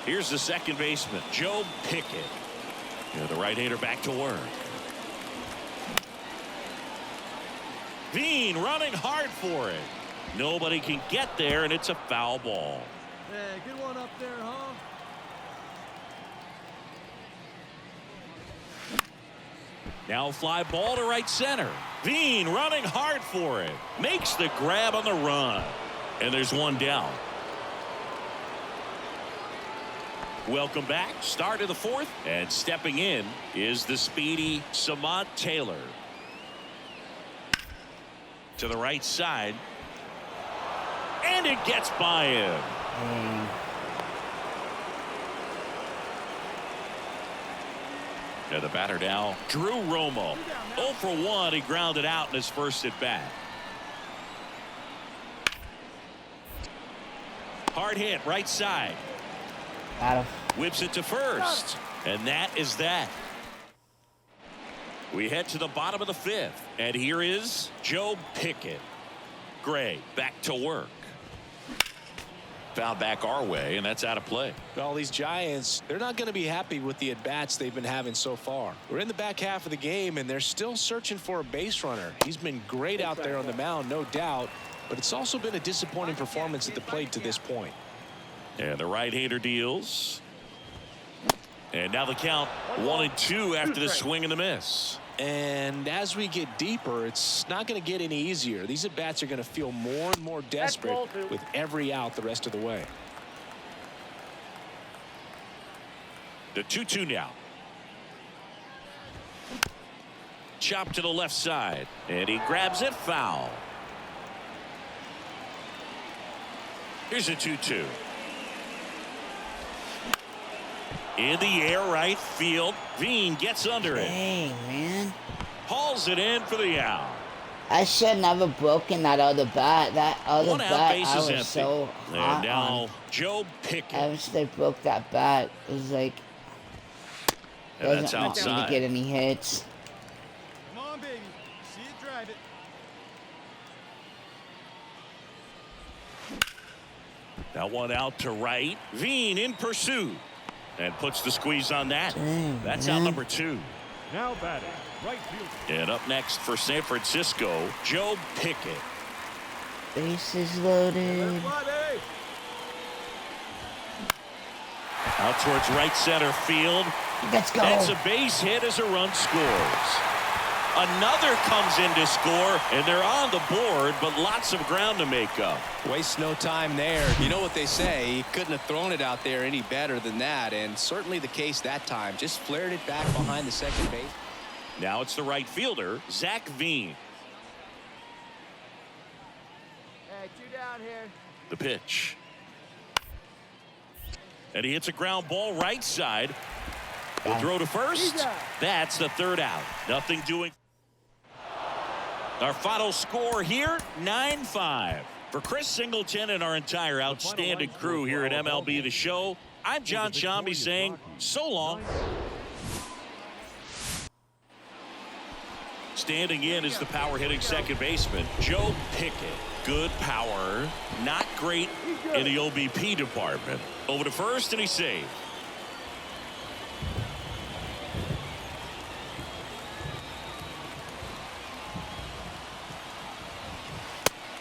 Here's the second baseman, Joe Pickett. And the right-hander back to work. Bean running hard for it. Nobody can get there, and it's a foul ball. Hey, good one up there, huh? Now fly ball to right center. Bean running hard for it. Makes the grab on the run. And there's 1 down. Welcome back. Start of the 4th. And stepping in is the speedy Samad Taylor. To the right side. And it gets by him. And the batter now, Drew Romo. 0 for 1. He grounded out in his first at bat. Hard hit, right side. Got him. Whips it to first. And that is that. We head to the bottom of the 5th. And here is Joe Pickett. Gray back to work. Foul back our way, and that's out of play. Well, these Giants, they're not going to be happy with the at-bats they've been having so far. We're in the back half of the game, and they're still searching for a base runner. He's been great out there on the mound, no doubt, but it's also been a disappointing performance at the plate to this point. And the right-hander deals. And now the count 1-2 after the swing and the miss. And as we get deeper, it's not going to get any easier. These at-bats are going to feel more and more desperate with every out the rest of the way. The 2-2 now. Chop to the left side. And he grabs it foul. Here's a 2-2. In the air, right field. Bean gets under it. Dang, man. Hauls it in for the out. I should never broken that other bat. That other One out, bat, base I is was empty. so And hot now on. Joe Pickett. Ever since they broke that bat, it was like And that's doesn't want me to outside. get any hits. Come on, baby. See it, drive it. That one out to right. Veen in pursuit. And puts the squeeze on that. Dang, That's man. out number 2. Now batting, right fielder. And up next for San Francisco, Joe Pickett. Bases loaded. Fly, baby. Out towards right center field. Let's go. That's a base hit as a run scores. Another comes in to score, and they're on the board, but lots of ground to make up. Waste no time there. You know what they say, he couldn't have thrown it out there any better than that, and certainly the case that time. Just flared it back behind the second base. Now it's the right fielder, Zach Veen. Hey, 2 down here. The pitch. And he hits a ground ball right side. He'll throw to first. That's the 3rd out. Nothing doing. Our final score here, 9-5. For Chris Singleton and our entire outstanding crew here at MLB The Show, I'm John Shambi saying so long. Standing in is the power-hitting second baseman, Joe Pickett. Good power, not great in the OBP department. Over to first, and he's saved.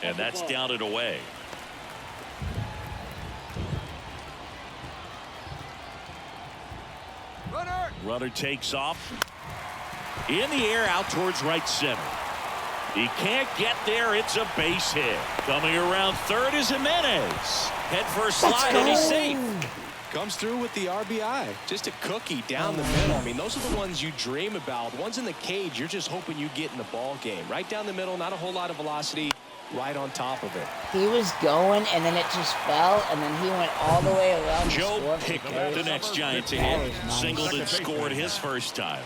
And that's down and away. Runner takes off. In the air out towards right center. He can't get there. It's a base hit. Coming around third is Jimenez. Head first slide, and he's safe. Comes through with the RBI. Just a cookie down the middle. I mean, those are the ones you dream about. Ones in the cage, you're just hoping you get in the ball game. Right down the middle, not a whole lot of velocity. Right on top of it. He was going, and then it just fell, and then he went all the way around. the Joe score. Pickett, the next Giant to That hit. was nice. Singleton scored his first time.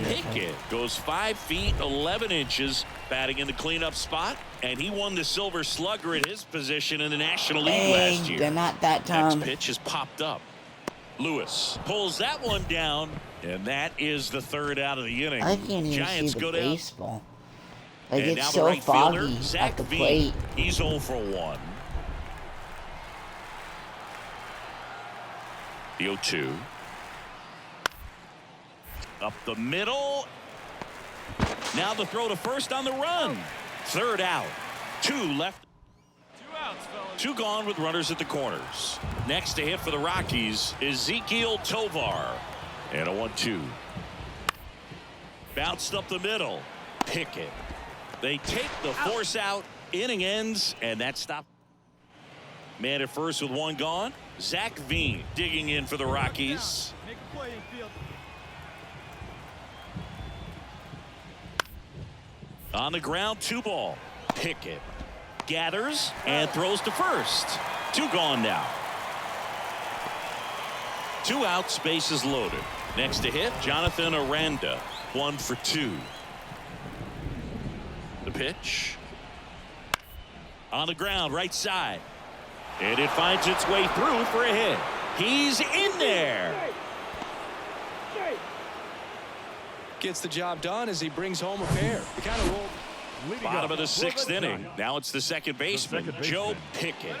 Pickett goes 5 feet 11 inches batting in the cleanup spot, and he won the Silver Slugger at his position in the National League last Dang, year. they're not that Next time. pitch is popped up. Lewis pulls that one down, and that is the 3rd out of the inning. I can't even Giants see go the down. baseball. Like, And it's now the so right fielder, foggy Zach at the Veen. plate. He's 0 for 1. The 0-2. Up the middle. Now the throw to first on the run. 3rd out. 2 left. 2 outs, fellas. 2 gone with runners at the corners. Next to hit for the Rockies is Ezekiel Tovar. And a 1-2. Bounced up the middle. Pickett. They take the force out. Inning ends, and that stop. Man at first with 1 gone. Zach Veen digging in for the Rockies. Make a play in field. On the ground, 2 ball. Pickett gathers and throws to first. 2 gone now. 2 outs, bases loaded. Next to hit, Jonathan Aranda. 1 for 2. The pitch. On the ground, right side. And it finds its way through for a hit. He's in there. Gets the job done as he brings home a pair. He kind of rolled. Bottom of the 6th inning. Now it's the second baseman, Joe Pickett.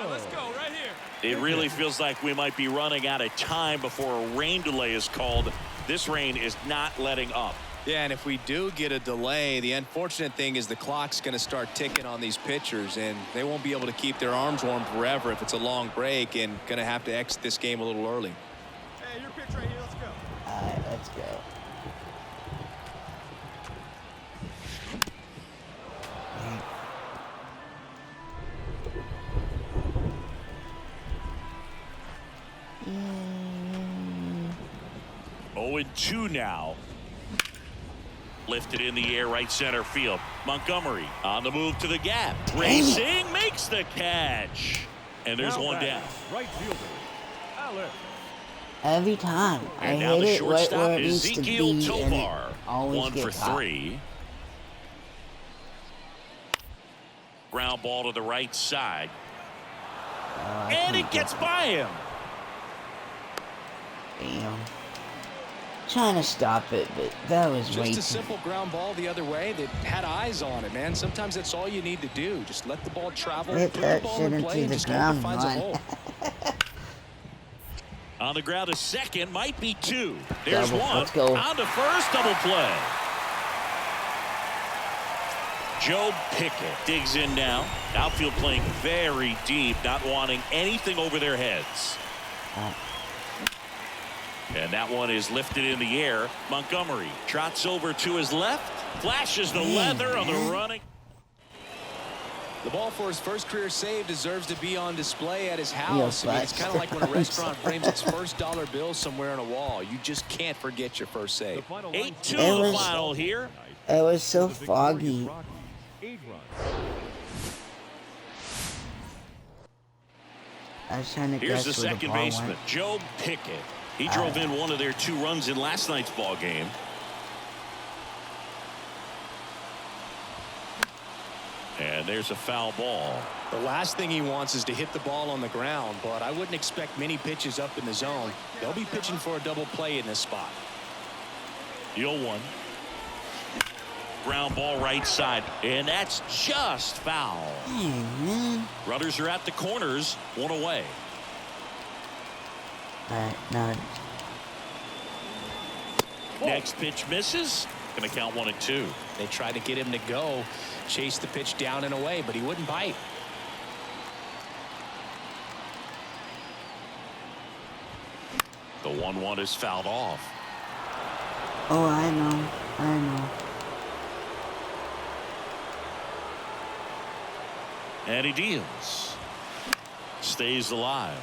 Let's go right here. It really feels like we might be running out of time before a rain delay is called. This rain is not letting up. Yeah, and if we do get a delay, the unfortunate thing is the clock's going to start ticking on these pitchers, and they won't be able to keep their arms warm forever if it's a long break, and going to have to exit this game a little early. Hey, your pitch right here. Let's go. All right, let's go. Mm. 0-2 now. Lifted in the air, right center field. Montgomery on the move to the gap. Racing, makes the catch. And there's Now 1 batting, down. Right fielder, Alex. Every time I And now hit the it right shortstop where it is needs to Ezekiel be, and it Tovar. always 1 for gets hot. 3. Ground ball to the right side. I And can't it get gets that. by him. Damn. Trying to stop it, but that was way Just a too. simple ground ball the other way that had eyes on it, man. Sometimes that's all you need to do. Just let the ball travel, Hit put the that ball shit in play, into and the just hope it ground, finds a man. hole. On the ground, a second, might be two. There's Double, one. let's go. On to first, double play. Joe Pickett digs in now. Outfield playing very deep, not wanting anything over their heads. And that one is lifted in the air. Montgomery trots over to his left, flashes the leather on the running. The ball for his first career save deserves to be on display at his house. I mean, it's kind of like when a restaurant frames its first dollar bill somewhere on a wall. You just can't forget your first The save. final line 8-2 score the was- final here. It was so for the victorious foggy. Rockies, 8 runs. I was trying to Here's guess the where the second ball baseman, went. Joe Pickett. He drove in one of their 2 runs in last night's ball game. And there's a foul ball. The last thing he wants is to hit the ball on the ground, but I wouldn't expect many pitches up in the zone. They'll be pitching for a double play in this spot. The 0-1. Ground ball right side, and that's just foul. Hey, man. Runners are at the corners, 1 away. Alright, now Next pitch misses. Going to count 1-2. They tried to get him to go, chase the pitch down and away, but he wouldn't bite. The 1-1 is fouled off. oh, I know. And he deals. Stays alive.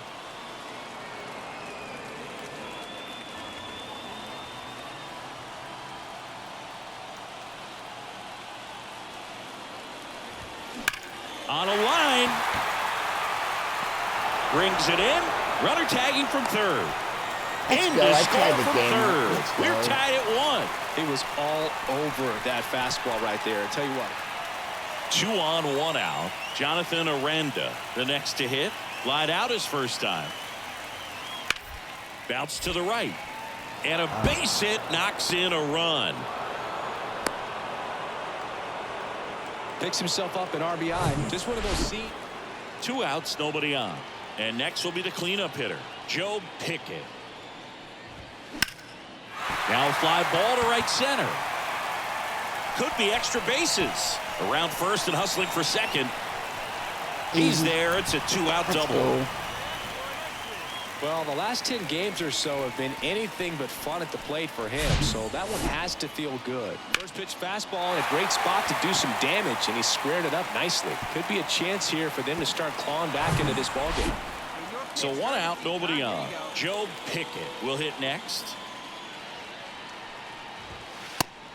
On a line. Brings it in. Runner tagging from third. Let's In go. to I score tied the from game. third. Let's We're go. tied at 1. It was all over that fastball right there. I tell you what. 2 on, 1 out. Jonathan Aranda, the next to hit. Lied out his first time. Bounce to the right. And a base hit knocks in a run. Picks himself up an RBI. Just one of those 2 outs, nobody on. And next will be the cleanup hitter, Joe Pickett. Now a fly ball to right center. Could be extra bases. Around first and hustling for second. He's there. It's a 2-out Let's double. go. Well, the last 10 games or so have been anything but fun at the plate for him, so that one has to feel good. First pitch fastball in a great spot to do some damage, and he squared it up nicely. Could be a chance here for them to start clawing back into this ballgame. So 1 out, nobody on. Joe Pickett will hit next.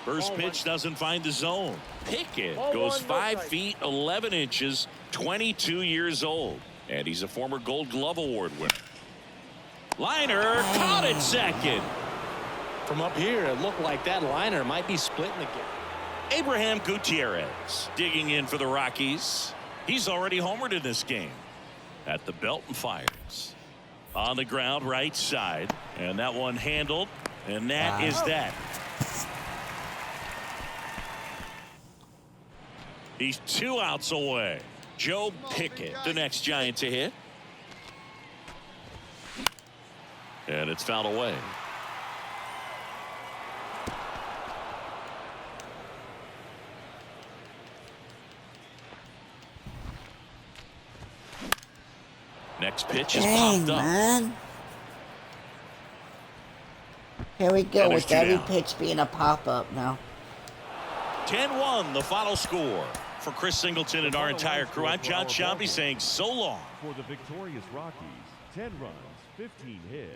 First pitch doesn't find the zone. Pickett goes 5 feet 11 inches, 22 years old, and he's a former Gold Glove Award winner. Liner caught at second. From up here, it looked like that liner might be splitting the game. Abraham Gutierrez digging in for the Rockies. He's already homered in this game. At the belt and fires. On the ground, right side. And that one handled. And that is that. He's 2 outs away. Joe Pickett, the next Giant to hit. And it's fouled away. Next pitch is Dang, popped up. man. Here we go And with there's 2 every down. pitch being a pop-up now. 10-1 the final score. For Chris Singleton and our entire crew, I'm John Shampi saying so long. For the victorious Rockies, 10 runs, 15 hits.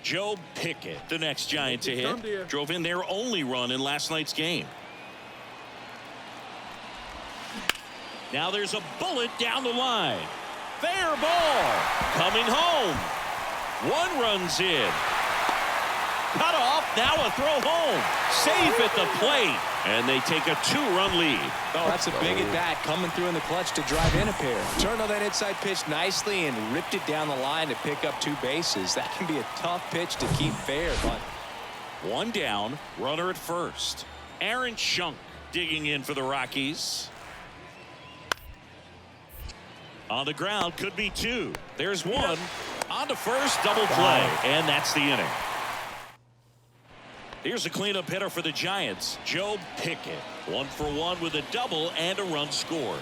Joe Pickett, the next Giant to hit, drove in their only run in last night's game. Now there's a bullet down the line. Fair ball. Coming home. 1 runs in. Cut off. Now a throw home. Safe at the plate. And they take a 2-run lead. Oh, that's a big at-bat coming through in the clutch to drive in a pair. Turned on that inside pitch nicely and ripped it down the line to pick up 2 bases. That can be a tough pitch to keep fair, but 1 down, runner at first. Aaron Schunk digging in for the Rockies. On the ground, could be 2. There's 1. On to first, double play, and that's the inning. Here's a cleanup hitter for the Giants, Joe Pickett. 1 for 1 with a double and a run scored.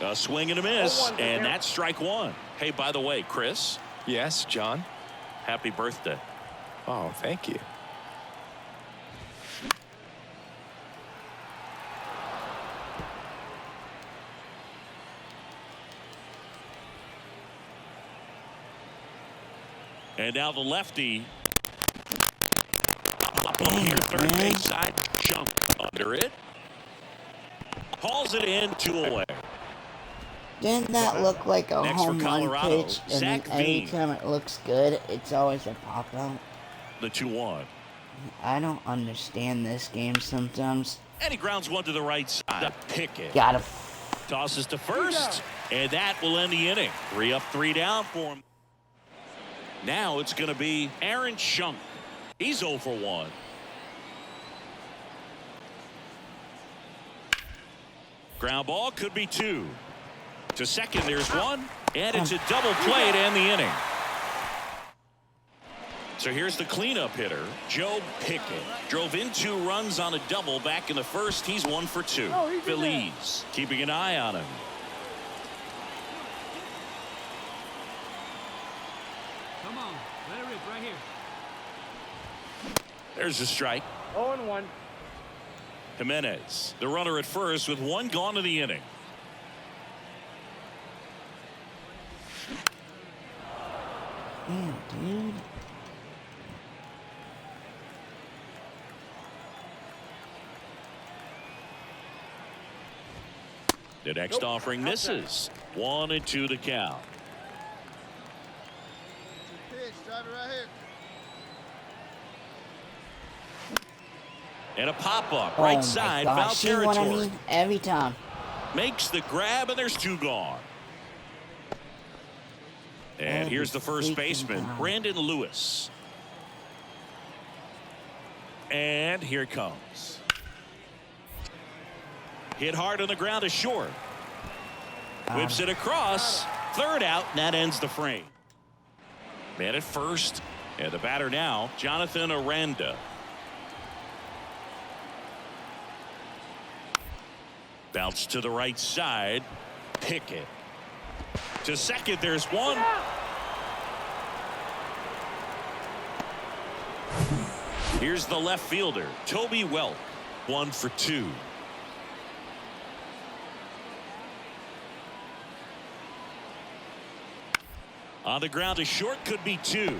A swing and a miss, and that's strike 1. Hey, by the way, Chris. yes, John. Happy birthday. Oh, thank you. And now the lefty. Up here, third base side. Schunk under it. Hauls it in, 2 away. Didn't that look like a Next for home run Colorado, pitch? And then Zach every Veen. time it looks good, it's always a pop out. The 2-1. I don't understand this game sometimes. And he grounds 1 to the right side. Pickett Gotta. tosses to first, and that will end the inning. 3 up, 3 down for him. Now it's going to be Aaron Schunk. He's 0 for 1. Ground ball could be 2. To second, there's 1. And it's a double play to end the inning. So here's the cleanup hitter, Joe Pickett. Drove in 2 runs on a double back in the first. He's 1 for 2. Phillies keeping an eye on him. Come on, let it rip right here. There's a strike. 0-1. Jimenez, the runner at first with 1 gone to the inning. Damn, dude. The next offering misses. 1-2 to count. Pitch, drive it right here. And a pop-up, Oh right my side, gosh, foul see territory. what I mean? Every time. Makes the grab, and there's 2 gone. And Every here's the first freaking baseman, time. Brandon Lewis. And here it comes. Hit hard on the ground is short. Whips it across. 3rd out, and that ends the frame. Man at first, and the batter now, Jonathan Aranda. Bounce to the right side. Pickett. To second, there's 1. Here's the left fielder, Toby Welk. 1 for 2. On the ground, a short, could be 2.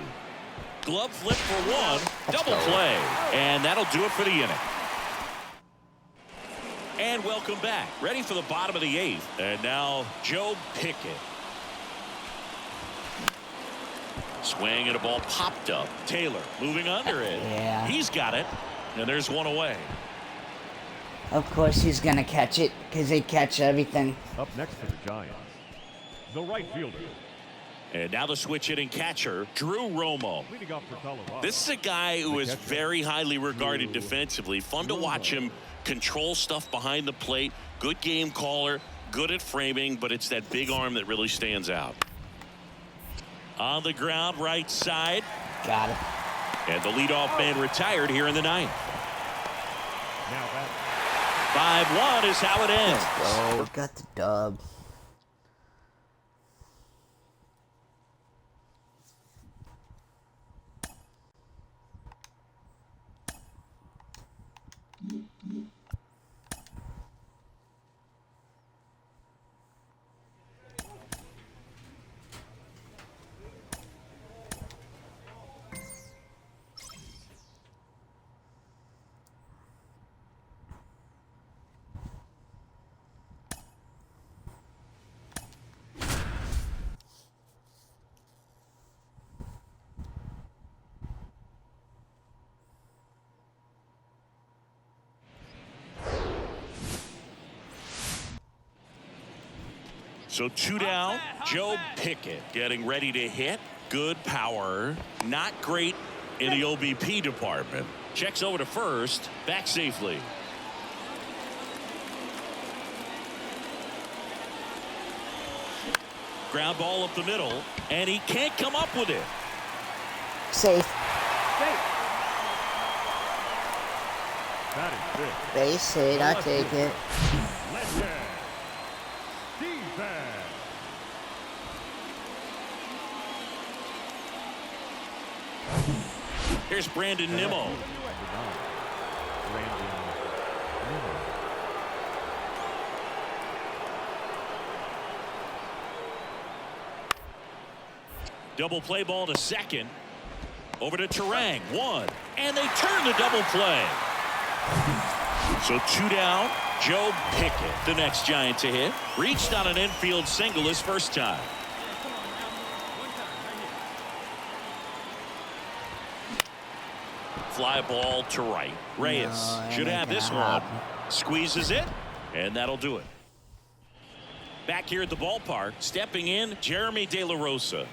Glove flip for 1. Double play. And that'll do it for the inning. And welcome back. Ready for the bottom of the 8th. And now Joe Pickett. Swing and a ball popped up. Taylor moving under it. Yeah. He's got it. And there's 1 away. Of course he's gonna catch it, because they catch everything. Up next for the Giants, the right fielder. And now the switch hitting catcher, Drew Romo. Leading off for Colorado. This is a guy who is very highly regarded defensively. Fun to watch him control stuff behind the plate. Good game caller, good at framing, but it's that big arm that really stands out. On the ground, right side. Got it. And the leadoff man retired here in the 9th. Now back. 5-1 is how it ends. Oh, got the dub. So 2 down. Joe Pickett getting ready to hit. Good power. Not great in the OBP department. Checks over to first. Back safely. Ground ball up the middle, and he can't come up with it. Safe. That is big. Base hit. I'll take it. Legend. Defense. Here's Brandon Nimmo. Brandon Nimmo. Double play ball to second. Over to Terang. 1. And they turn the double play. So 2 down. Joe Pickett, the next Giant to hit. Reached on an infield single his first time. Fly ball to right. Reyes should have this one. Squeezes it, and that'll do it. Back here at the ballpark, stepping in, Jeremy De La Rosa.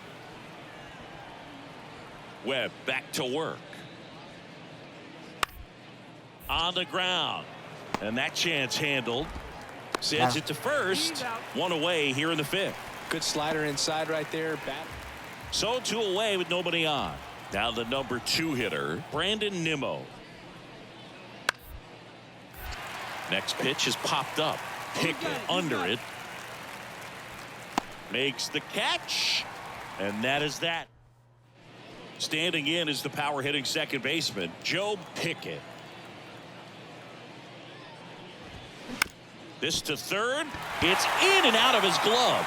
Webb back to work. On the ground. And that chance handled. Sends it to first. 1 away here in the 5th. Good slider inside right there. So 2 away with nobody on. Now the number 2 hitter, Brandon Nimmo. Next pitch is popped up. Pickett under it. Makes the catch. And that is that. Standing in is the power hitting second baseman, Joe Pickett. This to third. It's in and out of his glove.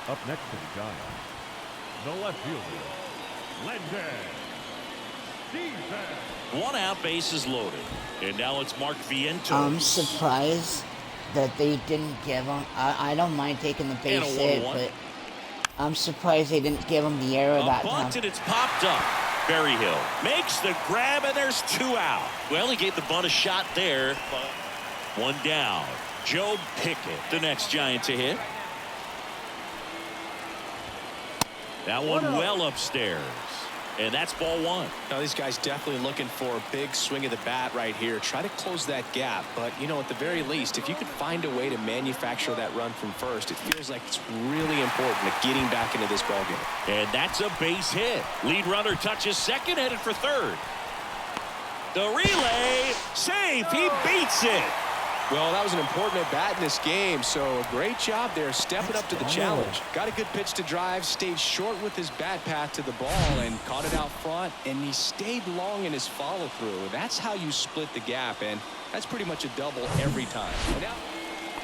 Up next to the Giants, the left fielder, Legend. Defense. 1 out, bases loaded. And now it's Mark Vientos. I'm surprised that they didn't give him. I don't mind taking the base hit, but I'm surprised they didn't give him the error that time. Bunt and it's popped up. Berryhill makes the grab, and there's 2 out. Well, he gave the bunt a shot there. 1 down. Joe Pickett, the next Giant to hit. That one well upstairs. And that's ball 1. Now these guys definitely looking for a big swing of the bat right here. Try to close that gap. But, you know, at the very least, if you could find a way to manufacture that run from first, it feels like it's really important to getting back into this ballgame. And that's a base hit. Lead runner touches second, headed for third. The relay, safe. He beats it. Well, that was an important at bat in this game, so a great job there stepping up to the challenge. Got a good pitch to drive, stayed short with his bat path to the ball and caught it out front, and he stayed long in his follow through. That's how you split the gap, and that's pretty much a double every time. Now,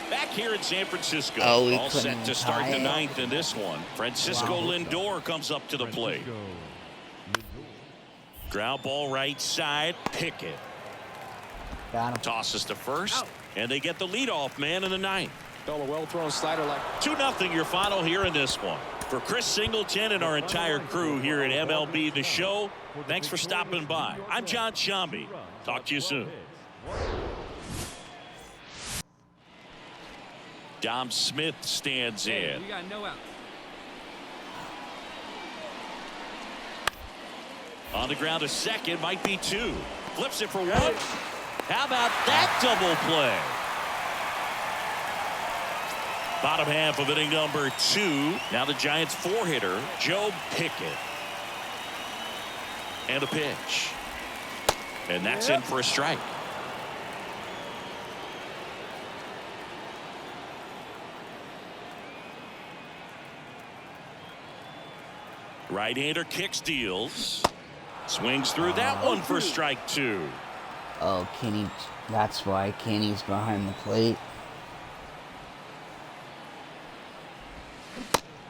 back here in San Francisco, Oh, all set to start the 9th in this one. Francisco Lindor comes up to the plate. Ground ball right side. Pickett Got him. tosses to first. And they get the leadoff man in the 9th. a well-thrown slider like 2-0 your final here in this one. For Chris Singleton and our entire crew here at MLB The Show, thanks for stopping by. I'm John Shambi. Talk to you soon. Dom Smith stands in. We got no out. On the ground to second, might be 2. Flips it for 1. How about that double play? Bottom half of inning number 2. Now the Giants 4-hitter, Joe Pickett. And a pitch. And that's in for a strike. Right-hander kicks, deals. Swings through that one for strike 2. Oh, Kenny, that's why Kenny's behind the plate.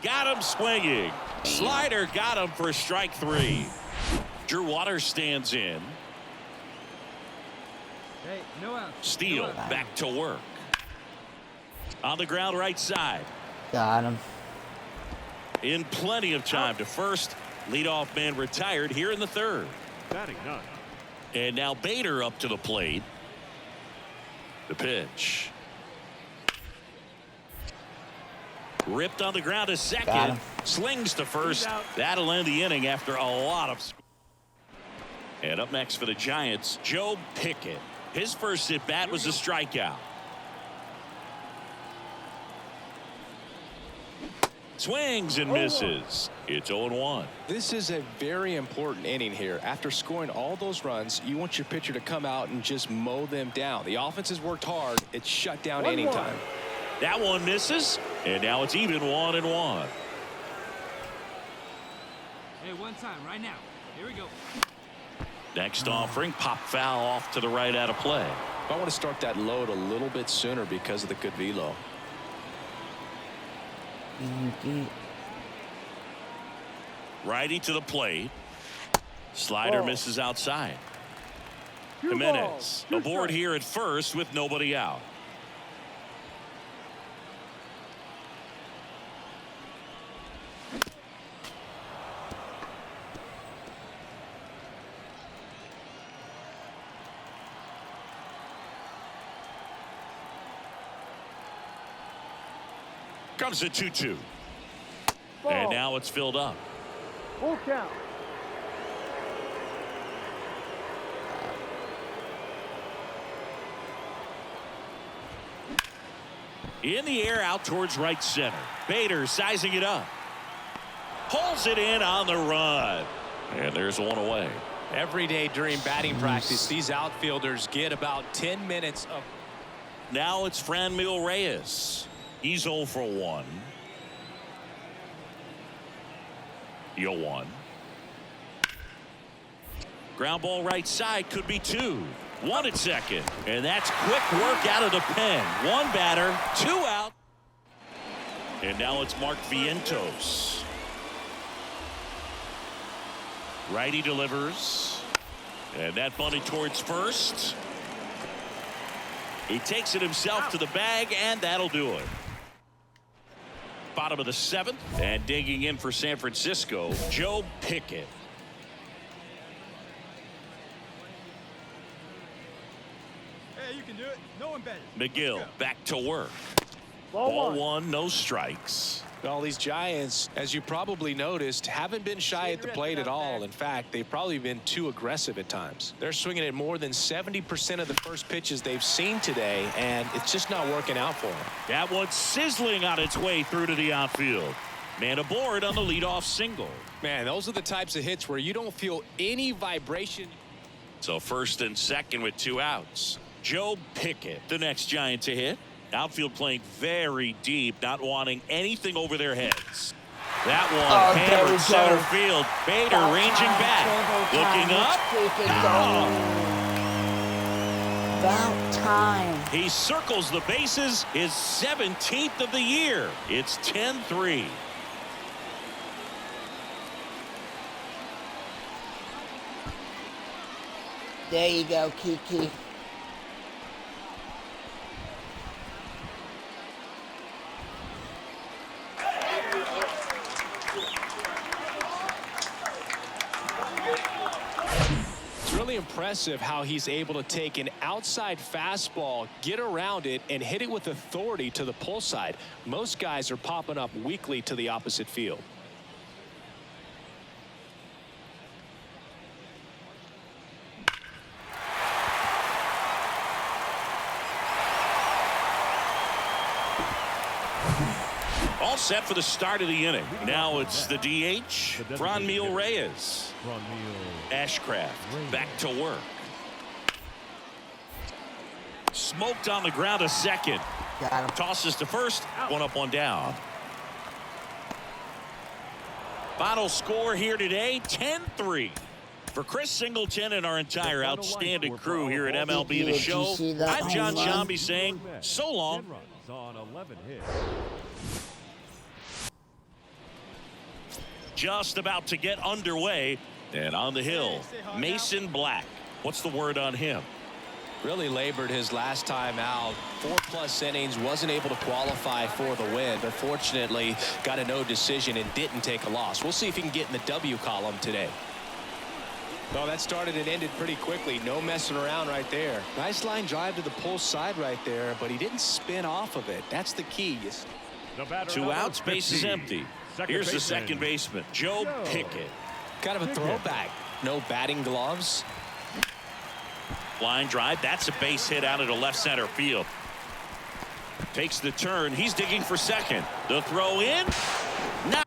Got him swinging. Slider got him for strike 3. Drew Waters stands in. Hey, no out. Steele back to work. On the ground right side. Got him. In plenty of time to first. Leadoff man retired here in the 3rd. Batting 9, And now Bader up to the plate. The pitch. Ripped on the ground to Got second. him. Slings to first. That'll end the inning after a lot of. And up next for the Giants, Joe Pickett. His first at bat was a strikeout. Swings and misses. It's 0-1. This is a very important inning here. After scoring all those runs, you want your pitcher to come out and just mow them down. The offense has worked hard. It's shut down inning time. That one misses, and now it's even 1-1. Hey, one time, right now. Here we go. Next offering, pop foul off to the right out of play. I want to start that load a little bit sooner because of the good velo. Righty to the plate. Slider misses outside. Jimenez aboard here at first with nobody out. Comes a 2-2. And now it's filled up. Full count. In the air out towards right center. Bader sizing it up. Pulls it in on the run. And there's one away. Every day during batting practice, these outfielders get about 10 minutes of. Now it's Franmil Reyes. He's 0 for 1. 0-1. Ground ball right side, could be 2. 1 at second. And that's quick work out of the pen. 1 batter, 2 out. And now it's Mark Vientos. Righty delivers. And that bunted towards first. He takes it himself to the bag, and that'll do it. Bottom of the 7th, and digging in for San Francisco, Joe Pickett. Hey, you can do it. No one better. McGill back to work. Ball 1, no strikes. Well, these Giants, as you probably noticed, haven't been shy at the plate at all. In fact, they've probably been too aggressive at times. They're swinging at more than 70% of the first pitches they've seen today, and it's just not working out for them. That one's sizzling on its way through to the outfield. Man aboard on the leadoff single. Man, those are the types of hits where you don't feel any vibration. So first and second with 2 outs. Joe Pickett, the next Giant to hit. Outfield playing very deep, not wanting anything over their heads. That one hammered center field. Bader ranging back. Looking up. About time. He circles the bases, his 17th of the year. It's 10-3. There you go, Kiki. Really impressive how he's able to take an outside fastball, get around it, and hit it with authority to the pull side. Most guys are popping up weakly to the opposite field. All set for the start of the inning. Now it's the DH, Franmil Reyes. Ashcraft back to work. Smoked on the ground to second. Got him. Tosses to first. 1 up, 1 down. Final score here today, 10-3. For Chris Singleton and our entire outstanding crew here at MLB The Show, I'm John Shambi saying so long. On 11 hits. Just about to get underway. And on the hill, Mason Black. What's the word on him? Really labored his last time out. 4+ innings, wasn't able to qualify for the win, but fortunately got a no decision and didn't take a loss. We'll see if he can get in the W column today. Oh, that started and ended pretty quickly. No messing around right there. Nice line drive to the pull side right there, but he didn't spin off of it. That's the key. Two outs, base is empty. Here's the second baseman, Joe Pickett. Kind of a throwback. No batting gloves. Line drive. That's a base hit out into left center field. Takes the turn. He's digging for second. The throw in. Not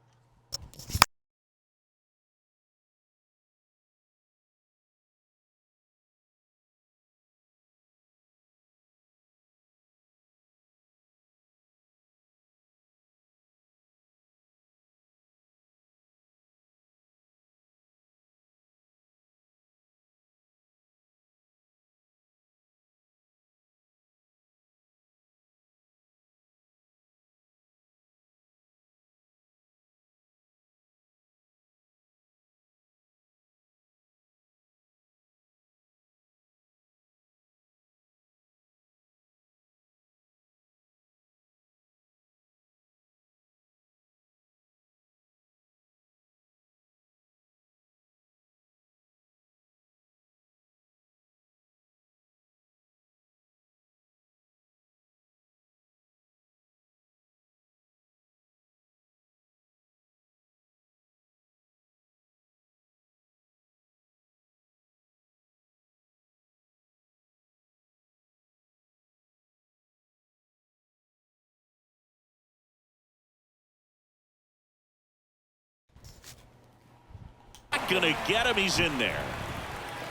gonna get him. He's in there.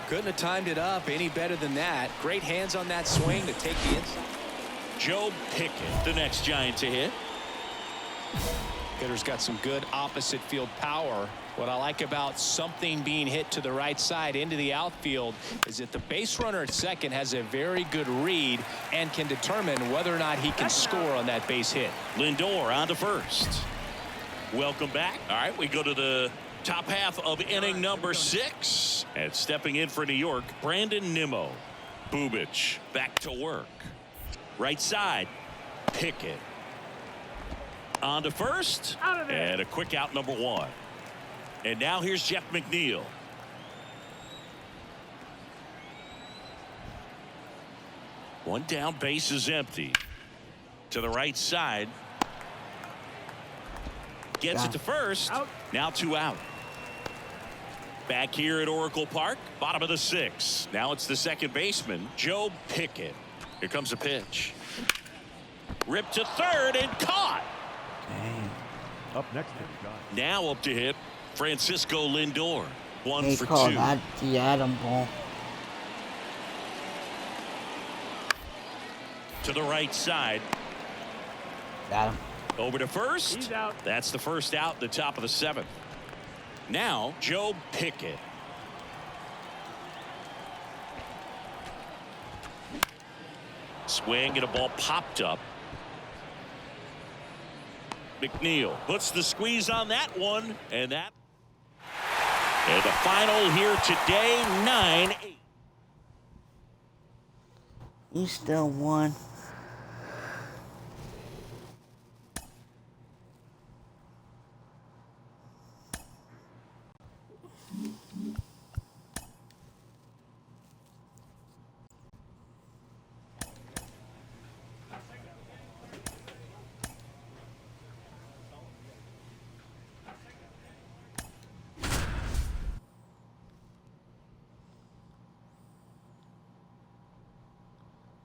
Couldn't have timed it up any better than that. Great hands on that swing to take the inside. Joe Pickett, the next Giant to hit. Hitter's got some good opposite field power. What I like about something being hit to the right side into the outfield is that the base runner at second has a very good read and can determine whether or not he can score on that base hit. Lindor on to first. Welcome back. All right, we go to the top half of inning number 6. And stepping in for New York, Brandon Nimmo. Bubich back to work. Right side, Pickett. On to first. And a quick out, number 1. And now here's Jeff McNeil. One down, base is empty. To the right side. Gets it to first. Now 2 out. Back here at Oracle Park, bottom of the 6th. Now it's the second baseman, Joe Pickett. Here comes a pitch. Ripped to third and caught. Dang. Up next to the Giants. Now up to hit Francisco Lindor. 1 They for call 2. that the Adam Ball. To the right side. Got him. Over to first. He's out. That's the first out, the top of the 7th. Now Joe Pickett. Swing and a ball popped up. McNeil puts the squeeze on that one, and the final here today, 9-8. You still won.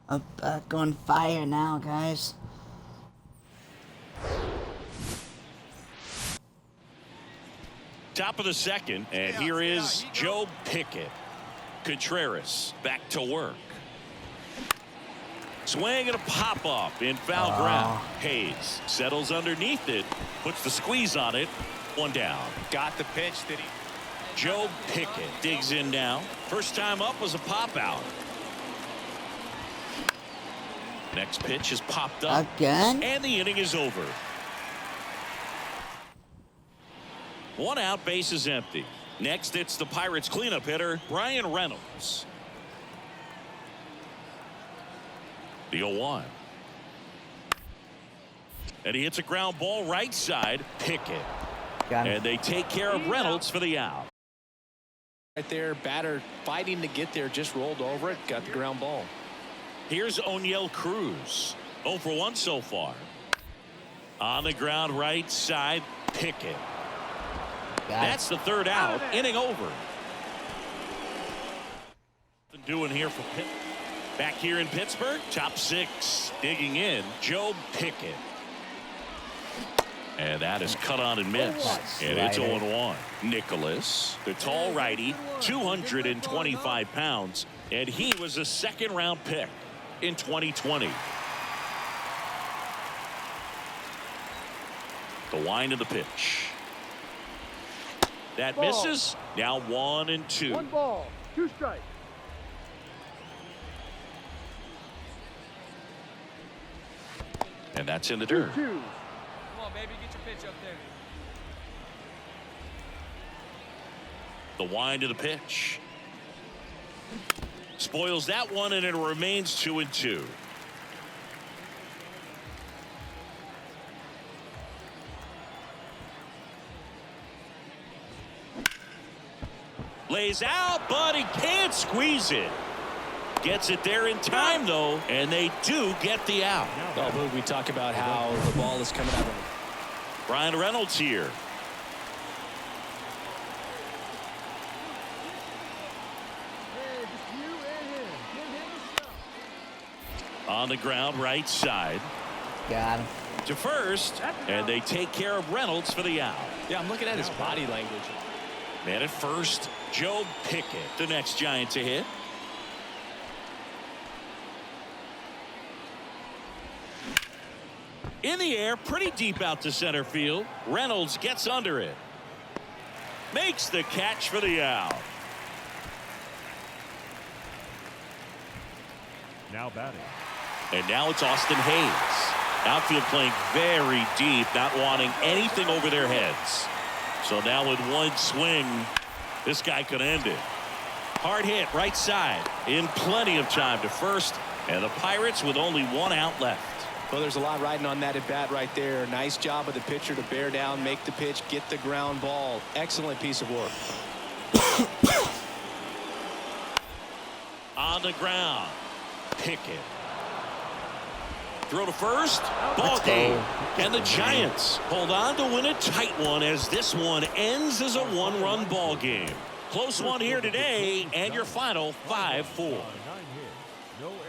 I'm back on fire now, guys. Top of the 2nd, and here is Joe Pickett. Contreras back to work. Swing and a pop up in foul ground. Hayes settles underneath it, puts the squeeze on it. 1 down. Got the pitch that he. Joe Pickett digs in now. First time up was a pop out. Next pitch is popped up. Again? And the inning is over. 1 out, base is empty. Next, it's the Pirates cleanup hitter, Brian Reynolds. The 0-1. And he hits a ground ball right side. Pickett. Got him. And they take care of Reynolds for the out. Right there, batter fighting to get there, just rolled over it, got the ground ball. Here's O'Neill Cruz. 0 for 1 so far. On the ground right side, Pickett. That's the third out. Inning over. Doing here for Pitt. Back here in Pittsburgh, top 6. Digging in, Joe Pickett. And that is cut on and missed. And it's 0-1. Nicholas, the tall righty, 225 pounds. And he was a second-round pick in 2020. The wind of the pitch. That misses. Now 1-2. 1 ball, 2 strikes. And that's in the dirt. 2. Come on, baby, get your pitch up there. The wind of the pitch. Spoils that one, and it remains 2-2. Lays out, but he can't squeeze it. Gets it there in time, though, and they do get the out. Well, Boog, we talk about how the ball is coming out of him. Brian Reynolds here. Hey, just you and him. Give him a shot. On the ground right side. Got him. To first, and they take care of Reynolds for the out. Yeah, I'm looking at his body language. Man at first, Joe Pickett, the next Giant to hit. In the air, pretty deep out to center field. Reynolds gets under it. Makes the catch for the out. Now batting. And now it's Austin Hayes. Outfield playing very deep, not wanting anything over their heads. So now with one swing, this guy could end it. Hard hit right side in plenty of time to first, and the Pirates with only 1 out left. Well, there's a lot riding on that at bat right there. Nice job of the pitcher to bear down, make the pitch, get the ground ball. Excellent piece of work. On the ground, Pickett. Throw to first, ball game. And the Giants hold on to win a tight one as this one ends as a 1-run ball game. Close one here today, and your final 5-4. 9 hits, no errors.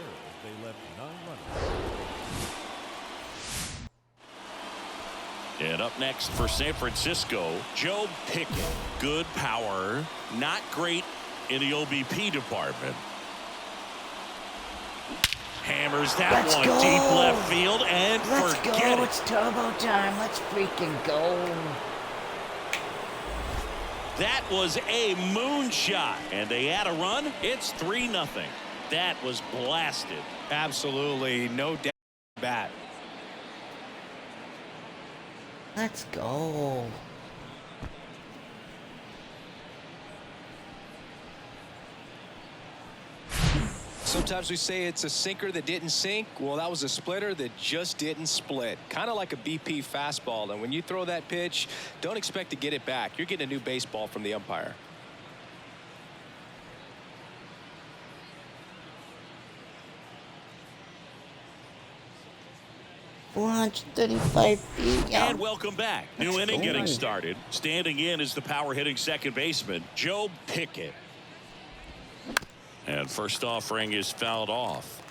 They left 9 runners. And up next for San Francisco, Joe Pickett. Good power, not great in the OBP department. Hammers that Let's one go. deep left field and Let's forget go. it. It's turbo time. Let's freaking go. That was a moonshot, and they add a run. It's 3-0. That was blasted. Absolutely no doubt. Bat. Let's go. Sometimes we say it's a sinker that didn't sink. Well, that was a splitter that just didn't split. Kind of like a BP fastball. And when you throw that pitch, don't expect to get it back. You're getting a new baseball from the umpire. $435 feet. And welcome back. New Let's inning go. getting started. Standing in is the power hitting second baseman, Joe Pickett. And first offering is fouled off.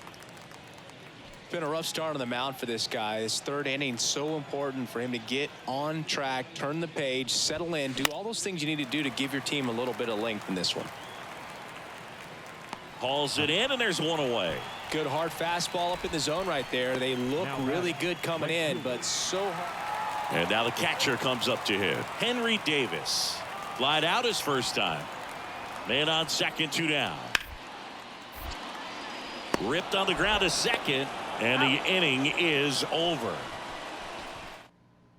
Been a rough start on the mound for this guy. His third inning so important for him to get on track, turn the page, settle in, do all those things you need to do to give your team a little bit of length in this one. Hauls it in, and there's one away. Good hard fastball up in the zone right there. They look really good coming in, but so hard. And now the catcher comes up to hit. Henry Davis. Flied out his first time. Man on second, 2 down. Ripped on the ground to second, and the inning is over.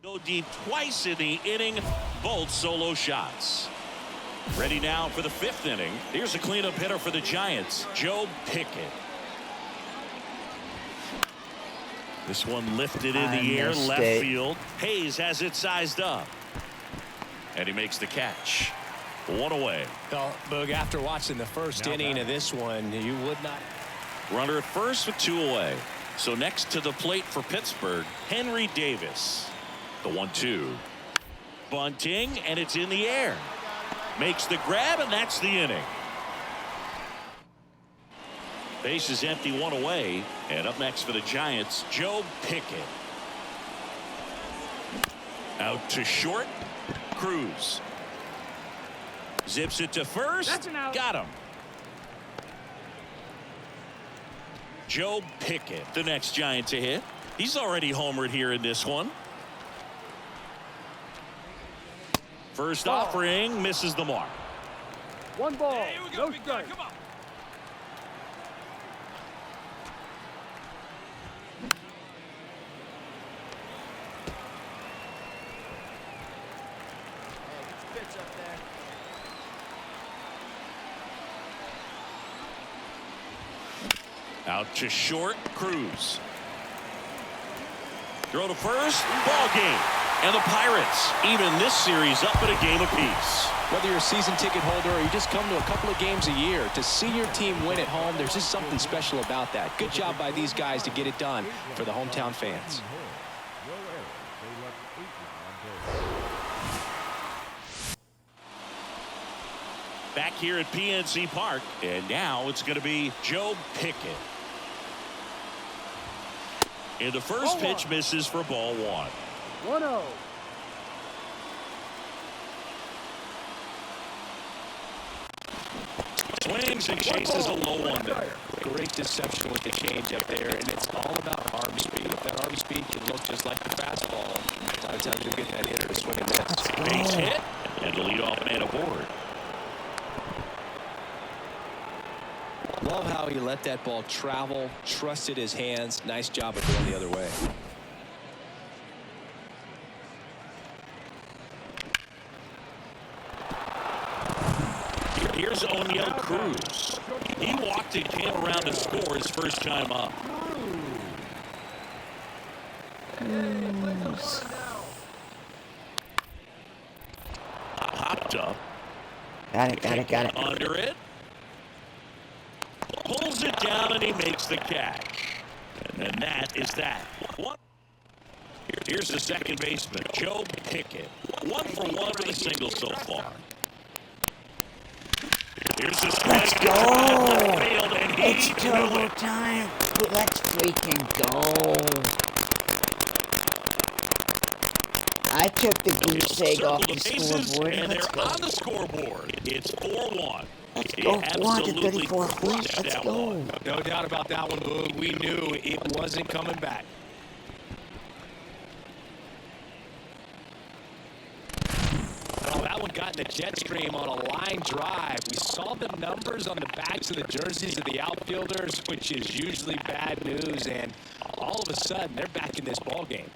Go deep twice in the inning, both solo shots. Ready now for the 5th inning. Here's a cleanup hitter for the Giants, Joe Pickett. This one lifted in the air, left field. Hayes has it sized up. And he makes the catch. One away. Well, Boog, after watching the first inning of this one, you would not. Runner at first with 2 away. So next to the plate for Pittsburgh, Henry Davis. The 1-2. Bunting, and it's in the air. Makes the grab, and that's the inning. Base is empty, 1 away. And up next for the Giants, Joe Pickett. Out to short. Cruz. Zips it to first. That's an out. Got him. Joe Pickett, the next Giant to hit. He's already homered here in this one. First offering misses the mark. 1 ball, Hey, here we go, no big guy. strike. Come on. Pitch up there. Out to short, Cruz. Throw to first, ball game. And the Pirates even this series up at a game apiece. Whether you're a season ticket holder or you just come to a couple of games a year, to see your team win at home, there's just something special about that. Good job by these guys to get it done for the hometown fans. No errors. They left 8 men on base. Back here at PNC Park, and now it's going to be Joe Pickett. And the first pitch misses for ball 1. 1-0. Swings and chases a low one there. Great deception with the changeup there, and it's all about arm speed. If that arm speed can look just like the fastball, a lot of times you'll get that hitter to swing and miss. Base hit, and the leadoff man aboard. Love how he let that ball travel, trusted his hands. Nice job of going the other way. Here's O'Neal Cruz. He walked and came around to score his first time up. Hopped up. Got it. Under it. Pulls it down and he makes the catch. And that is that. Here's the second baseman, Joe Pickett. 1 for 1 with a single so far. Here's the Let's strike. go. Field, and he It's knew turbo it. time. Let's freaking go. I took the goose egg Circle off the the bases, scoreboard. and Let's they're go. on the scoreboard. It's 4-1. Let's He go. absolutely 434 crushed points. Let's that go. one. No doubt about that one, Boog. We knew it wasn't coming back. Oh, that one got in the jet stream on a line drive. We saw the numbers on the backs of the jerseys of the outfielders, which is usually bad news, and all of a sudden, they're back in this ball game.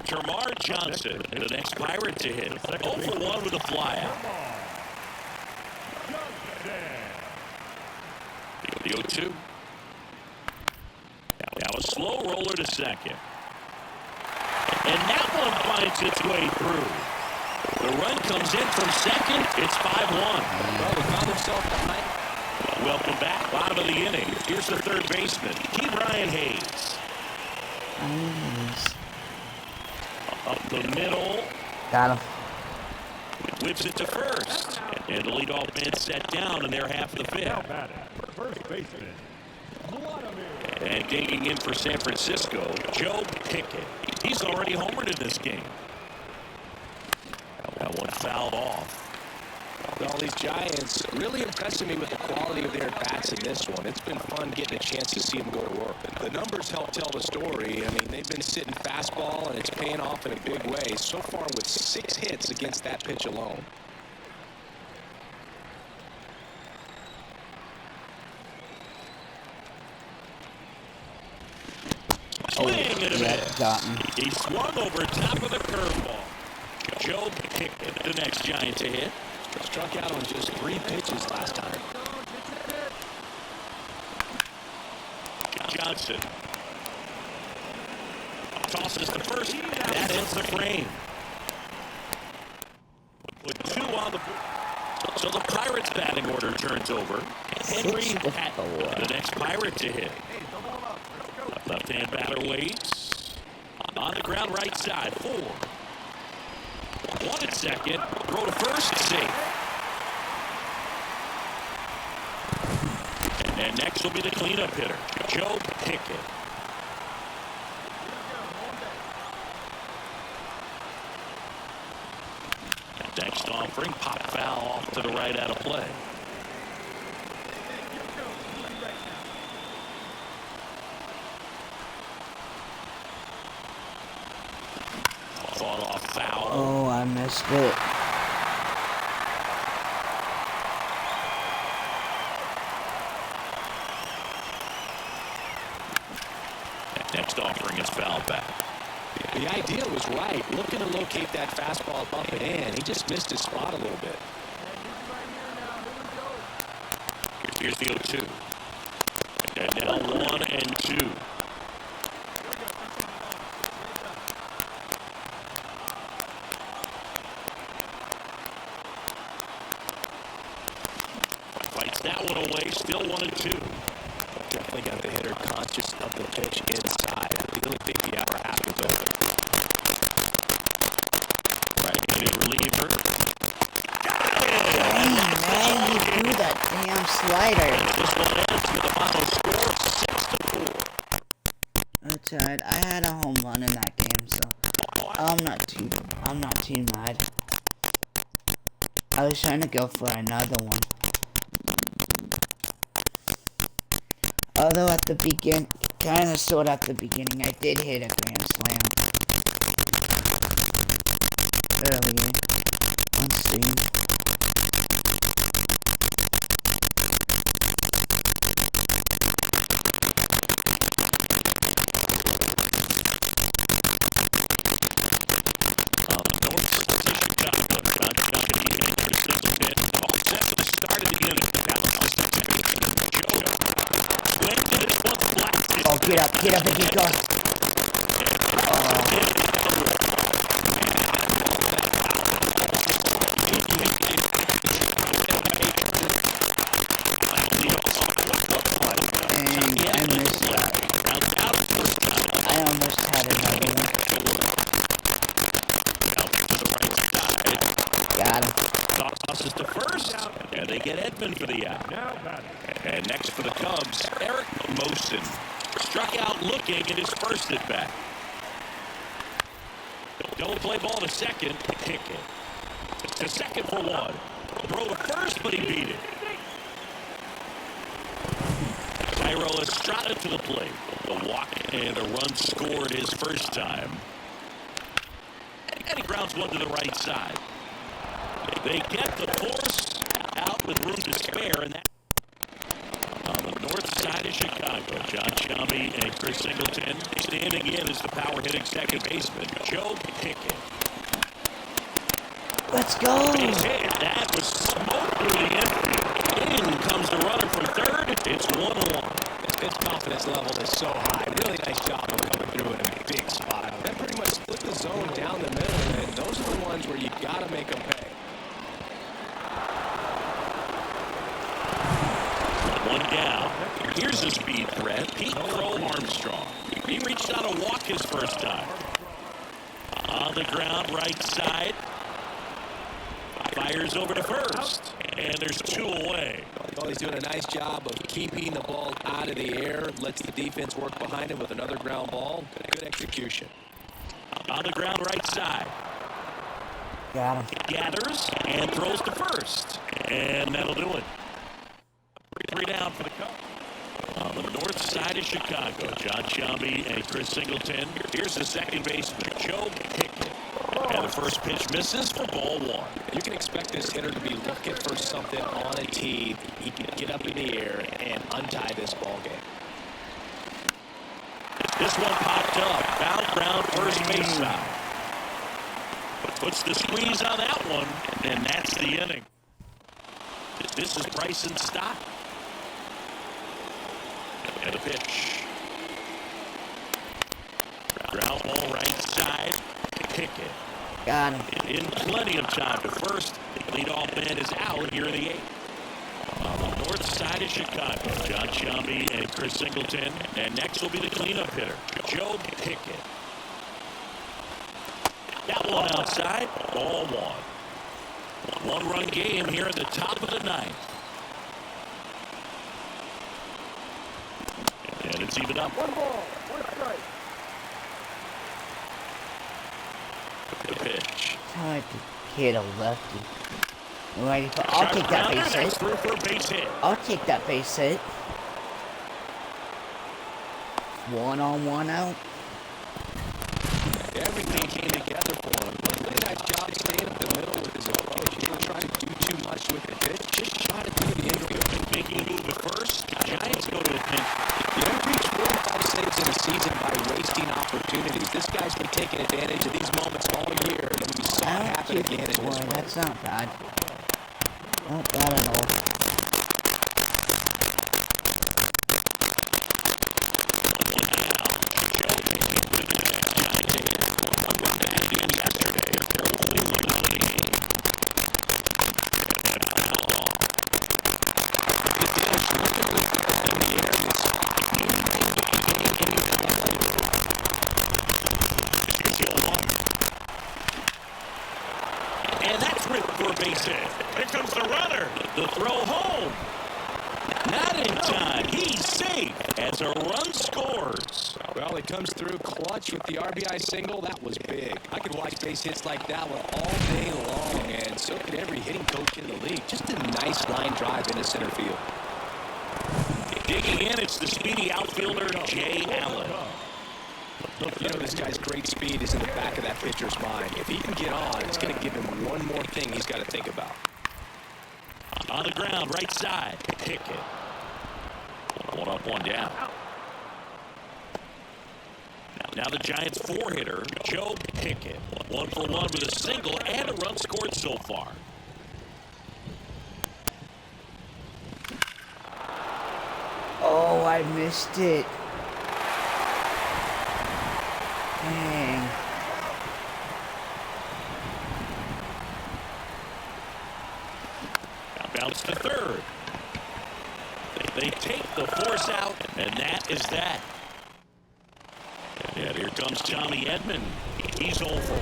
Termarr Johnson, the next Pirate to hit. 0 for 1 with a flyout. The 0-2. Now a slow roller to second. And that one finds its way through. The run comes in from second. It's 5-1. Well, they found themselves behind. Welcome back. Bottom of the inning. Here's the third baseman, Brian Hayes. Up the middle. Got him. Whips it to first. And the leadoff man set down in their half of the Now fifth. batting, first baseman, Vladimir. And digging in for San Francisco, Joe Pickett. He's already homered in this game. That one fouled off. Well, these Giants really impressing me with the quality of their bats in this one. It's been fun getting a chance to see them go to work. The numbers help tell the story. I mean, they've been sitting fastball, and it's paying off in a big way. So far with 6 hits against that pitch alone. Swing and a Yeah, miss. got him. He swung over top of the curveball. Joe Pickett, the next Giant to hit. Struck out on just 3 pitches last time. Johnson. tosses the first. That ends the frame. With 2 on the board. So the Pirates' batting order turns over. Henry Patton, the next Pirate to hit. Left-hand batter waits. On the ground, right side. 4. 1 at second. Throw to first. Safe. And next will be the cleanup hitter, Joe Pickett. Next offering, pop foul off to the right out of play. Fought off foul. Oh, I missed it. Next offering is foul back. The idea was right. Looking to locate that fastball up and in. He just missed his spot a little bit. Here's the 0-2. And now 1 and 2. Fights that one away. Still 1 and 2. Definitely got the hitter conscious of the pitch inside. I really think the hour half is over. Right-handed reliever. Dang, man, you threw that damn slider. This one ends with a final score 6-4. That's alright. I had a home run in that game, so I'm not too mad. I was trying to go for another one. Although at the sort of at the beginning, I did hit a grand slam earlier on stream. Oh, get up and get going. And I missed that. I almost had another one. Got him. Tosses to first, and they get Edmund for the out. And next for the Cubs, Eric Mosin. Struck out looking at his first at bat. Double play ball to second. Pick it. To second for 1. Throw to first, but he beat it. Cairo Estrada to the plate. The walk and a run scored his first time. And he grounds one to the right side. They get the force out with room to spare, and that on the north side of Chicago. John Shambi and Chris Singleton. Standing in as the power hitting second baseman, Joe Pickett. Let's go. Base hit. That was smoked through the infield. In comes the runner from third. It's 1-1. His confidence level is so high. Really nice job of coming through in a big spot. That pretty much split the zone down the middle, and those are the ones where you got to make them pay. One down. Here's a speed threat. Pete Crow Armstrong. He reached out to walk his first time. On the ground, right side. Fires over to first. And there's 2 away. Well, he's doing a nice job of keeping the ball out of the air. Lets the defense work behind him with another ground ball. Good execution. On the ground, right side. Got him. Gathers and throws to first. And that'll do it. 3 down for the Cubs. On the north side of Chicago, John Shambi and Chris Singleton. Here's the second baseman, Joe Pickett. And the first pitch misses for ball 1. You can expect this hitter to be looking for something on a tee. He can get up in the air and untie this ball game. This one popped up. Foul ground first base side. Puts the squeeze on that one, and that's the inning. This is Bryson Stott. And a pitch. Ground ball right side. Pickett. Got him. In plenty of time to first. Leadoff man is out here in the 8th. On the north side of Chicago, John Shelby and Chris Singleton. And next will be the cleanup hitter, Joe Pickett. That one outside, ball 1. One-run game here at the top of the 9th. And it's even up. 1 ball, 1 strike. The pitch. Hard to hit a lefty. Righty, I'll take that base hit. Through for a base hit. I'll take that base hit. 1-on-1 out. Everything came together for him. Really nice job staying up the middle with his approach. He didn't try to do too much with the pitch. Just try to do the infield. Making a move at first. Giants go to the pinch. You don't reach 45 saves in a season by wasting opportunities. This guy's been taking advantage of these moments all year, and we saw it happen again in this one. That's not bad. Not bad at all. And that's ripped for a base hit. Here comes the runner. The throw home. Not in time. He's safe as a run scores. Well, he comes through clutch with the RBI single. That was big. I could watch base hits like that one all day long, and so could every hitting coach in the league. Just a nice line drive into center field. Digging in, it's the speedy outfielder, Jay Allen. You know, this guy's great speed is in the back of that pitcher's mind. If he can get on, it's going to give him one more thing he's got to think about. On the ground, right side, Pickett. 1 up, 1 down. Now the Giants' 4-hitter, Joe Pickett. 1 for 1 with a single and a run scored so far. Oh, I missed it. Dang. Now bounce to third. They take the force out, and that is that. And here comes Tommy Edman. He's 0 for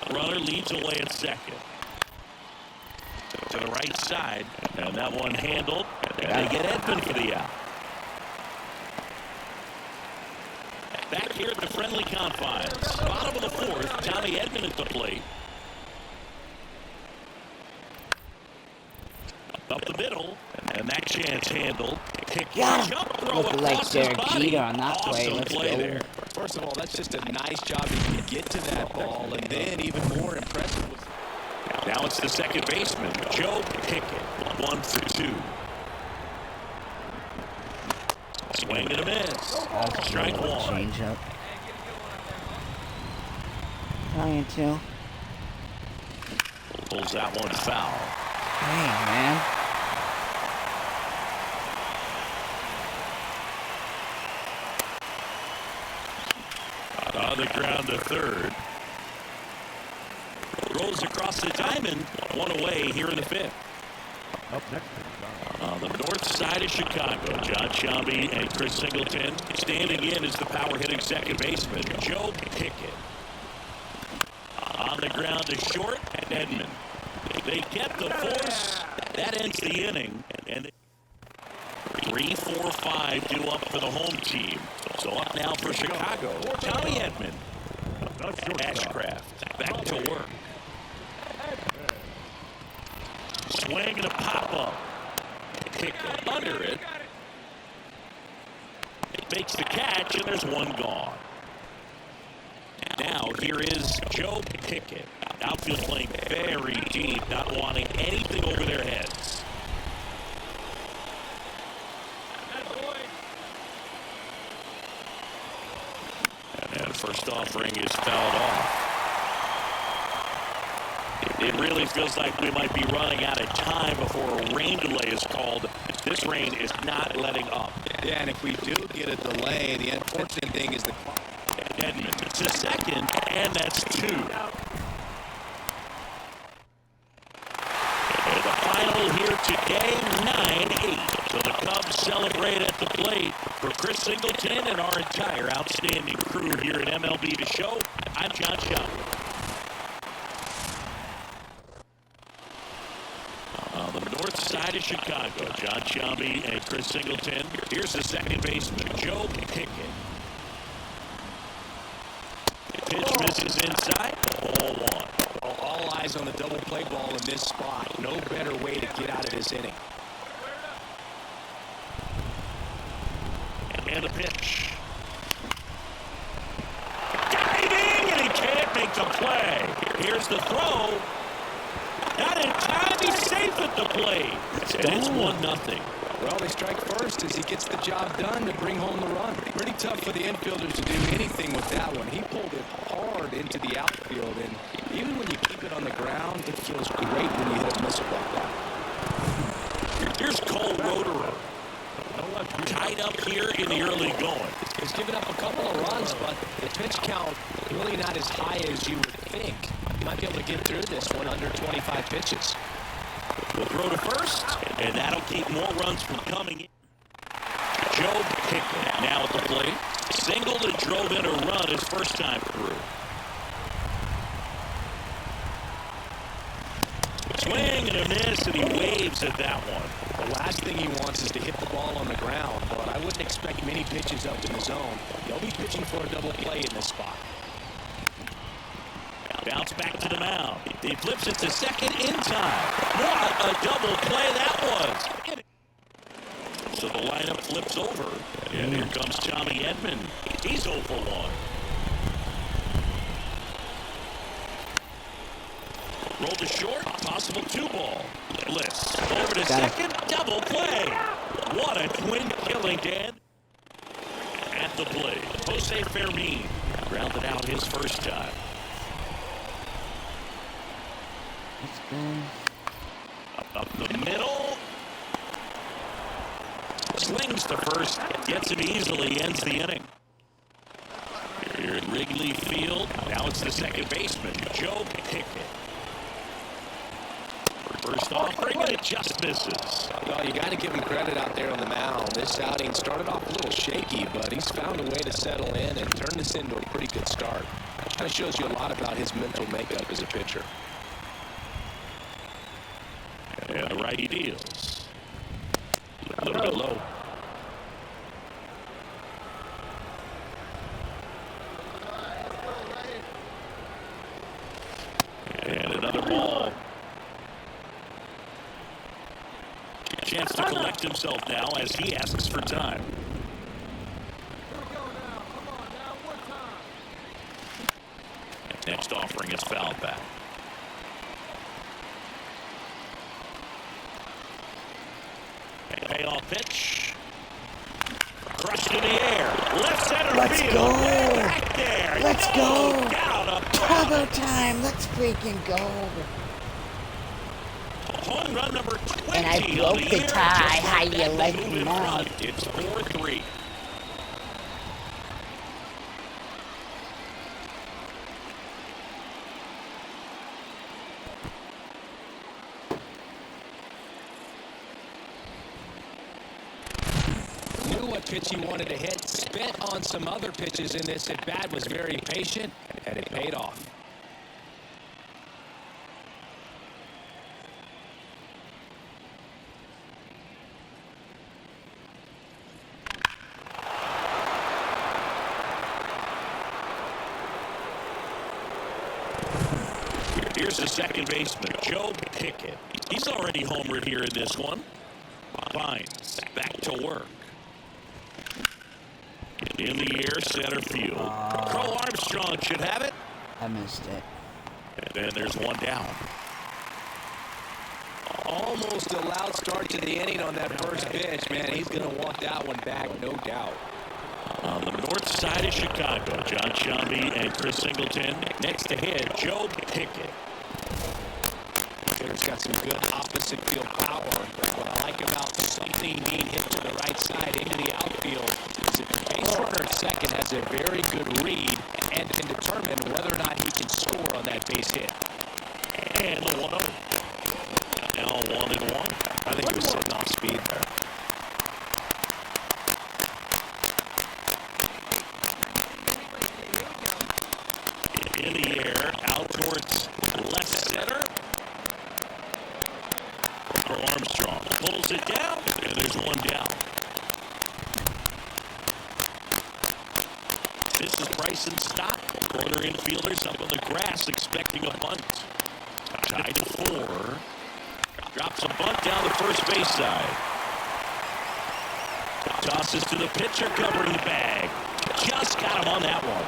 1. Runner leads away at second. To the right side, and that one handled, and they get Edman for the out. Back here at the friendly confines, bottom of the 4th, Tommy Edman at the plate. Up the middle, and that chance handled. Got him. Jump throw Looked like across his Derek body. Jeter on that play. Awesome Let's play go. there. First of all, that's just a nice job to get to that ball, and then even more impressive was... Now it's the second baseman, Joe Pickett. 1 for 2. Swing and a miss. Strike 1. Change up. Trying to. Pulls that one foul. Hey, man. On the ground to third. Rolls across the diamond. 1 away here in the 5th. Up next, On the north side of Chicago, John Shelby and Chris Singleton. Standing in is the power hitting second baseman, Joe Pickett. On the ground to short, Edman. They get the force. That ends the inning. And 3, 4, 5 due up for the home team. So up now for Chicago, Tommy Edman. Ashcraft back to work. Swing and a pop-up. Pickett under it. It makes the catch, and there's one gone. Now, here is Joe Pickett. Outfield playing very deep, not wanting anything over their heads. And first offering is fouled off. It really feels like we might be running out of time before a rain delay is called. This rain is not letting up. Yeah, and if we do get a delay, the unfortunate thing is the Edmund to second, and that's 2. And the final here today, 9-8. So the Cubs celebrate at the plate. For Chris Singleton and our entire outstanding crew here at MLB The Show, I'm John Shelby. On the north side of Chicago, John Shelby and Chris Singleton. Here's the second baseman, Joe Pickett. Pitch misses inside, ball 1. all eyes on the double play ball in this spot. No better way to get out of this inning. And a pitch. Diving, and he can't make the play. Here's the throw. Not in time, he's safe at the plate. And it's 1-0. Well, they strike first as he gets the job done to bring home the run. Pretty tough for the infielders to do anything with that one. He pulled it hard into the outfield, and even when you keep it on the ground, it feels great when you hit a missile like that. Here's Cole Roederer. Tied up here in the early going. He's given up a couple of runs, but the pitch count really not as high as you would think. He might be able to get through this one under 25 pitches. We'll throw to first, and that'll keep more runs from coming in. Joe Pickett now at the plate. Singled and drove in a run his first time through. Swing and a miss, and he waves at that one. The last thing he wants is to hit the ball on the ground, but I wouldn't expect many pitches up in the zone. They'll be pitching for a double play in this spot. Bounce back to the mound. He flips it to second in time. What a double play that was. So the lineup flips over. And here comes Tommy Edman. He's 0 for 1. Roll to short. Possible 2-ball. Bliss. Over to second. Double play. What a twin killing, Dan. At the plate, Jose Fermin grounded out his first time. Let's go. Up the middle. Slings to first. Gets him easily. Ends the inning. Here at Wrigley Field. Now it's the second baseman, Joe Pickett. First offering, and it just misses. Well, you got to give him credit out there on the mound. This outing started off a little shaky, but he's found a way to settle in and turn this into a pretty good start. Kind of shows you a lot about his mental makeup as a pitcher. And the righty deals. A little bit low. And another ball. Chance to collect himself now as he asks for time. Next offering is fouled back. Payoff pitch. Crushed in the air. Left center Let's field. go. Back there. Let's go. Down a Turbo time. Let's freaking go. home run number 20 And I broke of the the year. tie. Just How like you that, like they move me in now? front. It's 4-3. Knew what pitch he wanted to hit. Spent on some other pitches in this at bat. Was very patient, and it paid off. Here's the second baseman, Joe Pickett. He's already homered here in this one. Finds back to work. In the air, center field. Crow Armstrong should have it. I missed it. And then there's one down. Almost a loud start to the inning on that first pitch, man. He's going to want that one back, no doubt. On the north side of Chicago, John Shelby and Chris Singleton. Next to hit, Joe Pickett. hitter's got some good opposite field power. What I like about something being hit to the right side into the outfield is that the base runner at second has a very good read and can determine whether or not he can score on that base hit. And the 1-0. Now 1-1. I think he was sitting off speed there. In the air, out towards left center. For Armstrong. Pulls it down, and there's one down. This is Bryson Stott. Corner infielders up on the grass expecting a bunt. Tied to 4. Drops a bunt down the first base side. Tosses to the pitcher covering the bag. Just got him on that one.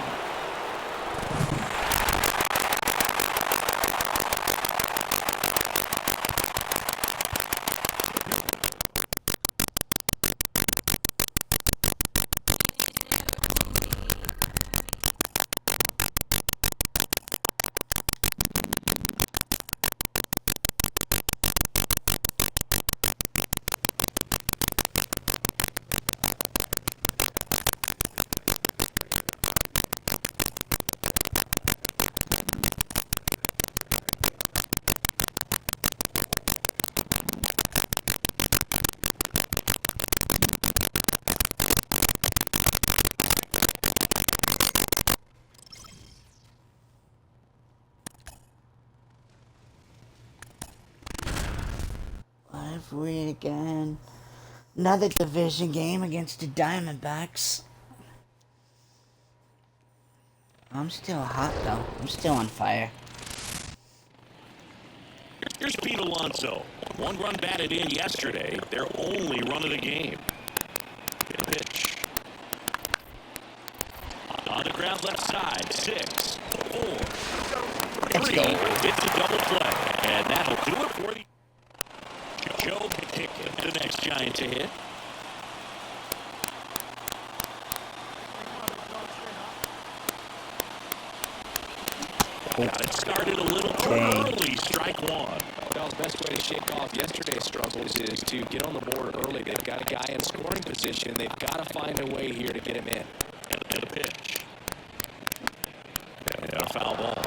We again. Another division game against the Diamondbacks. I'm still hot though. I'm still on fire. Here's Pete Alonso. 1 run batted in yesterday. Their only run of the game. Good pitch. On the ground left side. 6, 4, 3. It's a double play. And that'll do it for the Joe Pickett, the next Giant to hit. Got it started a little too early. Strike 1. Bell's best way to shake off yesterday's struggles is to get on the board early. They've got a guy in scoring position. They've got to find a way here to get him in. And a pitch. And a foul ball.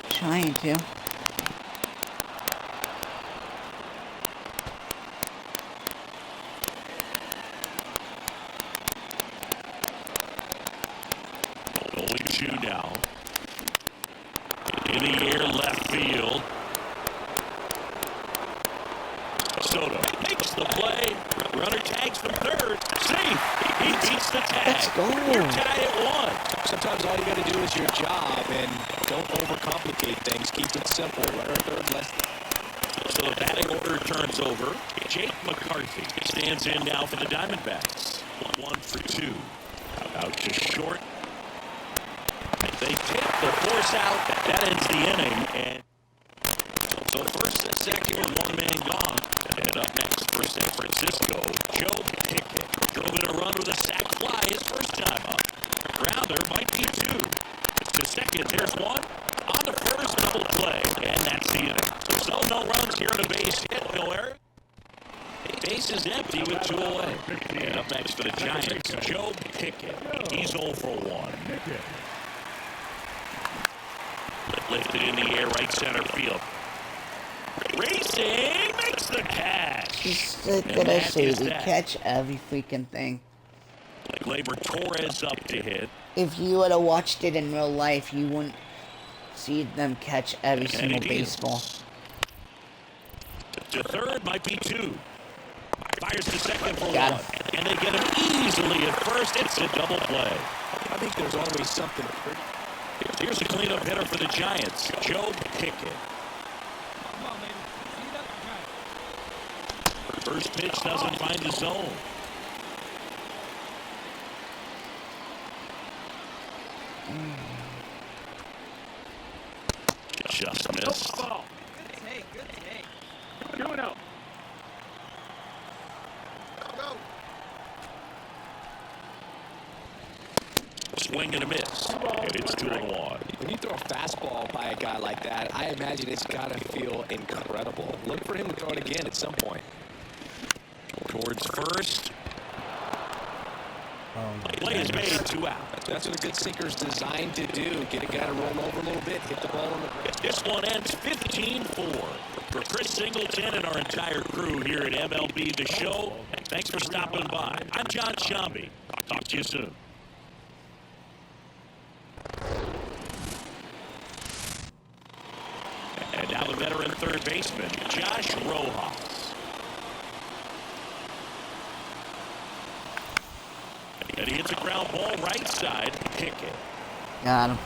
Trying to. Only 2 now. In the air, left field. Soto makes the play. Runner tags from third. Safe. He beats the tag. Let's go. You're tied at 1. Sometimes all you got to do is your job and don't overcomplicate things. Keep it simple. Runner third, left. So the batting order turns over. Jake McCarthy stands in now for the Diamondbacks. 1 for 2. Out to short. They take the force out. That ends the inning. And so first and second with 1 man gone. And up next for San Francisco, Joe Pickett. Drove in a run with a sac fly his first time up. Grounder might be 2. To second, there's 1. On the first, double play. And that's the inning. So no runs here on a base hit. No error. Base is empty with 2 away. And up next for the Giants, Joe Pickett. He's 0 for 1. Lifted in the air, right center field. Racing makes the catch. Did I say we catch every freaking thing? Mlb23 up to hit. If you would have watched it in real life, you wouldn't see them catch every single baseball. To third might be 2. Fires to second for 1. Got him. And they get him easily at first. It's a double play. I think there's always something pretty. Here's a cleanup hitter for the Giants, Joe Pickett. Come on, baby. See that? First pitch doesn't find the zone. Just missed. Good take, good take. 2-0. swing and a miss. And it's 2-1. When you throw a fastball by a guy like that, I imagine it's got to feel incredible. Look for him to throw it again at some point. Towards first. Play is made, 2 out. That's what a good sinker's designed to do. Get a guy to roll over a little bit, hit the ball on the... This one ends 15-4. For Chris Singleton and our entire crew here at MLB The Show, thanks for stopping by. I'm John Shambi. Talk to you soon. And now the veteran third baseman, Josh Rojas. And he hits a ground ball right side. Pickett. Got him.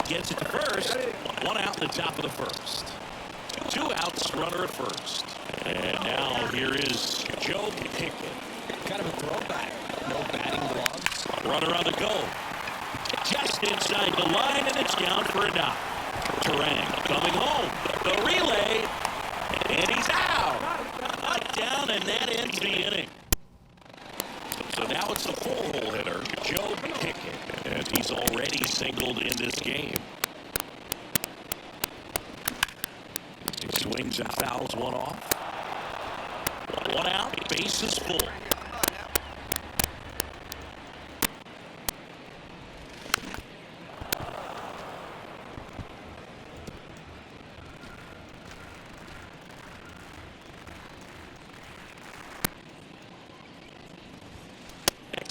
Gets it to first. 1 out in the top of the first. 2 outs, runner at first. And now here is Joe Pickett. Kind of a throwback. No batting gloves. Runner on the go. Just inside the line, and it's down for a knock. Terang coming home. The relay. And he's out. Knocked down, and that ends the inning. So now it's the 4-hole hitter, Joe Pickett, and he's already singled in this game. He swings and fouls one off. 1 out, bases full.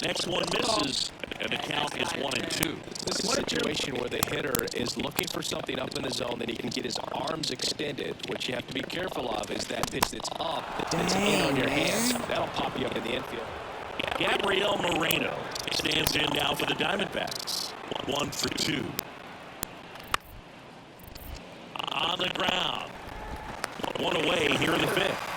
Next one misses, and the count is 1-2. This is a situation where the hitter is looking for something up in the zone that he can get his arms extended. What you have to be careful of is that pitch that's up, that's in on your hands. That'll pop you up in the infield. Gabriel Moreno stands in now for the Diamondbacks. 1 for 2. On the ground. 1 away here in the 5th.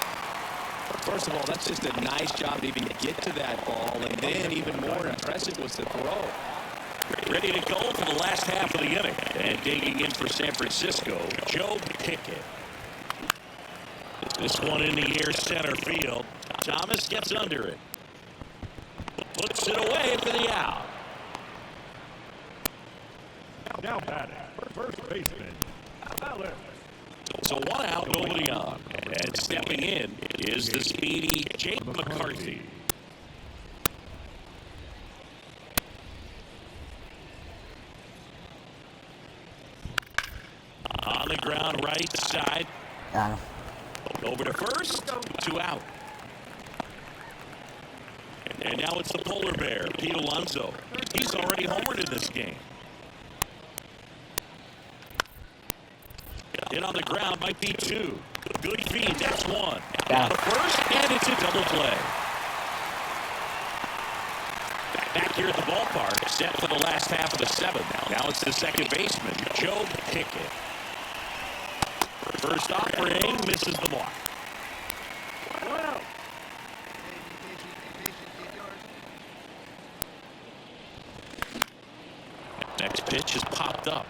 First of all, that's just a nice job to even get to that ball, and then even more impressive was the throw. Ready to go for the last half of the inning. And digging in for San Francisco, Joe Pickett. This one in the air center field. Thomas gets under it. Puts it away for the out. Now batting, first baseman, Alex. So 1 out, nobody on. And stepping in is the speedy Jake McCarthy. On the ground, right side. Got him. Over to first, 2 out. And now it's the polar bear, Pete Alonso. He's already homered in this game. Hit on the ground might be 2. Good feed, that's 1. Now to first, and it's a double play. Back here at the ballpark, set for the last half of the 7th. Now it's the second baseman, Joe Pickett. First offering, misses the mark. Next pitch is popped up.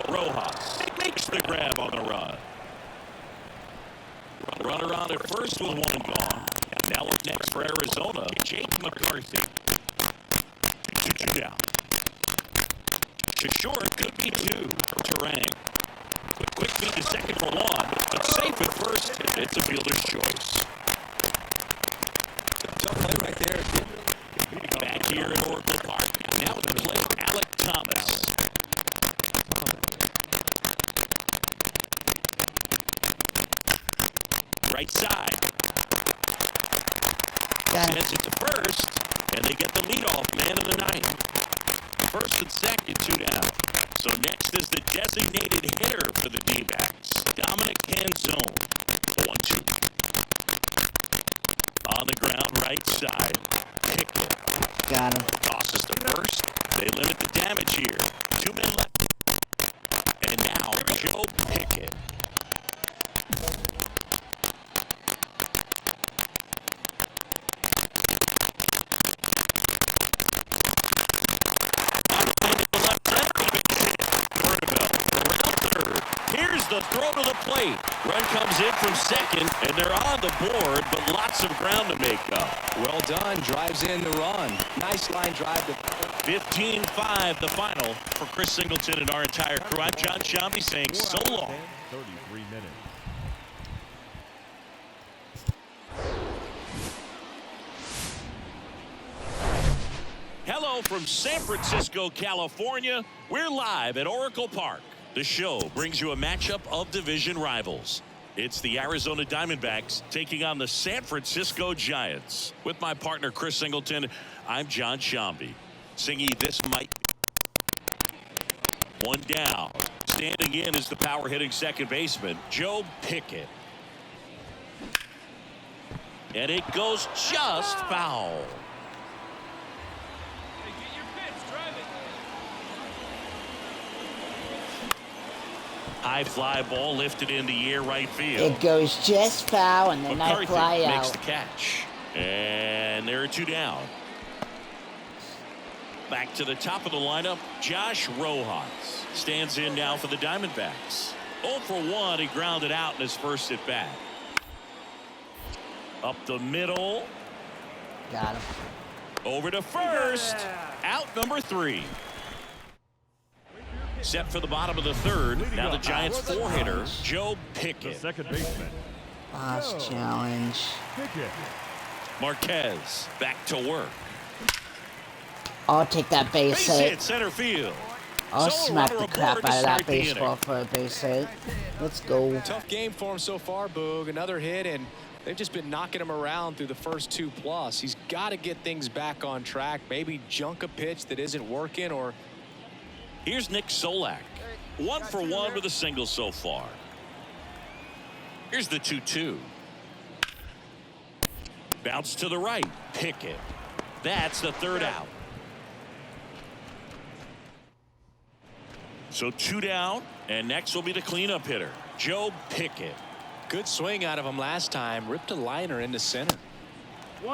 Rojas makes the grab on the run. Runner on at first with 1 gone. Now up next for Arizona, Jake McCarthy. 2-2 down. To short, could be 2 for Terang. Quick feed to second for 1, but safe at first. It's a fielder's choice. Tough play right there. Back here at Oracle Park. Now with the play, Alec Thomas. Right side. Gets it to first, and they get the leadoff man of the 9th. First and second, 2 down. So next is the designated hitter for the D-backs, Dominic Canzone. 1-2. On the ground, right side. Pickett. Got him. Tosses to first. They limit the damage here. 2 men left. And now, Joe Pickett. The throw to the plate. Run comes in from second, and they're on the board, but lots of ground to make up. Well done. Drives in the run. Nice line drive. 15-5 the final for Chris Singleton and our entire crew. I'm John Shambi saying so long. 33 minutes. Hello from San Francisco, California. We're live at Oracle Park. The show brings you a matchup of division rivals. It's the Arizona Diamondbacks taking on the San Francisco Giants. With my partner Chris Singleton, I'm John Shambi. Singy, this might... One down. Standing in is the power hitting second baseman, Joe Pickett. And it goes just foul. Hey, get your pitch. Drive it. High fly ball lifted in the air right field. It goes just foul, and then I McCarthy fly makes out. the catch. And there are two down. Back to the top of the lineup, Josh Rojas stands in now for the Diamondbacks. 0 for 1, he grounded out in his first at bat. Up the middle. Got him. Over to first. Out number 3. Set for the bottom of the third. Now the Giants 4-hitter, Joe The Pickett. second baseman, Last challenge. Pickett. Marquez back to work. I'll take that base Base hit. hit center field. I'll So smack runner the crap aboard to out of that start the inning. baseball for a base hit. Let's go. Tough game for him so far, Boog. Another hit, and they've just been knocking him around through the first 2+. He's got to get things back on track. Maybe junk a pitch that isn't working, or Here's Nick Solak. 1 for 1 with a single so far. Here's the 2-2. Bounce to the right. Pickett. That's the third out. So 2 down, and next will be the cleanup hitter, Joe Pickett. good swing out of him last time. Ripped a liner into center.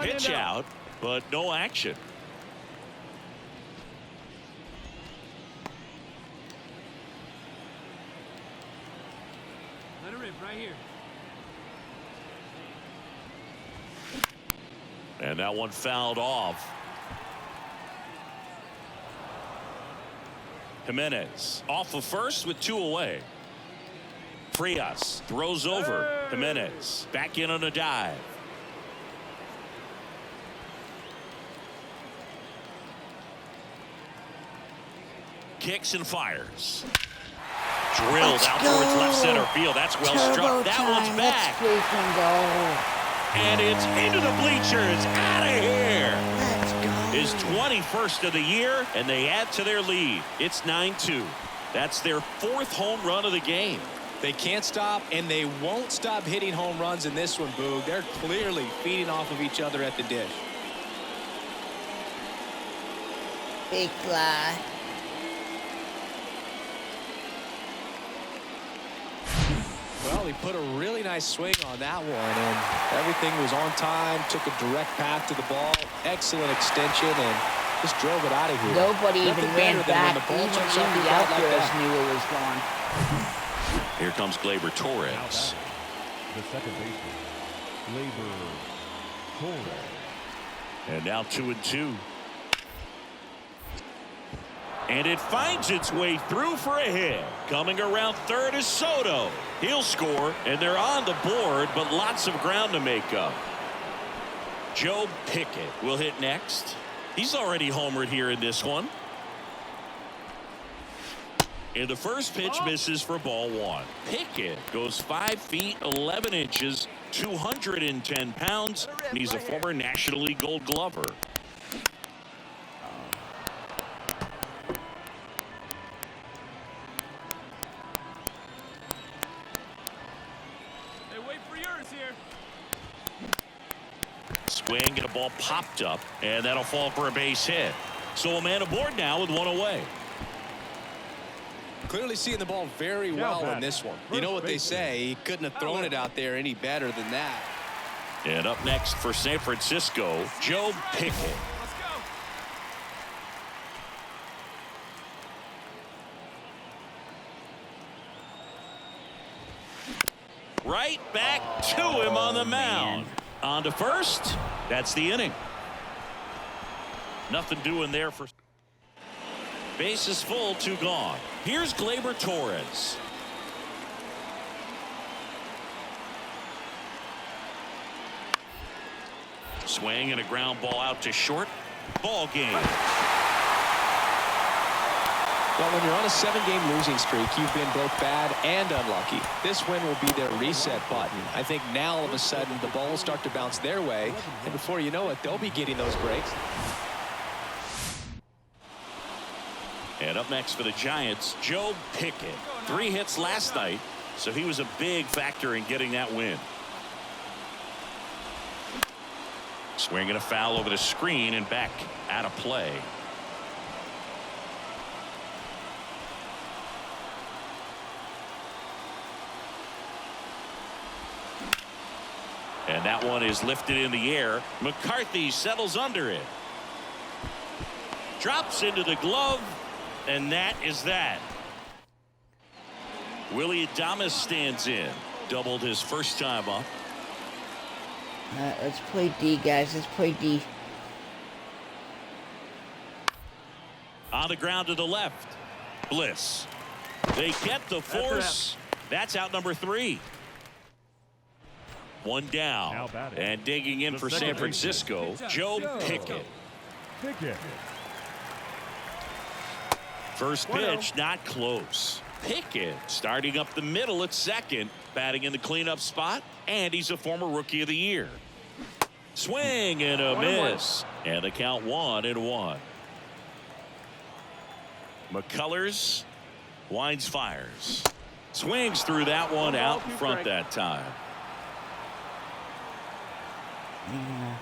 Pitch out, but no action. Let it rip right here. And that one fouled off. Jimenez off of first with 2 away. Frias throws over. Jimenez back in on a dive. Kicks and fires. Drilled Let's out go. towards left center field. That's well Turbo struck. That time. one's back. Let's freaking go. And it's into the bleachers. Out of here. Let's go. His 21st of the year, and they add to their lead. It's 9-2. That's their 4th home run of the game. They can't stop, and they won't stop hitting home runs in this one, Boog. They're clearly feeding off of each other at the dish. Big fly. Well, he put a really nice swing on that one, and everything was on time, took a direct path to the ball, excellent extension, and just drove it out of here. Nobody Nothing even better ran than when back. the ball Even jumps off the your bat like outfielders that. knew it was gone. Here comes Gleyber Torres. The second baseman, Gleyber Torres. And now 2-2. And it finds its way through for a hit. Coming around third is Soto. He'll score, and they're on the board, but lots of ground to make up. Joe Pickett will hit next. He's already homered here in this one. And the first pitch misses for ball 1. Pickett goes 5 feet 11 inches, 210 pounds, and he's a former National League Gold Glover. Hey, wait for yours here. Swing and a ball popped up, and that'll fall for a base hit. So a man aboard now with 1 away. Clearly seeing the ball very well in this one. You know what they say, he couldn't have thrown it out there any better than that. And up next for San Francisco, Joe Pickett. Let's go. Right back to him on the mound. On to first. That's the inning. Nothing doing there for. Bases full, 2 gone. Here's Gleyber Torres. Swing and a ground ball out to short. Ball game. Well, when you're on a 7-game losing streak, you've been both bad and unlucky. This win will be their reset button. I think now all of a sudden the ball will start to bounce their way, and before you know it, they'll be getting those breaks. And up next for the Giants, Joe Pickett. 3 hits last night, so he was a big factor in getting that win. Swinging a foul over the screen and back out of play. And that one is lifted in the air. McCarthy settles under it. Drops into the glove, and that is that. Willie Adames stands in. Doubled his first time up. Let's play D, guys. Let's play D. On the ground to the left. Bliss. They get the force. That's out number 3. 1 down. And digging in for San Francisco, Joe Pickett. First pitch, not close. Pickett starting up the middle at second, batting in the cleanup spot, and he's a former Rookie of the Year. Swing and a miss. And the count 1-1. McCullers winds, fires. Swings through that one out in front that time. Yeah.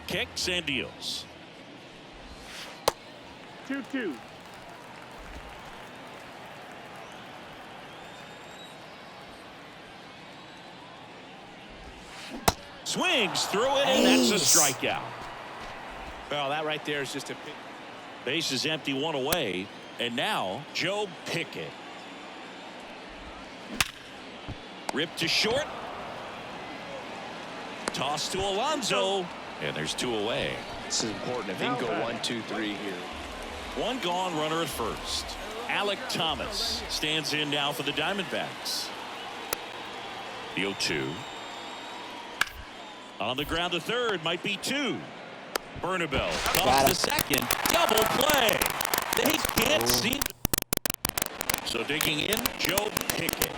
Kicks and deals. 2-2. Swings through it, and that's a strikeout. Well, that right there is just a big. Base is empty, 1 away, and now Joe Pickett. Ripped to short. Toss to Alonso, and there's 2 away. This is important. If he can go 1, 2, 3 here. 1 gone, runner at first. Alec Thomas stands in now for the Diamondbacks. The 0-2. On the ground to third, might be 2. Bernabel comes to second. Double play. They can't see. So digging in, Joe Pickett.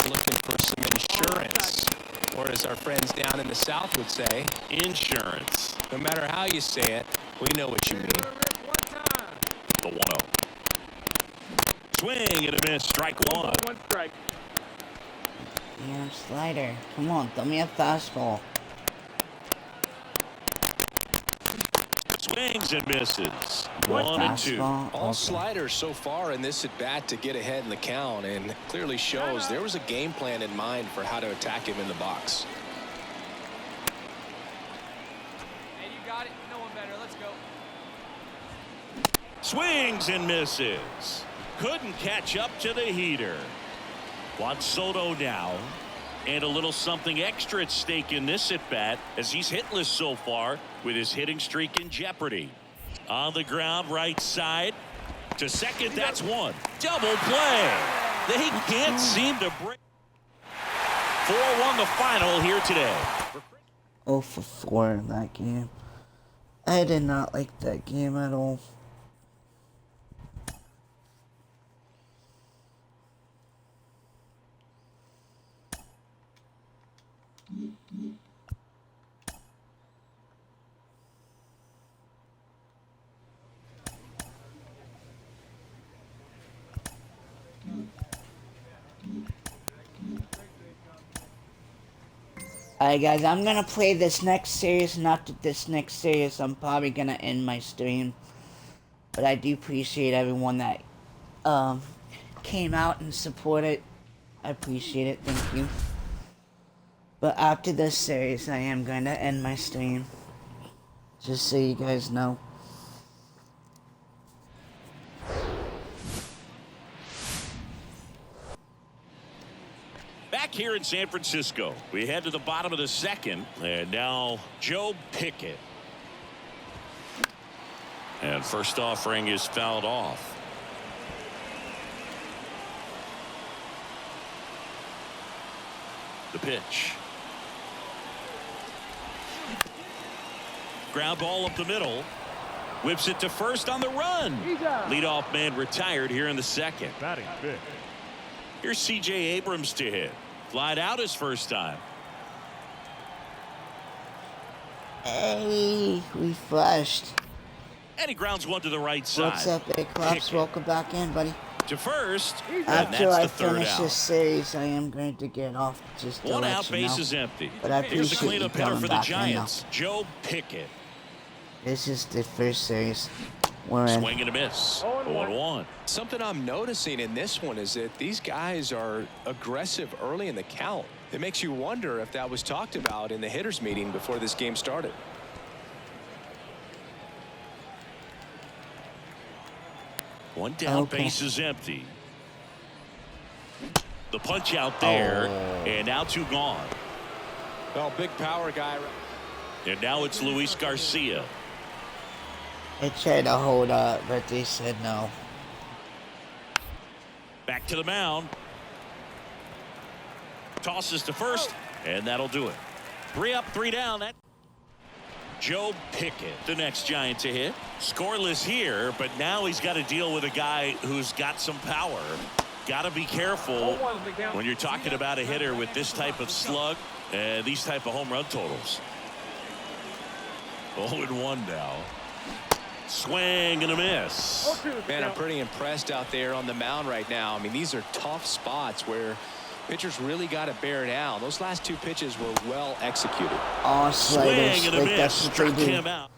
Looking for some insurance, or as our friends down in the South would say, Insurance. no matter how you say it, we know what you mean. The 1-0. Swing and a miss. Strike 1. 1 strike. Damn slider. Come on, throw me a fastball. Swings and misses. What 1 and 2. fastball? All Okay. sliders so far in this at bat to get ahead in the count, and clearly shows there was a game plan in mind for how to attack him in the box. Hey, you got it. No one better. Let's go. Swings and misses. Couldn't catch up to the heater. Juan Soto now. And a little something extra at stake in this at bat as he's hitless so far with his hitting streak in jeopardy. On the ground, right side to second. That's 1. Double play. They can't seem to break. 4-1 the final here today. 0 for 4 in that game. I did not like that game at all. Alright guys, I'm gonna play this next series. Not this next series, I'm probably gonna end my stream. But I do appreciate everyone that came out and supported I appreciate it. Thank you. But after this series, I am going to end my stream. Just so you guys know. Back here in San Francisco, we head to the bottom of the second, and now Joe Pickett. And first offering is fouled off. The pitch. Ground ball up the middle. Whips it to first on the run. Leadoff man retired here in the second. Batting fifth. Here's C.J. Abrams to hit. Flied out his first time. Hey, we flushed. And he grounds one to the right side. What's up, Big Clubs? Welcome back in, buddy. To first. And After that's I the third finish out. this series, I am going to get off just to One let out, you know. base is empty. But I Here's the appreciate you cleanup hitter coming for the back in, though. Giants, Joe Pickett. This is the first series we're in. Swing and a miss. 0-1. Something I'm noticing in this one is that these guys are aggressive early in the count. It makes you wonder if that was talked about in the hitters meeting before this game started. One down, Okay. base is empty. The punch out there, and now two gone. Well, big power guy. And now it's Luis Garcia. I tried to hold up, but they said no. Back to the mound. Tosses to first, and that'll do it. 3 up, 3 down. That Joe Pickett, the next Giant to hit. Scoreless here, but now he's got to deal with a guy who's got some power. Got to be careful when you're talking about a hitter with this type of slug and these type of home run totals. 0-1 now. Swing and a miss. Man, I'm pretty impressed out there on the mound right now. I mean, these are tough spots where pitchers really got to bear down. Those last 2 pitches were well executed. Oh, sliders. Swing and a Like, miss. that's what Struck they do. him out.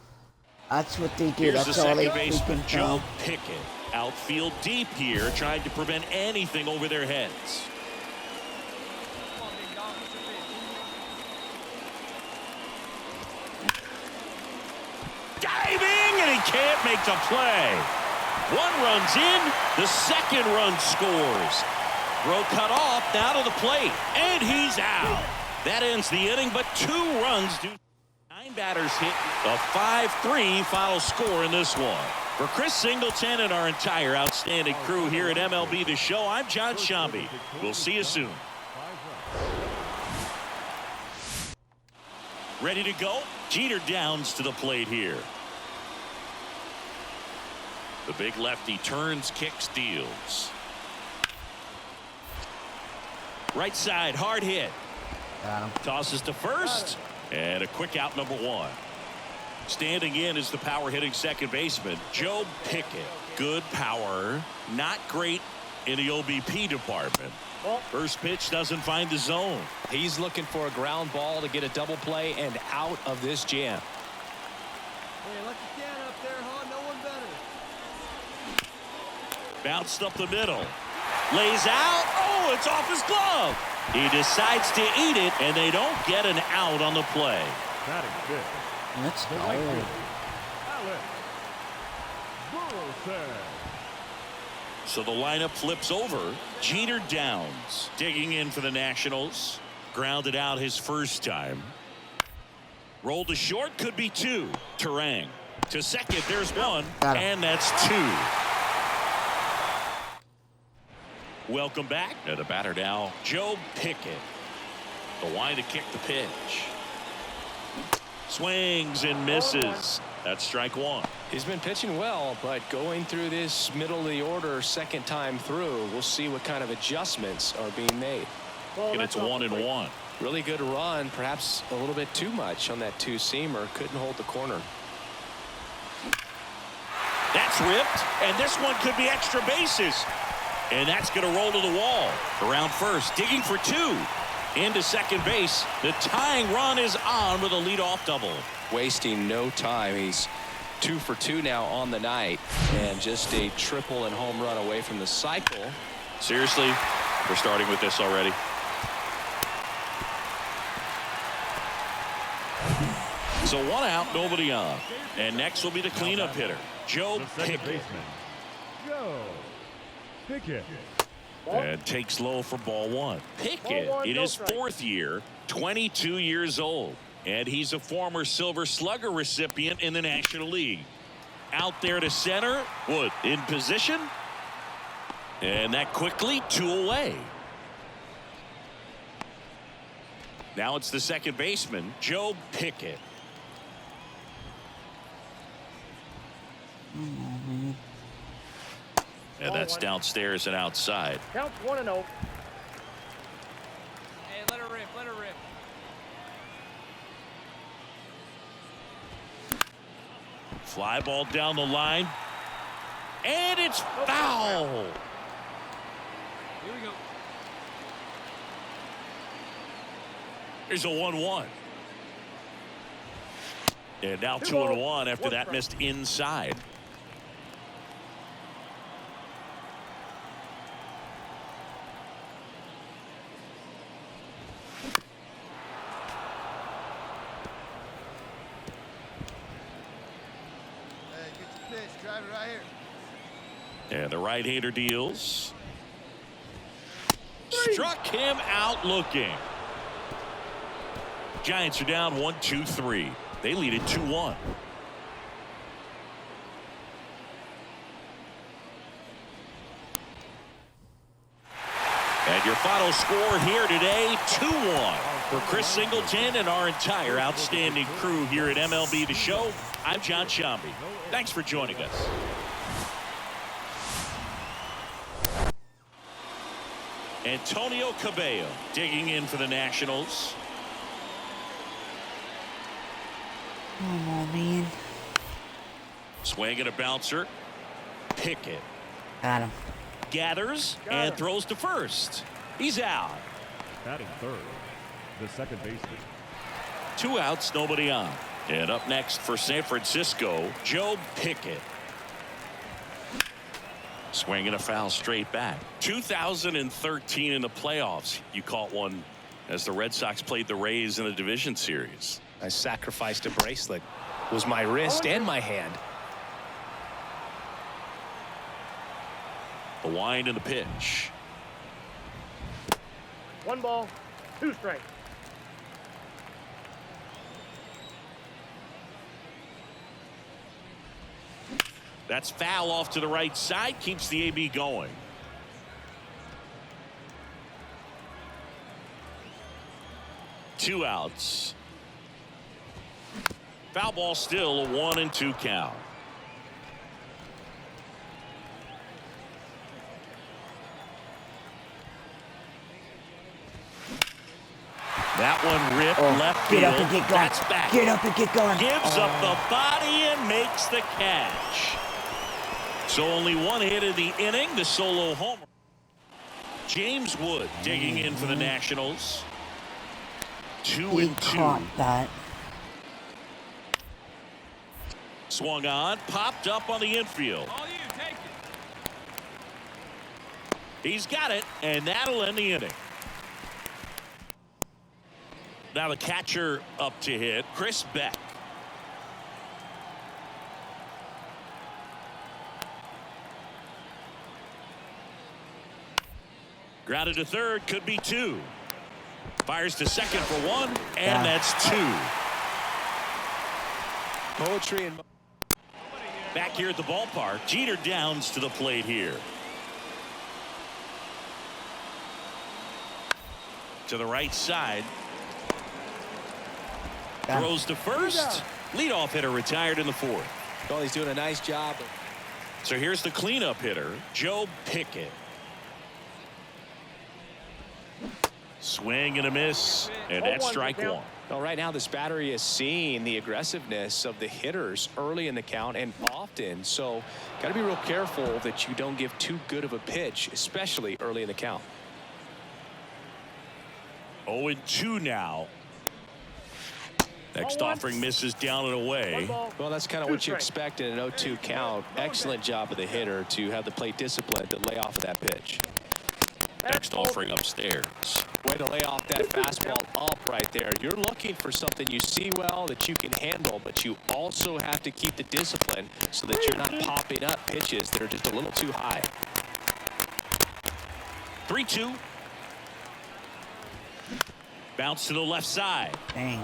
That's what they do. Here's the That's all they second baseman, freaking Joe know. Pickett. Outfield deep here, trying to prevent anything over their heads. Come on, big dog. What's your pitch? Diving, and he can't make the play. 1 run's in, the second run scores. Throw cut off, now to the plate, and he's out. That ends the inning, but 2 runs do. 9 batters hit, a 5-3 final score in this one. For Chris Singleton and our entire outstanding crew here at MLB The Show, I'm John Shambi. We'll see you soon. Ready to go? Jeter Downs to the plate here. The big lefty turns, kicks, deals. Right side, hard hit. Got him. Tosses to first, and a quick out, number 1. Standing in is the power hitting second baseman, Joe Pickett. Good power, not great in the OBP department. First pitch doesn't find the zone. He's looking for a ground ball to get a double play and out of this jam. Hey, let the can up there, huh? No one better. Bounced up the middle. Lays out. Oh, it's off his glove. He decides to eat it, and they don't get an out on the play. Batting fifth. Let's The go. right fielder, Alex Burleson. So the lineup flips over. Jeter Downs digging in for the Nationals. Grounded out his first time. Rolled to short, could be 2. Terang to second, there's 1, Got him. and that's 2. Welcome back. And the batter now, Joe Pickett. The line to kick the pitch. Swings and misses. That's strike 1. He's been pitching well, but going through this middle of the order second time through, we'll see what kind of adjustments are being made. And it's 1-1. Really good run, perhaps a little bit too much on that 2-seamer. Couldn't hold the corner. That's ripped, and this one could be extra bases. And that's going to roll to the wall. Around first, digging for 2. Into second base. The tying run is on with a leadoff double. Wasting no time. He's 2 for 2 now on the night, and just a triple and home run away from the cycle. Seriously, We're starting with this already. So 1 out, nobody on. And next will be the cleanup hitter, Joe The second Pickett. baseman, Joe Pickett. And takes low for ball 1. Pickett in his 4th year, 22 years old. And he's a former Silver Slugger recipient in the National League. Out there to center. Wood in position. And that quickly 2 away. Now it's the second baseman, Joe Pickett. And that's downstairs and outside. Counts 1-0. Hey, let her rip, let her rip. Fly ball down the line. And it's foul. Here we go. Here's a 1-1. And now 2-1 after that missed inside. Hey, get your pitch. Drive it right here. And the right-hander deals. Struck him out looking. Giants are down 1-2-3. They lead it 2-1. And your final score here today, 2-1. For Chris Singleton and our entire outstanding crew here at MLB The Show, I'm John Shambi. Thanks for joining us. Antonio Cabello digging in for the Nationals. Come on, man. Swing and a bouncer. Pickett Got him. gathers and throws to first. He's out. Batting third, the second baseman, 2 outs, nobody on. And up next for San Francisco, Joe Pickett. Swing and a foul straight back. 2013 in the playoffs, you caught one as the Red Sox played the Rays in the division series. I sacrificed a bracelet. It was my wrist and my hand. The wind and the pitch. 1 ball, 2 strikes. That's foul off to the right side, keeps the AB going. Two outs. Foul ball still, a 1-2 count. That one ripped left field. Get up and get going. That's back. Get up and get going. Gives up the body and makes the catch. So only 1 hit in the inning, the solo homer. James Wood digging in for the Nationals. 2-2. Caught that. Swung on, popped up on the infield. All you, take it. He's got it, and that'll end the inning. Now the catcher up to hit, Chris Beck. Grounded to third, could be 2. Fires to second for 1, and that's 2. Poetry and Back here at the ballpark, Jeter Downs to the plate here. To the right side. Throws to first. Leadoff hitter retired in the 4th. well, he's doing a nice job. So here's the cleanup hitter, Joe Pickett. Swing and a miss, and that's strike 1. Well, right now this battery is seeing the aggressiveness of the hitters early in the count and often, so got to be real careful that you don't give too good of a pitch, especially early in the count. 0-2 now. Next offering misses down and away. Well, that's kind of what you expect in an 0-2 count. Excellent job of the hitter to have the plate discipline to lay off of that pitch. Next offering upstairs. Way to lay off that fastball up right there. You're looking for something you see well that you can handle, but you also have to keep the discipline so that you're not popping up pitches that are just a little too high. 3-2. Bounce to the left side. Dang.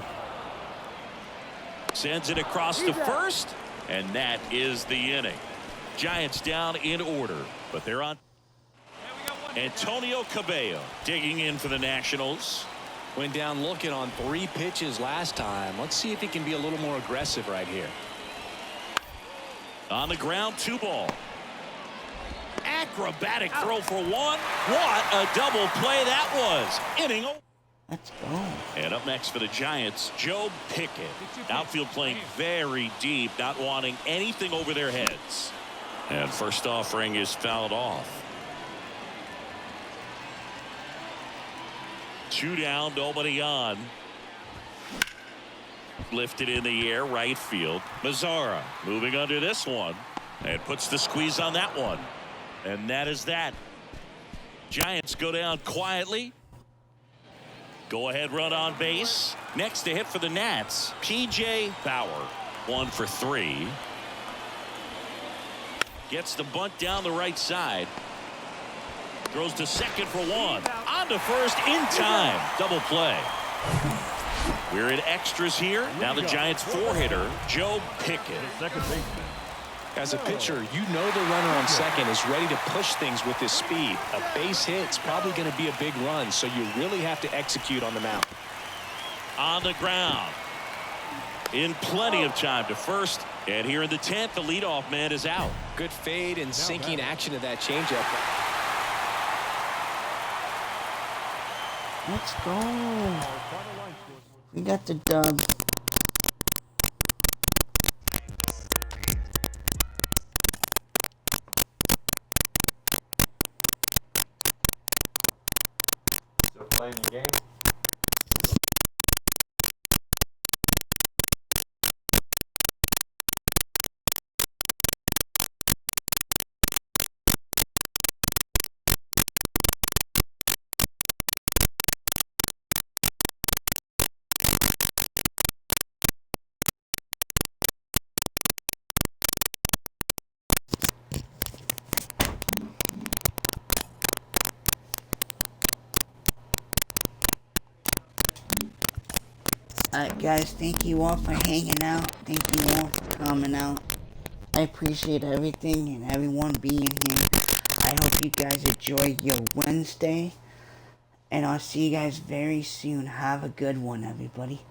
Sends it across to first, and that is the inning. Giants down in order, but they're on. Antonio Cabello digging in for the Nationals. Went down looking on 3 pitches last time. Let's see if he can be a little more aggressive right here. On the ground, 2 ball. Acrobatic throw for 1. What a double play that was. Inning. Let's go. And up next for the Giants, Joe Pickett. Outfield playing very deep, not wanting anything over their heads. And first offering is fouled off. 2 down, nobody on. Lifted in the air, right field. Mazzara moving under this one and puts the squeeze on that one. And that is that. Giants go down quietly. Go ahead run on base. Next to hit for the Nats, P.J. Bauer. 1 for 3. Gets the bunt down the right side. Throws to second for 1. On to first in time. Double play. We're in extras here. Now the Giants 4-hitter, Joe Pickett. Second baseman. As a pitcher, you know the runner on second is ready to push things with his speed. A base hit's probably going to be a big run, so you really have to execute on the mound. On the ground. In plenty of time to first. And here in the 10th, the leadoff man is out. Good fade and sinking action of that changeup. Let's go. We got the dub. Still playing the game? Alright guys, thank you all for hanging out. Thank you all for coming out. I appreciate everything and everyone being here. I hope you guys enjoy your Wednesday. And I'll see you guys very soon. Have a good one, everybody.